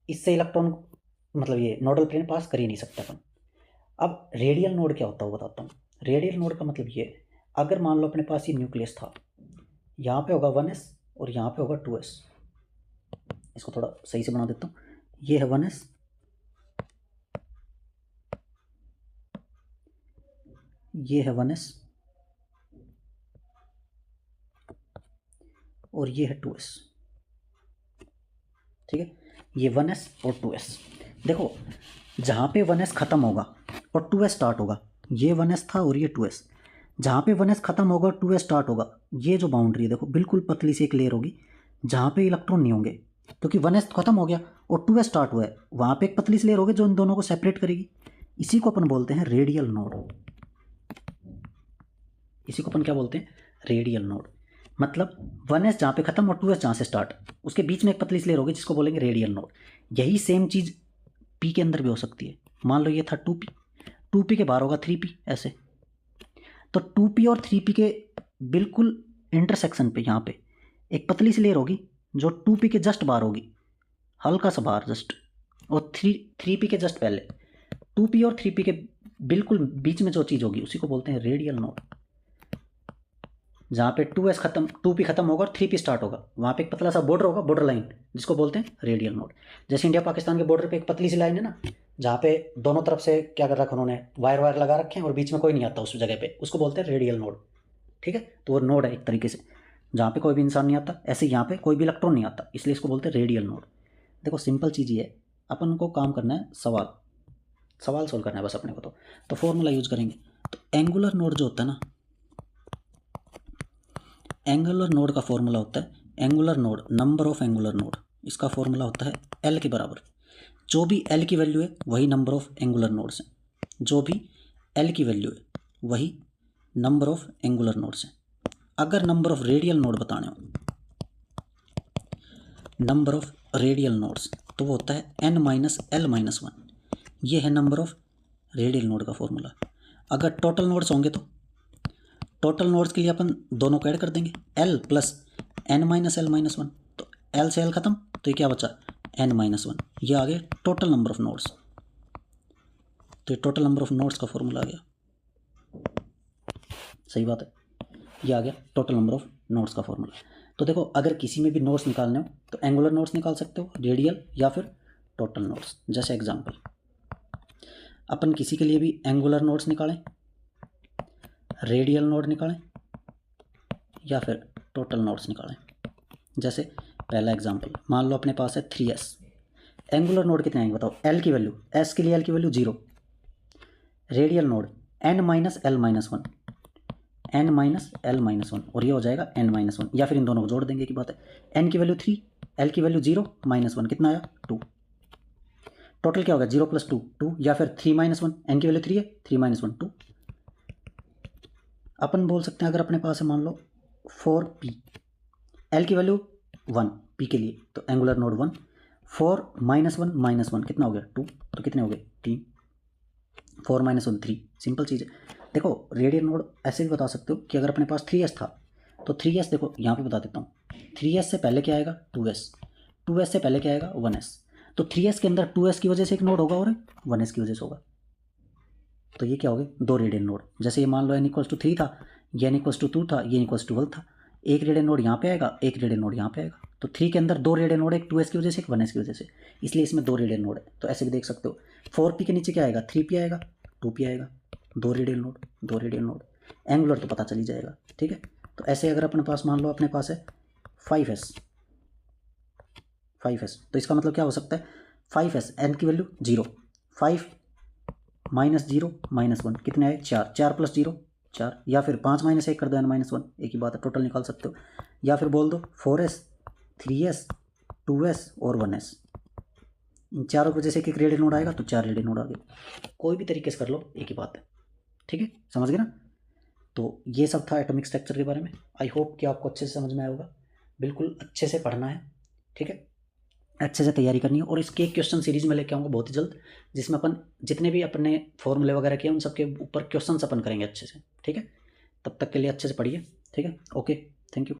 इससे इलेक्ट्रॉन मतलब ये नोडल प्लेन पास कर ही नहीं सकते अपन। अब रेडियल नोड क्या होता है वो बताता हूँ। रेडियल नोड का मतलब ये, अगर मान लो अपने पास ये न्यूक्लियस था, यहाँ पे होगा 1s और यहाँ पे होगा 2s। इसको थोड़ा सही से बना देता हूँ, ये है 1s, ये है 1s और ये है 2s, ठीक है। ये 1s और 2s। देखो जहाँ पे 1s खत्म होगा और 2s स्टार्ट होगा, ये 1s था और ये 2s, जहाँ पे 1s खत्म होगा 2s स्टार्ट होगा, ये जो बाउंड्री है देखो बिल्कुल पतली सी एक लेयर होगी जहाँ पे इलेक्ट्रॉन नहीं होंगे, क्योंकि 1s खत्म हो गया और 2s स्टार्ट हुआ है, वहाँ पे एक पतली सी लेयर होगी जो इन दोनों को सेपरेट करेगी। इसी को अपन बोलते हैं रेडियल नोड। इसी को अपन क्या बोलते हैं, रेडियल नोड। मतलब 1s जहाँ पे खत्म और 2s जहाँ से स्टार्ट, उसके बीच में एक पतली सी लेयर होगी जिसको बोलेंगे रेडियल नोड। यही सेम चीज़ पी के अंदर भी हो सकती है। मान लो ये था 2p, 2p के बाहर होगा 3p, ऐसे। तो 2p और 3p के बिल्कुल इंटरसेक्शन पे यहाँ पे एक पतली सी लेयर होगी जो 2p के जस्ट बाहर होगी, हल्का सा बाहर जस्ट, और 3p के जस्ट पहले। 2p और 3p के बिल्कुल बीच में जो चीज़ होगी उसी को बोलते हैं रेडियल नोड। जहाँ पे 2s खत्म, 2p खत्म होगा और 3p स्टार्ट होगा, वहाँ पे एक पतला सा बॉर्डर होगा, बॉर्डर लाइन, जिसको बोलते हैं रेडियल नोड। जैसे इंडिया पाकिस्तान के बॉर्डर पे एक पतली सी लाइन है ना, जहाँ पे दोनों तरफ से क्या कर रखा उन्होंने, वायर लगा रखे हैं और बीच में कोई नहीं आता उस जगह पे, उसको बोलते हैं रेडियल नोड, ठीक है। तो वो नोड है एक तरीके से, जहाँ पे कोई भी इंसान नहीं आता, ऐसे यहाँ पे कोई भी इलेक्ट्रॉन नहीं आता, इसलिए इसको बोलते हैं रेडियल नोड। देखो सिंपल चीज़ ये है, अपन को काम करना है, सवाल सोल्व करना है बस अपने को। तो फॉर्मूला यूज करेंगे। तो एंगुलर नोड जो होता है ना, एंगुलर नोड का फॉर्मूला होता है, angular node, number of angular node, इसका फॉर्मूला होता है एल के बराबर। जो भी एल की वैल्यू है वही नंबर ऑफ एंगुलर नोड्स हैं, जो भी एल की वैल्यू है वही नंबर ऑफ एंगुलर नोड्स हैं। अगर नंबर ऑफ रेडियल नोड बताने हो, नंबर ऑफ रेडियल नोड्स, तो वो होता है n माइनस एल माइनस 1। ये है नंबर ऑफ रेडियल नोड का फॉर्मूला। अगर टोटल नोड्स होंगे तो टोटल नोड्स के लिए अपन दोनों को ऐड कर देंगे, l plus n minus L minus 1। तो l से l खत्म, तो ये क्या बचा, n माइनस 1। ये आ गया टोटल नंबर ऑफ नोड्स। तो ये टोटल नंबर ऑफ नोड्स का फॉर्मूला आ गया, सही बात है, ये आ गया टोटल नंबर ऑफ नोड्स का फॉर्मूला। तो देखो अगर किसी में भी नोड्स निकालने हो तो एंगुलर नोड्स निकाल सकते हो, रेडियल या फिर टोटल नोड्स। जैसे एग्जांपल, अपन किसी के लिए भी एंगुलर नोड्स निकालें, रेडियल नोड निकालें या फिर टोटल नोड्स निकालें। जैसे पहला एग्जाम्पल, मान लो अपने पास है 3s। एंगुलर नोड कितने आएंगे बताओ, एल की वैल्यू, एस के लिए एल की value 0। Radial node n minus L minus one, n minus L minus one, और ये हो जाएगा n माइनस वन, या फिर इन दोनों को जोड़ देंगे की बात है। n की वैल्यू 3, l की वैल्यू 0 माइनस वन, कितना आया 2। टोटल क्या होगा 0 प्लस 2 2, या फिर 3 माइनस वन, n की वैल्यू 3 है, 3 माइनस वन 2। अपन बोल सकते हैं अगर अपने पास है मान लो 4p, l की वैल्यू 1 p के लिए, तो एंगुलर नोड 1, 4 माइनस वन कितना हो गया 2, तो कितने हो गए 3, 4 माइनस वन 3। सिंपल चीज़ है। देखो रेडियल नोड ऐसे भी बता सकते हो कि अगर अपने पास 3s था तो 3s, देखो यहाँ पे बता देता हूँ, 3s से पहले क्या आएगा 2s, 2s से पहले क्या आएगा 1s, तो 3s के अंदर 2s की वजह से एक नोड होगा और 1s की वजह से होगा, तो ये क्या हो गए 2 रेडियल नोड। जैसे ये मान लो n इक्वल्स टू 3 था, ये n इक्वल्स टू 2 था, ये n इक्वल्स टू 12 था, एक रेडियल नोड यहाँ पे आएगा, एक रेडियल नोड यहाँ पे आएगा, तो 3 के अंदर 2 रेडियल नोड, एक 2s की वजह से, एक 1s की वजह से, इसलिए इसमें 2 रेडियल नोड है। तो ऐसे भी देख सकते हो, 4p के नीचे क्या आएगा 3p आएगा, 2p आएगा, 2 radial node, 2 radial node, angular तो पता चल ही जाएगा, ठीक है। तो ऐसे अगर अपने पास मान लो अपने पास है 5s, तो इसका मतलब क्या हो सकता है 5s, n की वैल्यू 0, 5 माइनस 0 माइनस 1 कितने आए 4, 4 प्लस 0 4, या फिर 5 माइनस 1 कर दो n माइनस 1, एक ही बात है, टोटल निकाल सकते हो, या फिर बोल दो 4s, 3s, 2s और 1s, इन चारों की वजह से एक रेडियल नोड आएगा, तो 4 रेडियल नोड आ गए। कोई भी तरीके से कर लो, एक ही बात है, ठीक है, समझ गए ना। तो ये सब था एटॉमिक स्ट्रक्चर के बारे में। आई होप कि आपको अच्छे से समझ में आया होगा। बिल्कुल अच्छे से पढ़ना है, ठीक है, अच्छे से तैयारी करनी है, और इसके एक क्वेश्चन सीरीज में लेके आऊँगा बहुत ही जल्द, जिसमें अपन जितने भी अपने फॉर्मूले वगैरह किए उन सबके ऊपर क्वेश्चन अपन करेंगे अच्छे से, ठीक है। तब तक के लिए अच्छे से पढ़िए, ठीक है, ओके, थैंक यू।